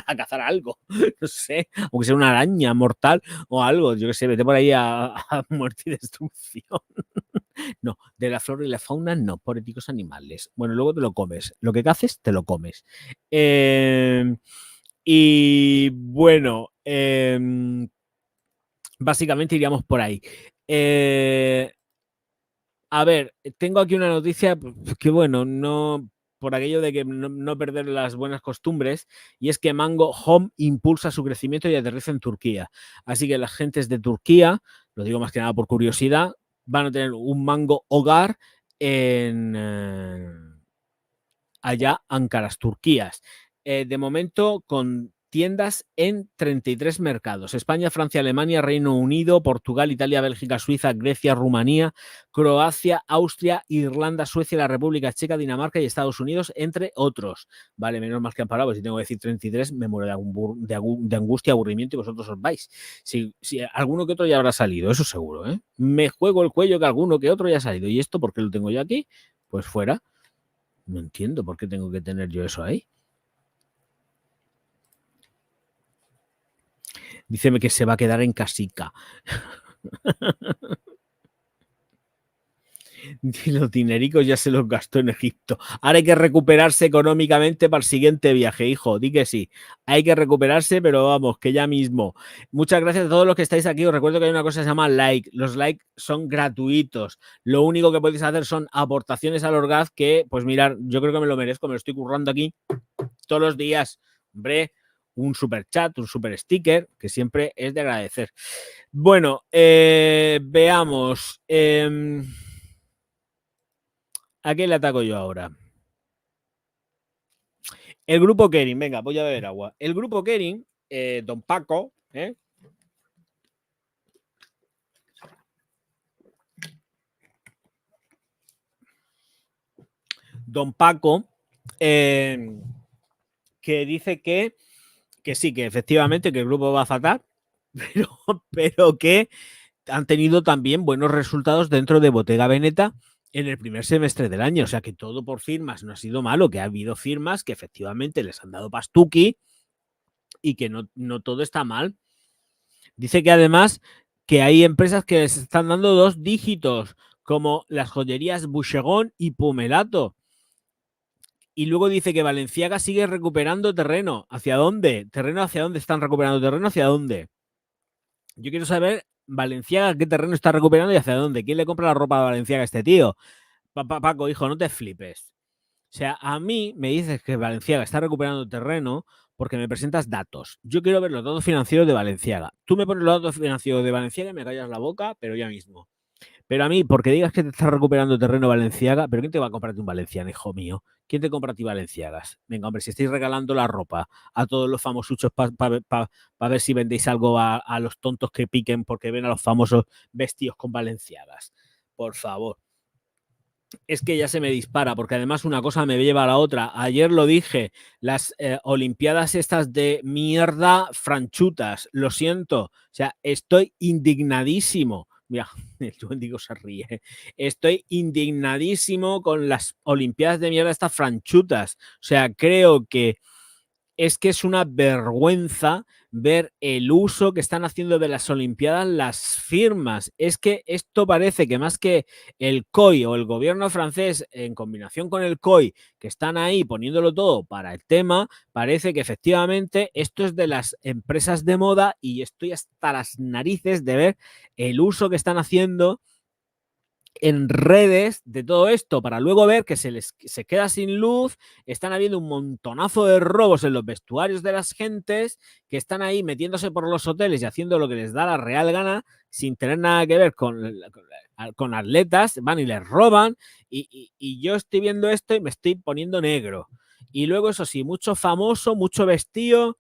Speaker 1: a cazar algo, no sé, aunque sea una araña mortal o algo, yo que sé, vete por ahí a muerte y destrucción. No, de la flora y la fauna no, poéticos animales. Bueno, luego te lo comes. Lo que caces, te lo comes. Y bueno, básicamente iríamos por ahí. A ver, tengo aquí una noticia que, bueno, no por aquello de que no perder las buenas costumbres, y es que Mango Home impulsa su crecimiento y aterriza en Turquía. Así que las gentes de Turquía, lo digo más que nada por curiosidad, van a tener un Mango Hogar en allá, Ancaras, Turquías. De momento, con tiendas en 33 mercados: España, Francia, Alemania, Reino Unido, Portugal, Italia, Bélgica, Suiza, Grecia, Rumanía, Croacia, Austria, Irlanda, Suecia, la República Checa, Dinamarca y Estados Unidos, entre otros. Vale, menos mal que han parado, porque si tengo que decir 33 me muero de angustia, aburrimiento, y vosotros os vais. Si alguno que otro ya habrá salido, eso seguro, ¿eh? Me juego el cuello que alguno que otro ya ha salido. ¿Y esto por qué lo tengo yo aquí? Pues fuera. No entiendo por qué tengo que tener yo eso ahí. Díceme que se va a quedar en casica. Los dinericos ya se los gastó en Egipto. Ahora hay que recuperarse económicamente para el siguiente viaje, hijo. Di que sí. Hay que recuperarse, pero vamos, que ya mismo. Muchas gracias a todos los que estáis aquí. Os recuerdo que hay una cosa que se llama like. Los likes son gratuitos. Lo único que podéis hacer son aportaciones al Orgaz que, pues mirar, yo creo que me lo merezco. Me lo estoy currando aquí todos los días. Hombre, un super chat, un super sticker, que siempre es de agradecer. Bueno, veamos. ¿A qué le ataco yo ahora? El grupo Kering, venga, voy a beber agua. El grupo Kering, don Paco, don Paco, que dice que sí, que efectivamente que el grupo va fatal, pero que han tenido también buenos resultados dentro de Bottega Veneta en el primer semestre del año. O sea, que todo por firmas no ha sido malo, que ha habido firmas que efectivamente les han dado pastuqui y que no todo está mal. Dice que además que hay empresas que les están dando 2 dígitos, como las joyerías Boucheron y Pumelato. Y luego dice que Balenciaga sigue recuperando terreno. ¿Hacia dónde? ¿Terreno hacia dónde están recuperando terreno? ¿Hacia dónde? Yo quiero saber, Balenciaga, qué terreno está recuperando y hacia dónde. ¿Quién le compra la ropa a Balenciaga a este tío? Paco, hijo, no te flipes. O sea, a mí me dices que Balenciaga está recuperando terreno porque me presentas datos. Yo quiero ver los datos financieros de Balenciaga. Tú me pones los datos financieros de Balenciaga y me callas la boca, pero ya mismo. Pero a mí, porque digas que te estás recuperando terreno Balenciaga, ¿pero quién te va a comprarte un Valenciano, hijo mío? ¿Quién te compra a ti Valenciagas? Venga, hombre, si estáis regalando la ropa a todos los famosuchos para ver si vendéis algo a los tontos que piquen porque ven a los famosos vestidos con Valenciagas. Por favor. Es que ya se me dispara, porque además una cosa me lleva a la otra. Ayer lo dije, las Olimpiadas estas de mierda franchutas, lo siento. O sea, estoy indignadísimo. Mira, el Wendigo se ríe. Estoy indignadísimo con las Olimpiadas de mierda estas franchutas. O sea, creo que es una vergüenza ver el uso que están haciendo de las Olimpiadas las firmas. Es que esto parece que más que el COI o el gobierno francés en combinación con el COI, que están ahí poniéndolo todo para el tema, parece que efectivamente esto es de las empresas de moda y estoy hasta las narices de ver el uso que están haciendo en redes de todo esto para luego ver que se queda sin luz, están habiendo un montonazo de robos en los vestuarios de las gentes que están ahí metiéndose por los hoteles y haciendo lo que les da la real gana sin tener nada que ver con atletas, van y les roban y yo estoy viendo esto y me estoy poniendo negro. Y luego eso sí, mucho famoso, mucho vestido,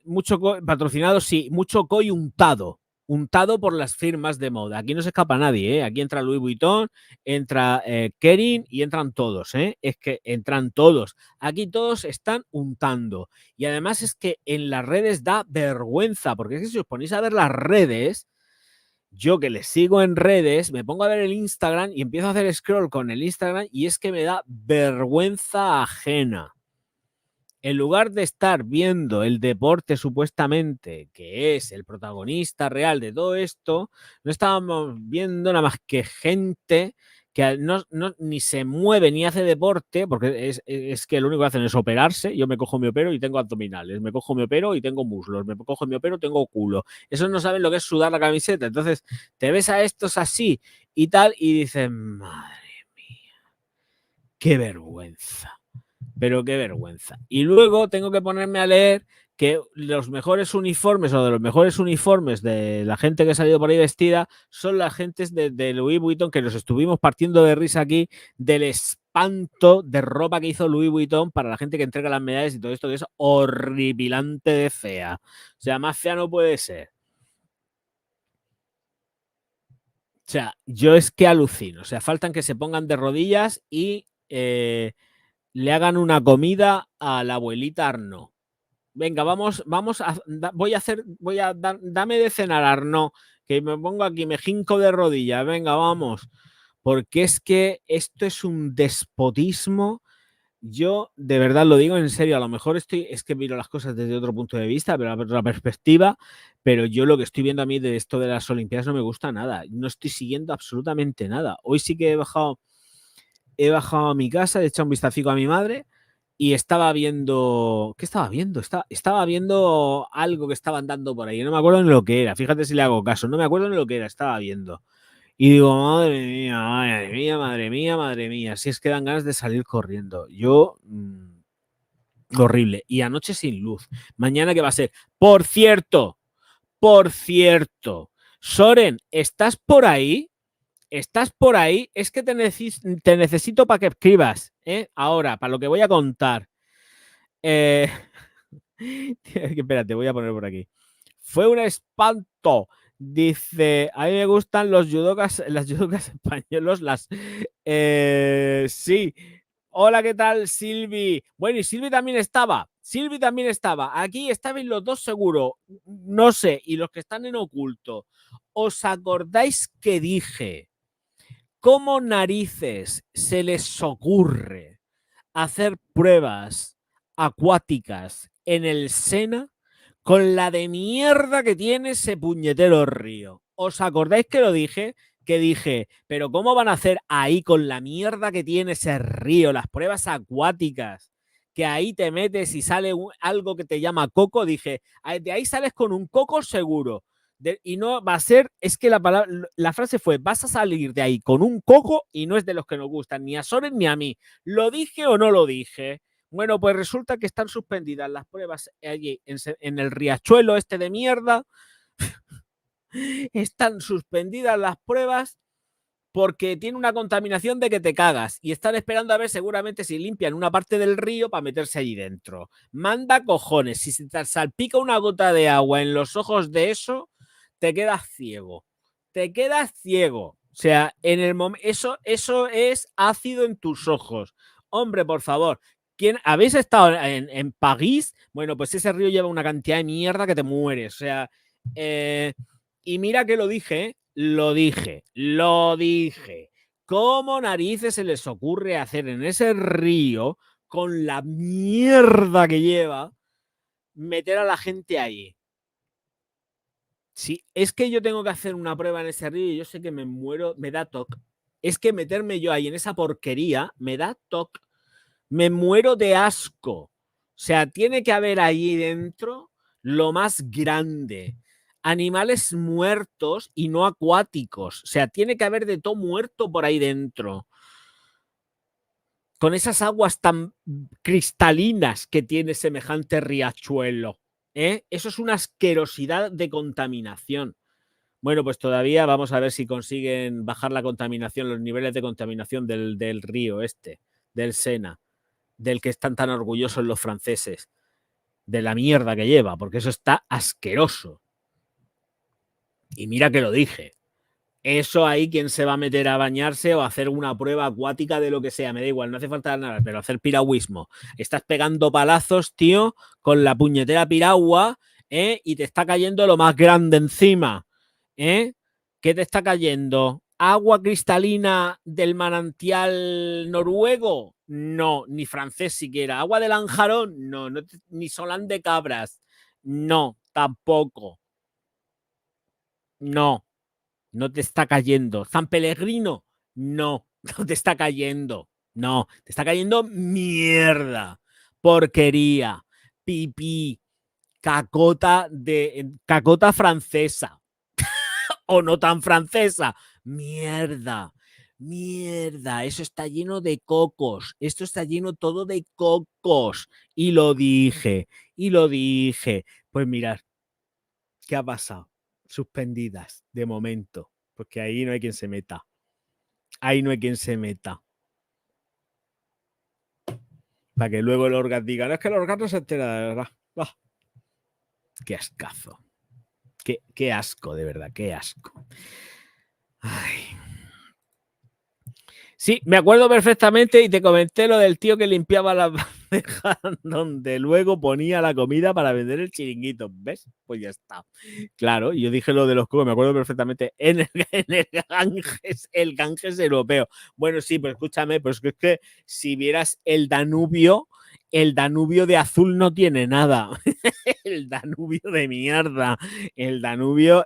Speaker 1: mucho patrocinado, sí, mucho COI untado por las firmas de moda. Aquí no se escapa nadie, ¿eh? Aquí entra Louis Vuitton, entra Kering y entran todos, ¿eh? Es que entran todos. Aquí todos están untando. Y además es que en las redes da vergüenza, porque es que si os ponéis a ver las redes, yo que les sigo en redes, me pongo a ver el Instagram y empiezo a hacer scroll con el Instagram y es que me da vergüenza ajena. En lugar de estar viendo el deporte supuestamente, que es el protagonista real de todo esto, no estábamos viendo nada más que gente que ni se mueve ni hace deporte, porque es que lo único que hacen es operarse. Yo me cojo mi opero y tengo abdominales, me cojo mi opero y tengo muslos, me cojo mi opero y tengo culo. Esos no saben lo que es sudar la camiseta. Entonces te ves a estos así y tal y dices, madre mía, qué vergüenza. Pero qué vergüenza. Y luego tengo que ponerme a leer que los mejores uniformes o de los mejores uniformes de la gente que ha salido por ahí vestida son las gentes de Louis Vuitton, que nos estuvimos partiendo de risa aquí del espanto de ropa que hizo Louis Vuitton para la gente que entrega las medallas y todo esto, que es horripilante de fea. O sea, más fea no puede ser. O sea, yo es que alucino. O sea, faltan que se pongan de rodillas y le hagan una comida a la abuelita Arnaud. Venga, dame de cenar, Arnaud, que me pongo aquí, me jinco de rodillas, venga, vamos. Porque es que esto es un despotismo. Yo de verdad lo digo en serio, a lo mejor es que miro las cosas desde otro punto de vista, pero desde otra perspectiva, pero yo lo que estoy viendo a mí de esto de las Olimpiadas no me gusta nada, no estoy siguiendo absolutamente nada. Hoy sí que he bajado a mi casa, he echado un vistacico a mi madre y estaba viendo... ¿Qué estaba viendo? Estaba viendo algo que estaban dando por ahí. No me acuerdo ni lo que era. Fíjate si le hago caso. No me acuerdo ni lo que era. Estaba viendo. Y digo, madre mía, madre mía, madre mía, madre mía. Si es que dan ganas de salir corriendo. Yo... Horrible. Y anoche sin luz. Mañana, ¿qué va a ser? Por cierto, Soren, ¿estás por ahí? ¿Estás por ahí? Es que te necesito para que escribas, ¿eh? Ahora, para lo que voy a contar. Espérate, voy a poner por aquí. Fue un espanto. Dice, a mí me gustan las judocas españolos, sí. Hola, ¿qué tal, Silvi? Bueno, y Silvi también estaba. Aquí estabais los dos seguro. No sé, y los que están en oculto. ¿Os acordáis que dije cómo narices se les ocurre hacer pruebas acuáticas en el Sena con la de mierda que tiene ese puñetero río? ¿Os acordáis que lo dije? Que dije, pero ¿cómo van a hacer ahí con la mierda que tiene ese río, las pruebas acuáticas? Que ahí te metes y sale algo que te llama coco. Dije, de ahí sales con un coco seguro. Y no va a ser, es que la frase fue, vas a salir de ahí con un coco y no es de los que nos gustan, ni a Soren ni a mí. ¿Lo dije o no lo dije? Bueno, pues resulta que están suspendidas las pruebas allí en el riachuelo este de mierda. Están suspendidas las pruebas porque tiene una contaminación de que te cagas y están esperando a ver seguramente si limpian una parte del río para meterse allí dentro. Manda cojones, si se te salpica una gota de agua en los ojos de eso, te quedas ciego. Te quedas ciego. O sea, en el eso es ácido en tus ojos. Hombre, por favor, ¿quién habéis estado en París? Bueno, pues ese río lleva una cantidad de mierda que te mueres. O sea, y mira que lo dije, ¿eh? Lo dije. ¿Cómo narices se les ocurre hacer en ese río, con la mierda que lleva, meter a la gente ahí? Sí, es que yo tengo que hacer una prueba en ese río y yo sé que me muero, me da toque. Es que meterme yo ahí en esa porquería me da toque. Me muero de asco. O sea, tiene que haber ahí dentro lo más grande. Animales muertos y no acuáticos. O sea, tiene que haber de todo muerto por ahí dentro. Con esas aguas tan cristalinas que tiene semejante riachuelo. Eso es una asquerosidad de contaminación. Bueno, pues todavía vamos a ver si consiguen bajar la contaminación, los niveles de contaminación del río del Sena, del que están tan orgullosos los franceses, de la mierda que lleva, porque eso está asqueroso. Y mira que lo dije. Eso ahí, ¿quién se va a meter a bañarse o a hacer una prueba acuática de lo que sea? Me da igual, no hace falta nada, pero hacer piragüismo. Estás pegando palazos, tío, con la puñetera piragua, y te está cayendo lo más grande encima. ¿Qué te está cayendo? ¿Agua cristalina del manantial noruego? No, ni francés siquiera. ¿Agua del Anjarón? No, ni Solán de Cabras. No, tampoco. No. No te está cayendo. San Pellegrino, no te está cayendo. No, te está cayendo mierda, porquería, pipí, cacota francesa o no tan francesa. Mierda, eso está lleno de cocos. Esto está lleno todo de cocos. Y lo dije. Pues mirad, ¿qué ha pasado? Suspendidas de momento, porque ahí no hay quien se meta. Para que luego el Orgas diga, no es que el Orgas no se entera de verdad. Oh, qué ascazo. Qué asco, de verdad, qué asco. Ay. Sí, me acuerdo perfectamente y te comenté lo del tío que limpiaba las bandejas donde luego ponía la comida para vender el chiringuito. ¿Ves? Pues ya está. Claro, yo dije lo de los cocos, me acuerdo perfectamente, en el Ganges europeo. Bueno, sí, pero escúchame, pues es que si vieras el Danubio de azul no tiene nada. El Danubio de mierda. El Danubio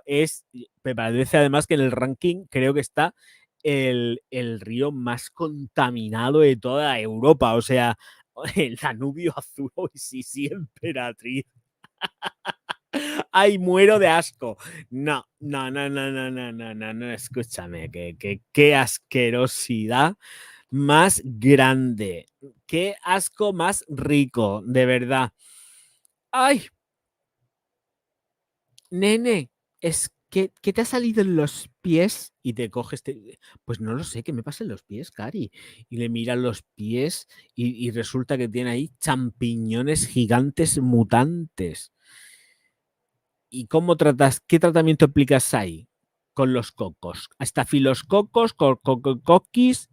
Speaker 1: me parece además que en el ranking creo que está el río más contaminado de toda Europa. O sea, el Danubio azul, sí, emperatriz. Ay, muero de asco. No, escúchame, qué asquerosidad más grande. Qué asco más rico, de verdad. ¡Ay! Nene, es que ¿qué te ha salido en los pies? Y te coges, pues no lo sé, ¿qué me pasa en los pies, Cari? Y le miran los pies y resulta que tiene ahí champiñones gigantes mutantes. ¿Y cómo tratas, qué tratamiento aplicas ahí con los cocos? Estafilococos, coquis,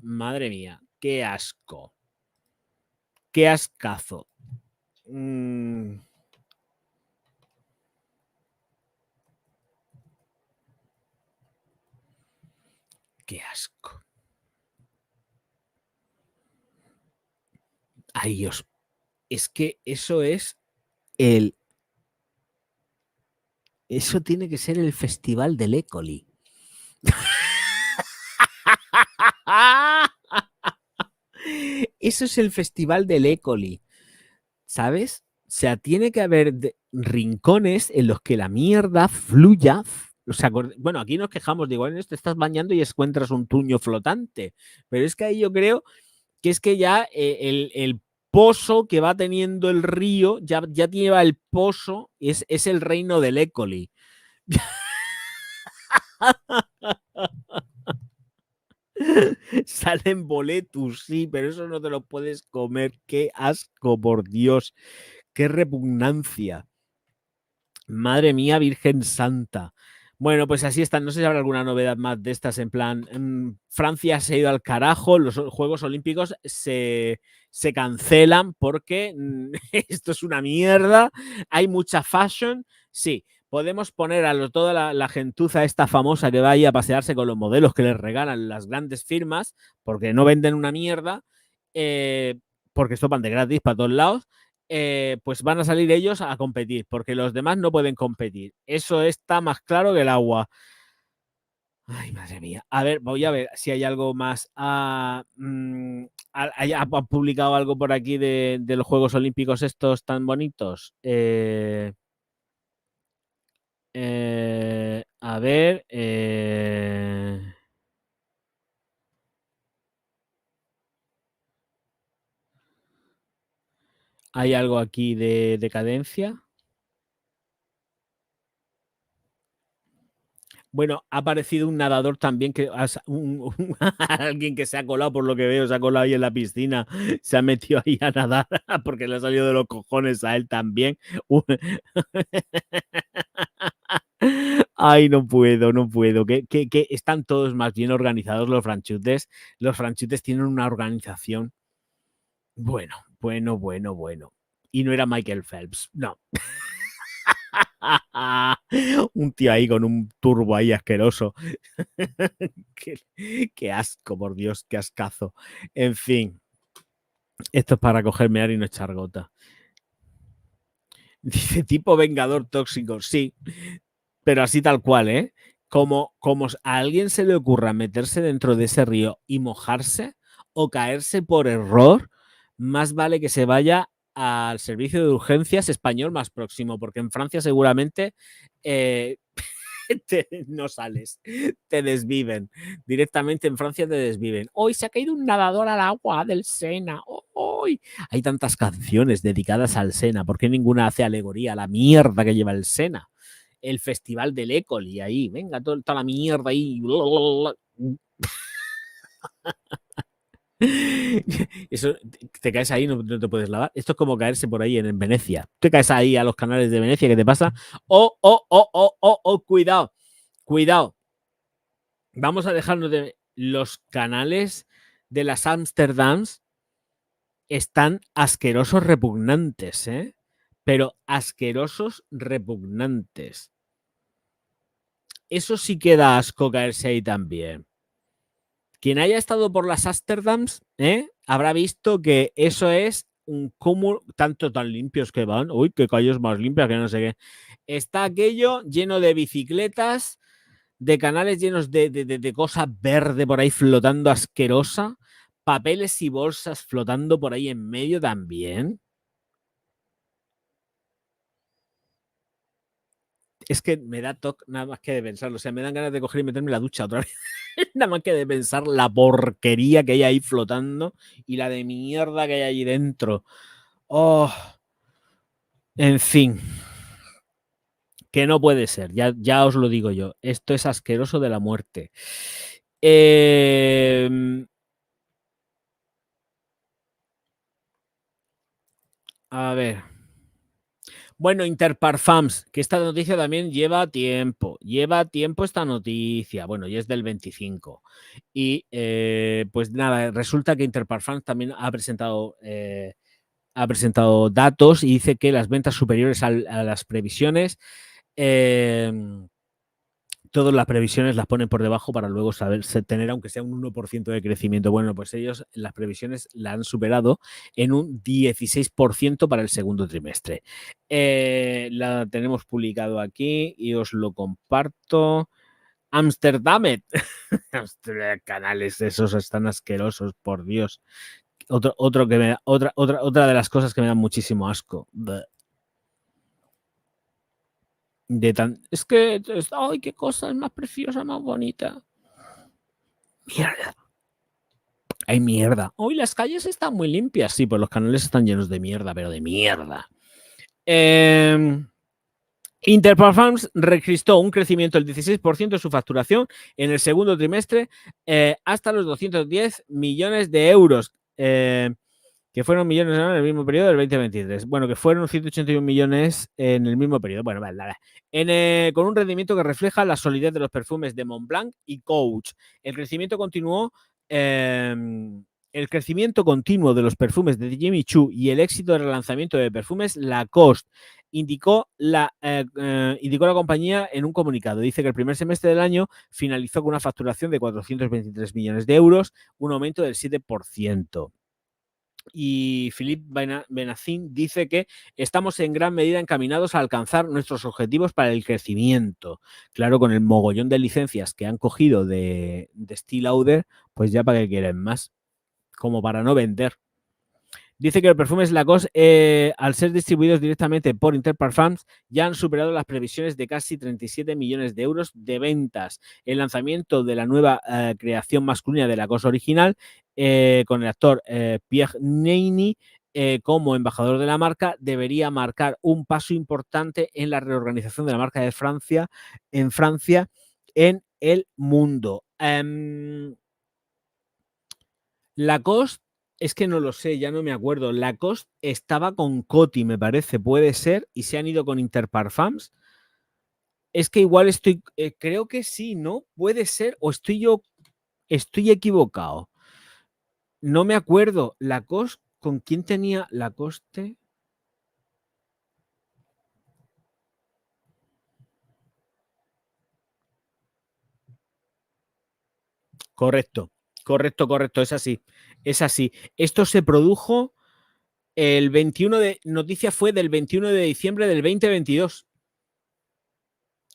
Speaker 1: madre mía, qué asco. Qué ascazo. Qué asco. Ay, Dios. Es que eso es el... Eso tiene que ser el festival del E. coli. Eso es el festival del E. coli. ¿Sabes? O sea, tiene que haber rincones en los que la mierda fluya. O sea, bueno, aquí nos quejamos de igual, te estás bañando y encuentras un tuño flotante. Pero es que ahí yo creo que es que ya el pozo que va teniendo el río, ya lleva el pozo, es el reino del E. coli. Salen boletus, sí, pero eso no te lo puedes comer. Qué asco, por Dios. Qué repugnancia. Madre mía, Virgen Santa. Bueno, pues así están. No sé si habrá alguna novedad más de estas. En plan, Francia se ha ido al carajo. Los Juegos Olímpicos se cancelan porque esto es una mierda. Hay mucha fashion. Sí, podemos poner a toda la gentuza esta famosa que va ahí a pasearse con los modelos que les regalan las grandes firmas porque no venden una mierda. Porque esto van de gratis para todos lados. Pues van a salir ellos a competir, porque los demás no pueden competir. Eso está más claro que el agua. Ay, madre mía. A ver, voy a ver si hay algo más. ¿Ha publicado algo por aquí de los Juegos Olímpicos estos tan bonitos? A ver. ¿Hay algo aquí de decadencia? Bueno, ha aparecido un nadador también, alguien que se ha colado, por lo que veo, se ha colado ahí en la piscina, se ha metido ahí a nadar porque le ha salido de los cojones a él también. Ay, no puedo, no puedo. Que están todos más bien organizados los franchutes. Los franchutes tienen una organización. Bueno. Y no era Michael Phelps, no. Un tío ahí con un turbo ahí asqueroso. Qué asco, por Dios, qué ascazo. En fin, esto es para cogerme ar y no echar gota. Dice tipo vengador tóxico, sí, pero así tal cual, ¿eh? Como a alguien se le ocurra meterse dentro de ese río y mojarse o caerse por error, más vale que se vaya al servicio de urgencias español más próximo, porque en Francia seguramente no sales, te desviven. Directamente en Francia te desviven. Hoy se ha caído un nadador al agua del Sena. Hoy hay tantas canciones dedicadas al Sena. ¿Por qué ninguna hace alegoría a la mierda que lleva el Sena? El festival del E. coli ahí, venga, toda la mierda ahí. Eso, te caes ahí, no te puedes lavar. Esto es como caerse por ahí en Venecia. Te caes ahí a los canales de Venecia, ¿qué te pasa? Cuidado, cuidado. Vamos a dejarnos de los canales de las Amsterdams. Están asquerosos, repugnantes, ¿eh? Pero asquerosos, repugnantes. Eso sí que da asco caerse ahí también. Quien haya estado por las Amsterdams, habrá visto que eso es un cúmulo, tanto tan limpios que van. Uy, qué calles más limpias, que no sé qué. Está aquello lleno de bicicletas, de canales llenos de cosa verde por ahí flotando asquerosa, papeles y bolsas flotando por ahí en medio también. Es que me da toque nada más que de pensarlo. O sea, me dan ganas de coger y meterme en la ducha otra vez. Nada más que de pensar la porquería que hay ahí flotando y la de mierda que hay allí dentro. Oh, en fin. Que no puede ser, ya os lo digo yo. Esto es asqueroso de la muerte. A ver. Bueno, Interparfums, que esta noticia también lleva tiempo. Lleva tiempo esta noticia. Bueno, y es del 25. Y pues nada, resulta que Interparfums también ha presentado datos y dice que las ventas superiores a las previsiones. Todas las previsiones las ponen por debajo para luego tener aunque sea un 1% de crecimiento. Bueno, pues ellos las previsiones la han superado en un 16% para el segundo trimestre. La tenemos publicado aquí y os lo comparto. Amsterdamet. Canales esos están asquerosos, por Dios. Otra de las cosas que me dan muchísimo asco. Es que, ¡ay, qué cosa es más preciosa, más bonita! Mierda. Hay mierda. Hoy las calles están muy limpias. Sí, pues los canales están llenos de mierda, pero de mierda. Interparfums registró un crecimiento del 16% de su facturación en el segundo trimestre hasta los 210 millones de euros. Que fueron millones en el mismo periodo del 2023. Bueno, que fueron 181 millones en el mismo periodo. Bueno, vale. Con un rendimiento que refleja la solidez de los perfumes de Montblanc y Coach. El crecimiento continuo de los perfumes de Jimmy Choo y el éxito del relanzamiento de perfumes Lacoste, indicó la compañía en un comunicado. Dice que el primer semestre del año finalizó con una facturación de 423 millones de euros, un aumento del 7%. Y Philippe Benacin dice que estamos en gran medida encaminados a alcanzar nuestros objetivos para el crecimiento. Claro, con el mogollón de licencias que han cogido de Estée Lauder, pues ya para qué quieren más, como para no vender. Dice que los perfumes Lacoste, al ser distribuidos directamente por Interparfums, ya han superado las previsiones de casi 37 millones de euros de ventas. El lanzamiento de la nueva creación masculina de Lacoste original, con el actor Pierre Neyny como embajador de la marca, debería marcar un paso importante en la reorganización de la marca de Francia en el mundo. Lacoste, es que no lo sé, ya no me acuerdo. Lacoste estaba con Coty, me parece, puede ser, y se han ido con Interparfums. Es que igual creo que sí, ¿no? Puede ser, o estoy equivocado. No me acuerdo. Lacoste, ¿con quién tenía Lacoste? Correcto, es así. Esto se produjo el 21 de... Noticia fue del 21 de diciembre del 2022.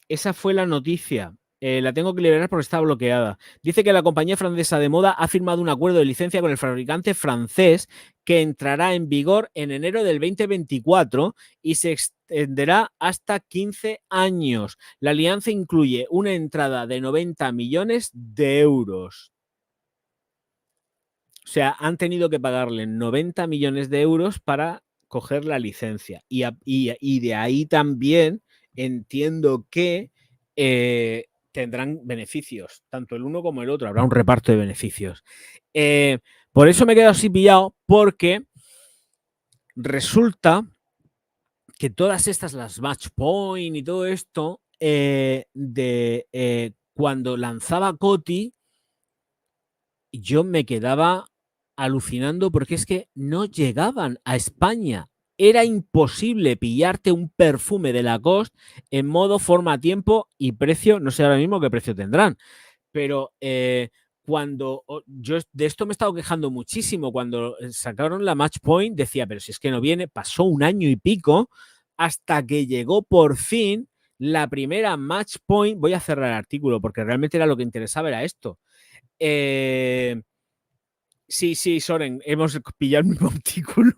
Speaker 1: Esa fue la noticia. La tengo que liberar porque está bloqueada. Dice que la compañía francesa de moda ha firmado un acuerdo de licencia con el fabricante francés que entrará en vigor en enero del 2024 y se extenderá hasta 15 años. La alianza incluye una entrada de 90 millones de euros. O sea, han tenido que pagarle 90 millones de euros para coger la licencia. Y de ahí también entiendo que tendrán beneficios, tanto el uno como el otro. Habrá un reparto de beneficios. Por eso me he quedado así pillado, porque resulta que todas estas, las Match Point y todo esto, cuando lanzaba Coty, yo me quedaba alucinando porque es que no llegaban a España. Era imposible pillarte un perfume de Lacoste en modo, forma, tiempo y precio. No sé ahora mismo qué precio tendrán, pero cuando yo de esto me he estado quejando muchísimo, cuando sacaron la Match Point decía, pero si es que no viene, pasó un año y pico hasta que llegó por fin la primera Match Point. Voy a cerrar el artículo porque realmente era lo que interesaba, era esto. Sí, Soren, hemos pillado el mismo artículo.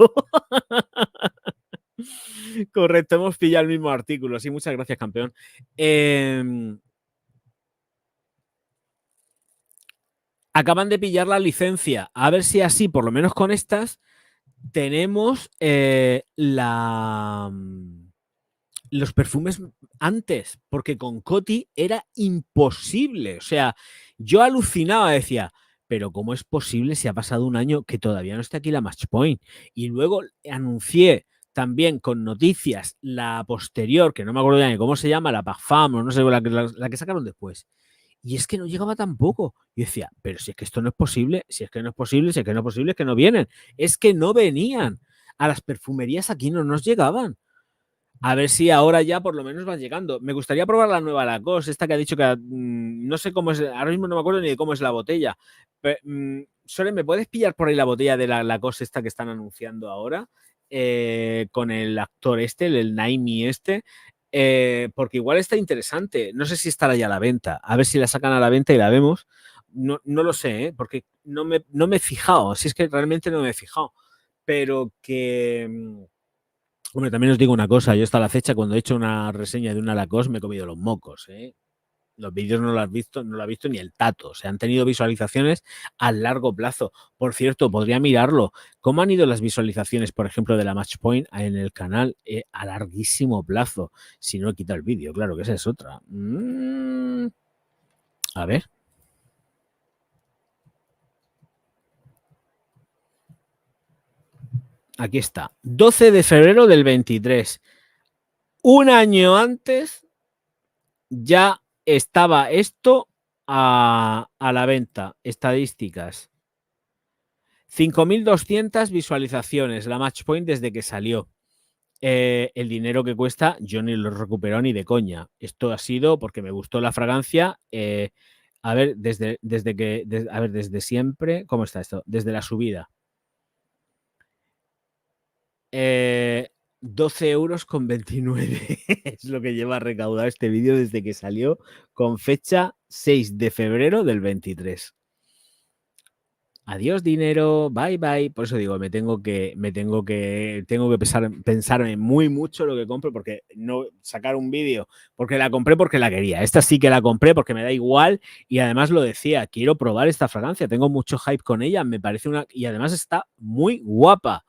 Speaker 1: Correcto, hemos pillado el mismo artículo. Sí, muchas gracias, campeón. acaban de pillar la licencia. A ver si así, por lo menos con estas, tenemos los perfumes antes, porque con Coty era imposible. O sea, yo alucinaba, decía, pero ¿cómo es posible si ha pasado un año que todavía no está aquí la Match Point? Y luego anuncié también con noticias la posterior, que no me acuerdo ya ni cómo se llama, la Parfum, o no sé, la que sacaron después. Y es que no llegaba tampoco. Y decía, pero si es que esto no es posible, si es que no es posible, si es que no es posible, es que no vienen. Es que no venían. A las perfumerías aquí no nos llegaban. A ver si ahora ya por lo menos van llegando. Me gustaría probar la nueva Lacoste, esta que ha dicho que no sé cómo es, ahora mismo no me acuerdo ni de cómo es la botella. Pero, Sole, ¿me puedes pillar por ahí la botella de la Lacoste esta que están anunciando ahora? Con el actor este, el Naimi este. Porque igual está interesante. No sé si estará ya a la venta. A ver si la sacan a la venta y la vemos. No lo sé, porque no me he fijado. Si es que realmente no me he fijado. Pero que... Hombre, también os digo una cosa, yo hasta la fecha cuando he hecho una reseña de una Lacoste me he comido los mocos, ¿eh? Los vídeos no lo has visto, no lo ha visto ni el tato. O sea, han tenido visualizaciones a largo plazo. Por cierto, podría mirarlo. ¿Cómo han ido las visualizaciones, por ejemplo, de la Match Point en el canal a larguísimo plazo? Si no he quitado el vídeo, claro que esa es otra. A ver. Aquí está. 12 de febrero del 23. Un año antes ya estaba esto a la venta. Estadísticas. 5.200 visualizaciones, la Match Point desde que salió. El dinero que cuesta, yo ni lo recupero ni de coña. Esto ha sido porque me gustó la fragancia. A ver, desde siempre, ¿cómo está esto? Desde la subida. 12,29 € es lo que lleva recaudado este vídeo desde que salió, con fecha 6 de febrero del 23. Adiós dinero, bye bye. Por eso digo, tengo que pensarme muy mucho lo que compro, porque no sacar un vídeo porque la compré porque la quería. Esta sí que la compré porque me da igual y además lo decía, quiero probar esta fragancia, tengo mucho hype con ella, me parece y además está muy guapa.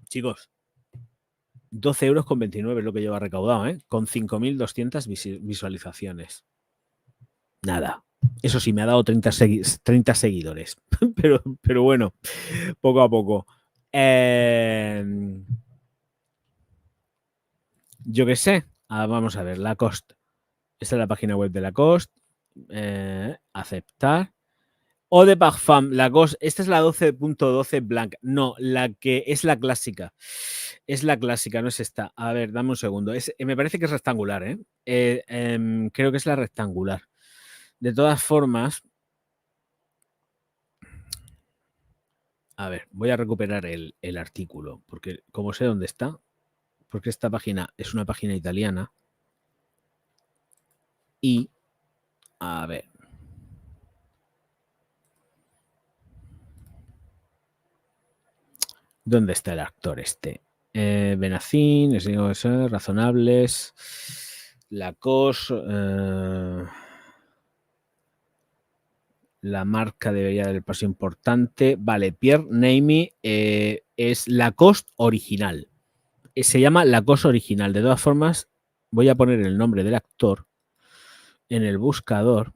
Speaker 1: Chicos, 12,29 € es lo que lleva recaudado, con 5.200 visualizaciones. Nada. Eso sí, me ha dado 30 seguidores. pero bueno, poco a poco. Yo qué sé. Vamos a ver, Lacoste. Esta es la página web de Lacoste. Aceptar. Eau de Parfum, Lacoste. Esta es la 12.12 Blanc. No, la que es la clásica. Es la clásica, no es esta. A ver, dame un segundo. Me parece que es rectangular, creo que es la rectangular. De todas formas, a ver, voy a recuperar el artículo, porque como sé dónde está, porque esta página es una página italiana. Y, a ver. ¿Dónde está el actor este? Benacín, Razonables, Lacoste, la marca debería dar el paso importante. Vale, Pierre Naimi es Lacoste original. Se llama Lacoste original. De todas formas, voy a poner el nombre del actor en el buscador.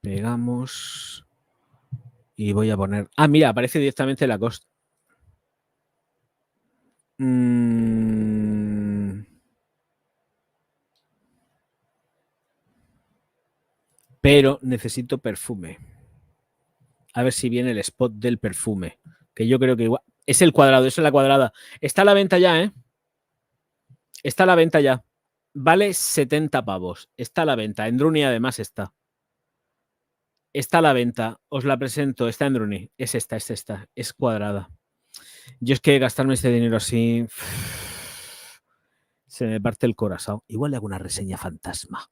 Speaker 1: Pegamos y voy a poner... Ah, mira, aparece directamente Lacoste. Pero necesito perfume. A ver si viene el spot del perfume. Que yo creo que igual... Es el cuadrado, eso es la cuadrada. Está a la venta ya, Está a la venta ya. Vale 70 pavos. Está a la venta. En Druni además está. Está a la venta. Os la presento. Está en Druni. Es esta. Es cuadrada. Yo es que gastarme este dinero así... Se me parte el corazón. Igual le hago una reseña fantasma.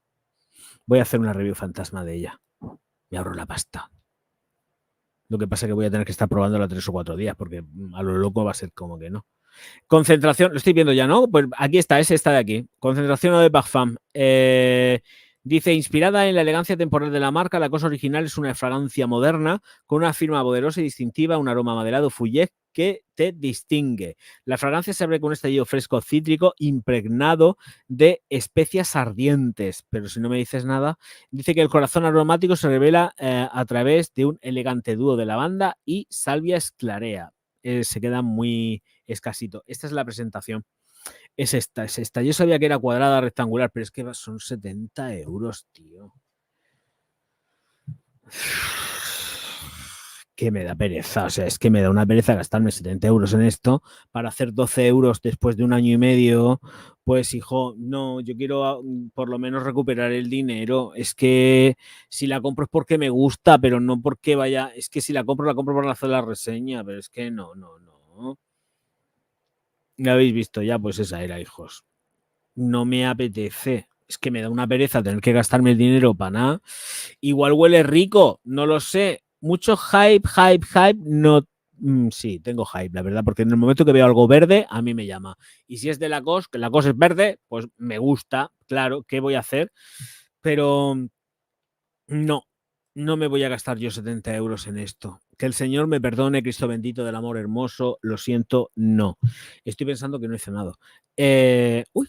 Speaker 1: Voy a hacer una review fantasma de ella. Me ahorro la pasta. Lo que pasa es que voy a tener que estar probándola 3 o 4 días porque a lo loco va a ser como que no. Concentración, lo estoy viendo ya, ¿no? Pues aquí está, es esta de aquí. Concentración Eau de Parfum. Dice, inspirada en la elegancia temporal de la marca, la cosa original es una fragancia moderna con una firma poderosa y distintiva, un aroma maderado fuyez que te distingue. La fragancia se abre con un estallido fresco cítrico impregnado de especias ardientes. Pero si no me dices nada, dice que el corazón aromático se revela a través de un elegante dúo de lavanda y salvia esclarea. Se queda muy escasito. Esta es la presentación. Es esta. Yo sabía que era cuadrada, rectangular, pero es que son 70 euros, tío. Que me da pereza, o sea, es que me da una pereza gastarme 70 euros en esto para hacer 12 euros después de un año y medio. Pues, hijo, no, yo quiero por lo menos recuperar el dinero. Es que si la compro es porque me gusta, pero no porque vaya. Es que si la compro para hacer la reseña, pero es que no. ¿La habéis visto ya? Pues esa era, hijos. No me apetece. Es que me da una pereza tener que gastarme el dinero para nada. Igual huele rico, no lo sé. Mucho hype, no. Sí, tengo hype, la verdad, porque en el momento que veo algo verde, a mí me llama. Y si es de Lacoste, que Lacoste es verde, pues me gusta, claro, ¿qué voy a hacer? Pero no me voy a gastar yo 70 euros en esto. Que el Señor me perdone, Cristo bendito del amor hermoso, lo siento, no. Estoy pensando que no he cenado. Uy.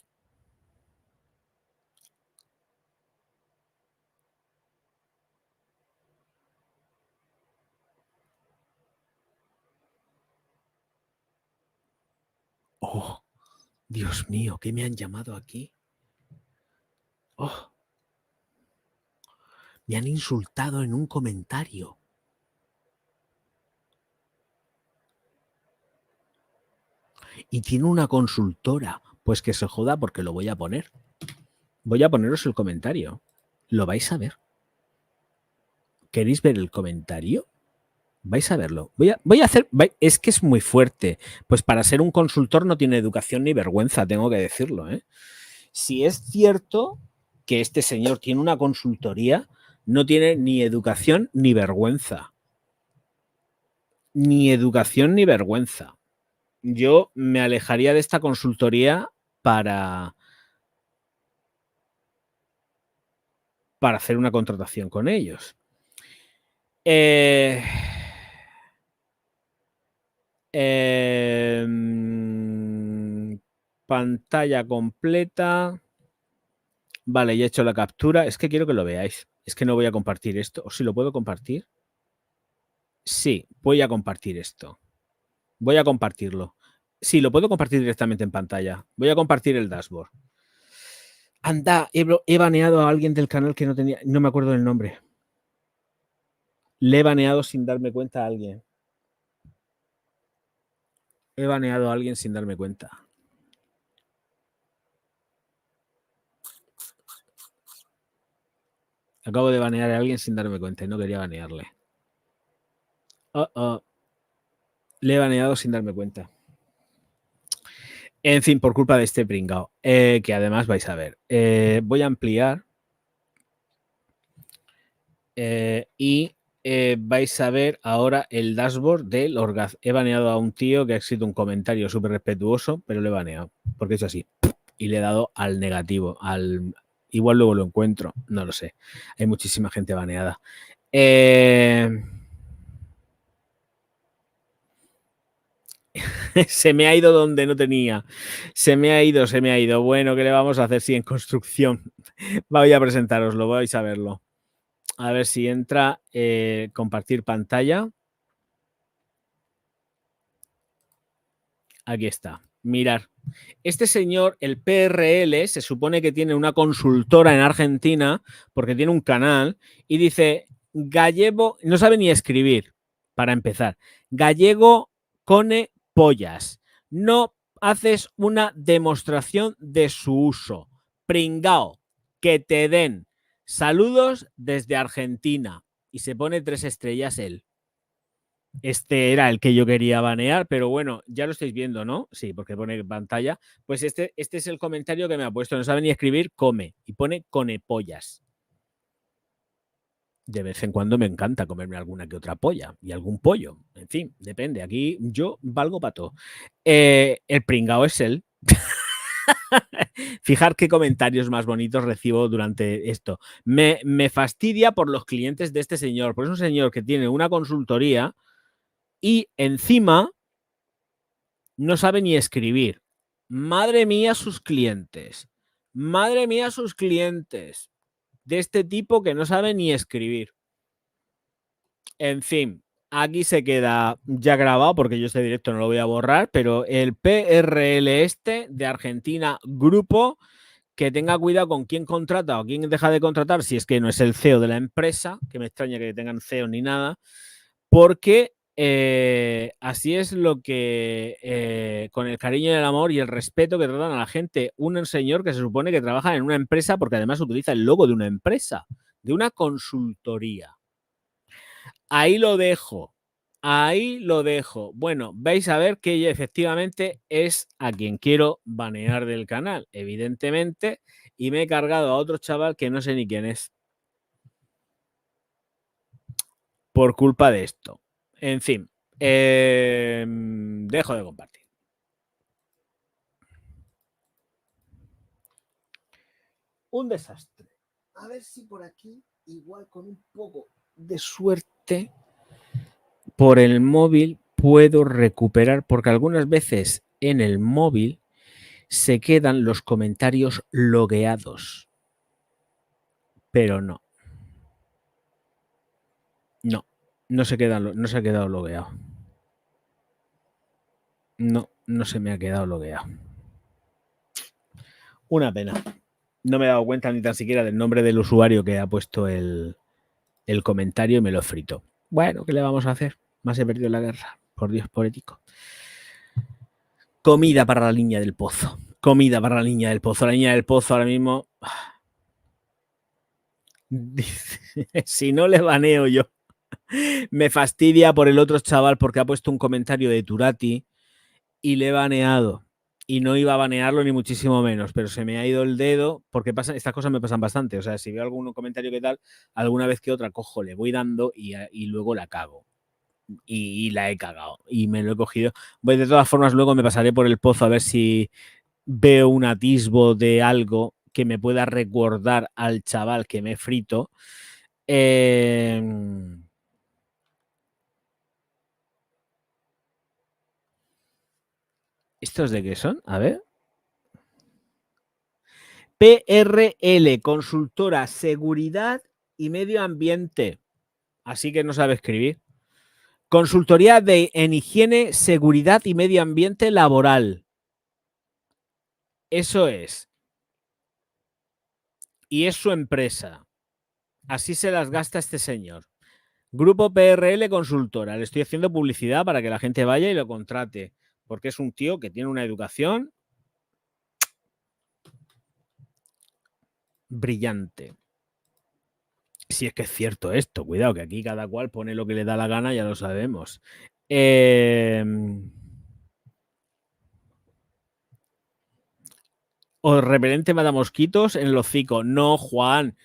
Speaker 1: Oh, Dios mío, ¿qué me han llamado aquí? Oh, me han insultado en un comentario. Y tiene una consultora. Pues que se joda porque lo voy a poner. Voy a poneros el comentario. Lo vais a ver. ¿Queréis ver el comentario? Vais a verlo. Voy a hacer. Es que es muy fuerte. Pues para ser un consultor no tiene educación ni vergüenza, tengo que decirlo, ¿eh? Si es cierto que este señor tiene una consultoría, no tiene ni educación ni vergüenza. Ni educación ni vergüenza. Yo me alejaría de esta consultoría para hacer una contratación con ellos. Pantalla completa. Vale, ya he hecho la captura. Es que quiero que lo veáis. Es que no voy a compartir esto. ¿O si lo puedo compartir? Sí, voy a compartir esto. Voy a compartirlo. Sí, lo puedo compartir directamente en pantalla. Voy a compartir el dashboard. Anda, he baneado a alguien del canal que no tenía... No me acuerdo del nombre. Le he baneado sin darme cuenta a alguien. He baneado a alguien sin darme cuenta. Acabo de banear a alguien sin darme cuenta y no quería banearle. Le he baneado sin darme cuenta. En fin, por culpa de este pringao, que además vais a ver. Voy a ampliar y vais a ver ahora el dashboard del Orgaz. He baneado a un tío que ha escrito un comentario súper respetuoso, pero le he baneado, porque es así. Y le he dado al negativo, igual luego lo encuentro, no lo sé. Hay muchísima gente baneada. Se me ha ido donde no tenía. Se me ha ido. Bueno, ¿qué le vamos a hacer si en construcción? Voy a presentároslo, vais a verlo. A ver si entra compartir pantalla. Aquí está. Mirar. Este señor, el PRL, se supone que tiene una consultora en Argentina porque tiene un canal y dice gallego, no sabe ni escribir, para empezar. Gallego cone pollas. No haces una demostración de su uso. Pringao, que te den. Saludos desde Argentina. Y se pone 3 estrellas él. Este era el que yo quería banear, pero bueno, ya lo estáis viendo, ¿no? Sí, porque pone pantalla. Pues este es el comentario que me ha puesto. No sabe ni escribir, come. Y pone conepollas. De vez en cuando me encanta comerme alguna que otra polla y algún pollo. En fin, depende. Aquí yo valgo para todo. El pringao es él. Fijar qué comentarios más bonitos recibo durante esto. Me fastidia por los clientes de este señor, porque es un señor que tiene una consultoría y encima no sabe ni escribir. Madre mía sus clientes. Madre mía sus clientes. De este tipo que no sabe ni escribir. En fin, aquí se queda ya grabado porque yo este directo no lo voy a borrar, pero el PRL este de Argentina Grupo, que tenga cuidado con quién contrata o quién deja de contratar, si es que no es el CEO de la empresa, que me extraña que tengan CEO ni nada, porque así es lo que, con el cariño y el amor y el respeto que tratan a la gente, un señor que se supone que trabaja en una empresa, porque además utiliza el logo de una empresa, de una consultoría. Ahí lo dejo. Ahí lo dejo. Bueno, vais a ver que ella efectivamente es a quien quiero banear del canal, evidentemente, y me he cargado a otro chaval que no sé ni quién es. Por culpa de esto. En fin, dejo de compartir. Un desastre. A ver si por aquí, igual con un poco de suerte, por el móvil puedo recuperar, porque algunas veces en el móvil se quedan los comentarios logueados. Pero no. No, no se ha quedado logueado. No, no se me ha quedado logueado. Una pena. No me he dado cuenta ni tan siquiera del nombre del usuario que ha puesto el comentario y me lo frito. Bueno, ¿qué le vamos a hacer? Más he perdido la guerra. Por Dios, poético. Comida para la niña del pozo. Comida para la niña del pozo. La niña del pozo ahora mismo... Si no le baneo yo. Me fastidia por el otro chaval porque ha puesto un comentario de Turati y le he baneado. Y no iba a banearlo ni muchísimo menos, pero se me ha ido el dedo porque estas cosas me pasan bastante. O sea, si veo algún comentario que tal, alguna vez que otra cojo, le voy dando y luego la cago. Y la he cagado y me lo he cogido. Pues de todas formas, luego me pasaré por el pozo a ver si veo un atisbo de algo que me pueda recordar al chaval que me he frito. ¿Estos de qué son? A ver. PRL, consultora Seguridad y Medio Ambiente. Así que no sabe escribir. Consultoría en higiene, seguridad y medio ambiente laboral. Eso es. Y es su empresa. Así se las gasta este señor. Grupo PRL Consultora. Le estoy haciendo publicidad para que la gente vaya y lo contrate. Porque es un tío que tiene una educación brillante. Si es que es cierto esto, cuidado, que aquí cada cual pone lo que le da la gana, ya lo sabemos. O repelente matamosquitos en el hocico. No, Juan.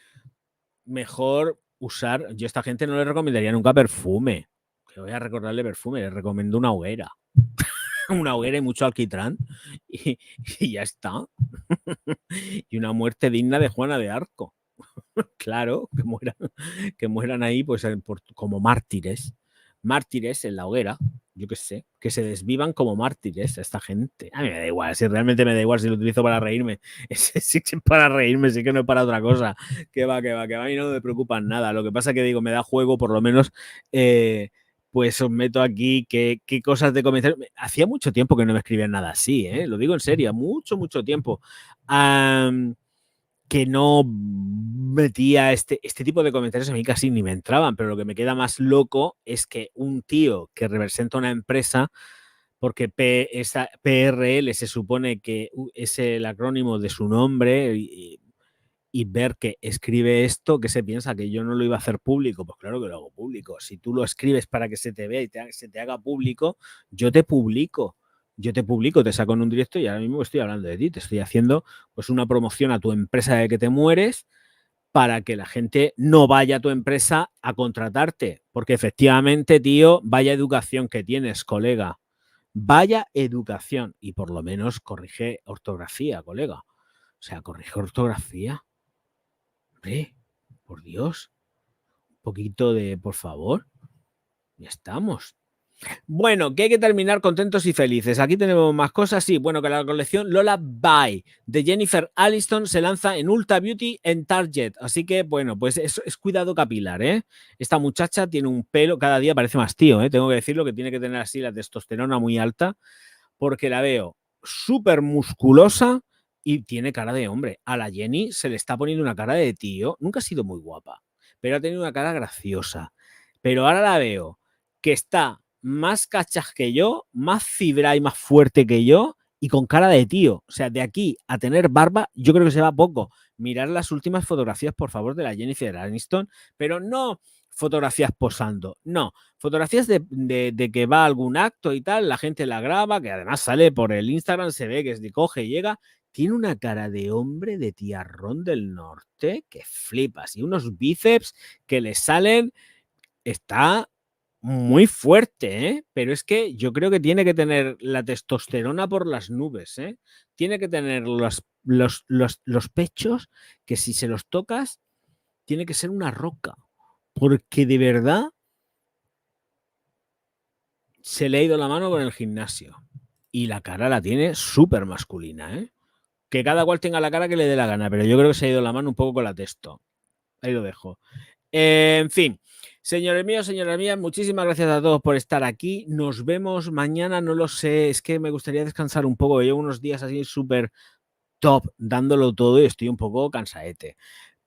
Speaker 1: Mejor usar. Yo a esta gente no le recomendaría nunca perfume. Que voy a recordarle perfume, le recomiendo una hoguera. Una hoguera y mucho alquitrán. Y ya está. Y una muerte digna de Juana de Arco. Claro, que mueran ahí pues como mártires. Mártires en la hoguera, yo qué sé, que se desvivan como mártires a esta gente. A mí me da igual, si realmente me da igual si lo utilizo para reírme. Sí, para reírme, sí que no es para otra cosa. Que va, a mí no me preocupa nada. Lo que pasa es que digo, me da juego, por lo menos, pues os meto aquí qué cosas de comentarios. Hacía mucho tiempo que no me escribían nada así, lo digo en serio, mucho tiempo. Que no metía este tipo de comentarios, a mí casi ni me entraban, pero lo que me queda más loco es que un tío que representa una empresa, porque esa PRL se supone que es el acrónimo de su nombre, y ver que escribe esto, que se piensa que yo no lo iba a hacer público. Pues claro que lo hago público. Si tú lo escribes para que se te vea y se te haga público, yo te publico. Te saco en un directo y ahora mismo estoy hablando de ti. Te estoy haciendo pues una promoción a tu empresa de que te mueres para que la gente no vaya a tu empresa a contratarte. Porque efectivamente, tío, vaya educación que tienes, colega. Vaya educación. Y por lo menos corrige ortografía, colega. O sea, corrige ortografía. Hombre, por Dios. Un poquito de, por favor. Ya estamos. Bueno, que hay que terminar contentos y felices. Aquí tenemos más cosas. Sí, bueno, que la colección Lola Bye de Jennifer Aniston se lanza en Ulta Beauty en Target. Así que, bueno, pues es cuidado capilar, ¿eh? Esta muchacha tiene un pelo, cada día parece más tío, ¿eh? Tengo que decirlo, que tiene que tener así la testosterona muy alta, porque la veo súper musculosa y tiene cara de hombre. A la Jenny se le está poniendo una cara de tío. Nunca ha sido muy guapa, pero ha tenido una cara graciosa. Pero ahora la veo que está más cachas que yo, más fibra y más fuerte que yo y con cara de tío. O sea, de aquí a tener barba, yo creo que se va poco. Mirar las últimas fotografías, por favor, de la Jennifer Aniston, pero no fotografías posando, no, fotografías de que va a algún acto y tal, la gente la graba, que además sale por el Instagram, se ve que es de coge y llega, tiene una cara de hombre de tiarrón del norte que flipas y unos bíceps que le salen, está muy fuerte, ¿eh? Pero es que yo creo que tiene que tener la testosterona por las nubes, ¿eh? Tiene que tener los pechos que si se los tocas, tiene que ser una roca. Porque de verdad se le ha ido la mano con el gimnasio. Y la cara la tiene súper masculina, ¿eh? Que cada cual tenga la cara que le dé la gana, pero yo creo que se ha ido la mano un poco con la testo. Ahí lo dejo. En fin, señores míos, señoras mías, muchísimas gracias a todos por estar aquí. Nos vemos mañana, no lo sé, es que me gustaría descansar un poco. Llevo unos días así súper top, dándolo todo y estoy un poco cansaete.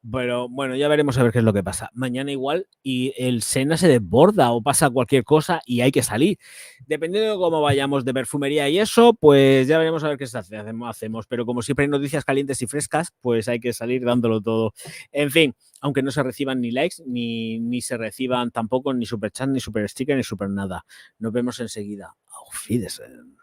Speaker 1: Pero bueno, ya veremos a ver qué es lo que pasa. Mañana igual y el Sena se desborda o pasa cualquier cosa y hay que salir. Dependiendo de cómo vayamos de perfumería y eso, pues ya veremos a ver qué hacemos. Pero como siempre hay noticias calientes y frescas, pues hay que salir dándolo todo. En fin, aunque no se reciban ni likes, ni se reciban tampoco ni super chat, ni super sticker, ni super nada. Nos vemos enseguida. Auf Wiedersehen.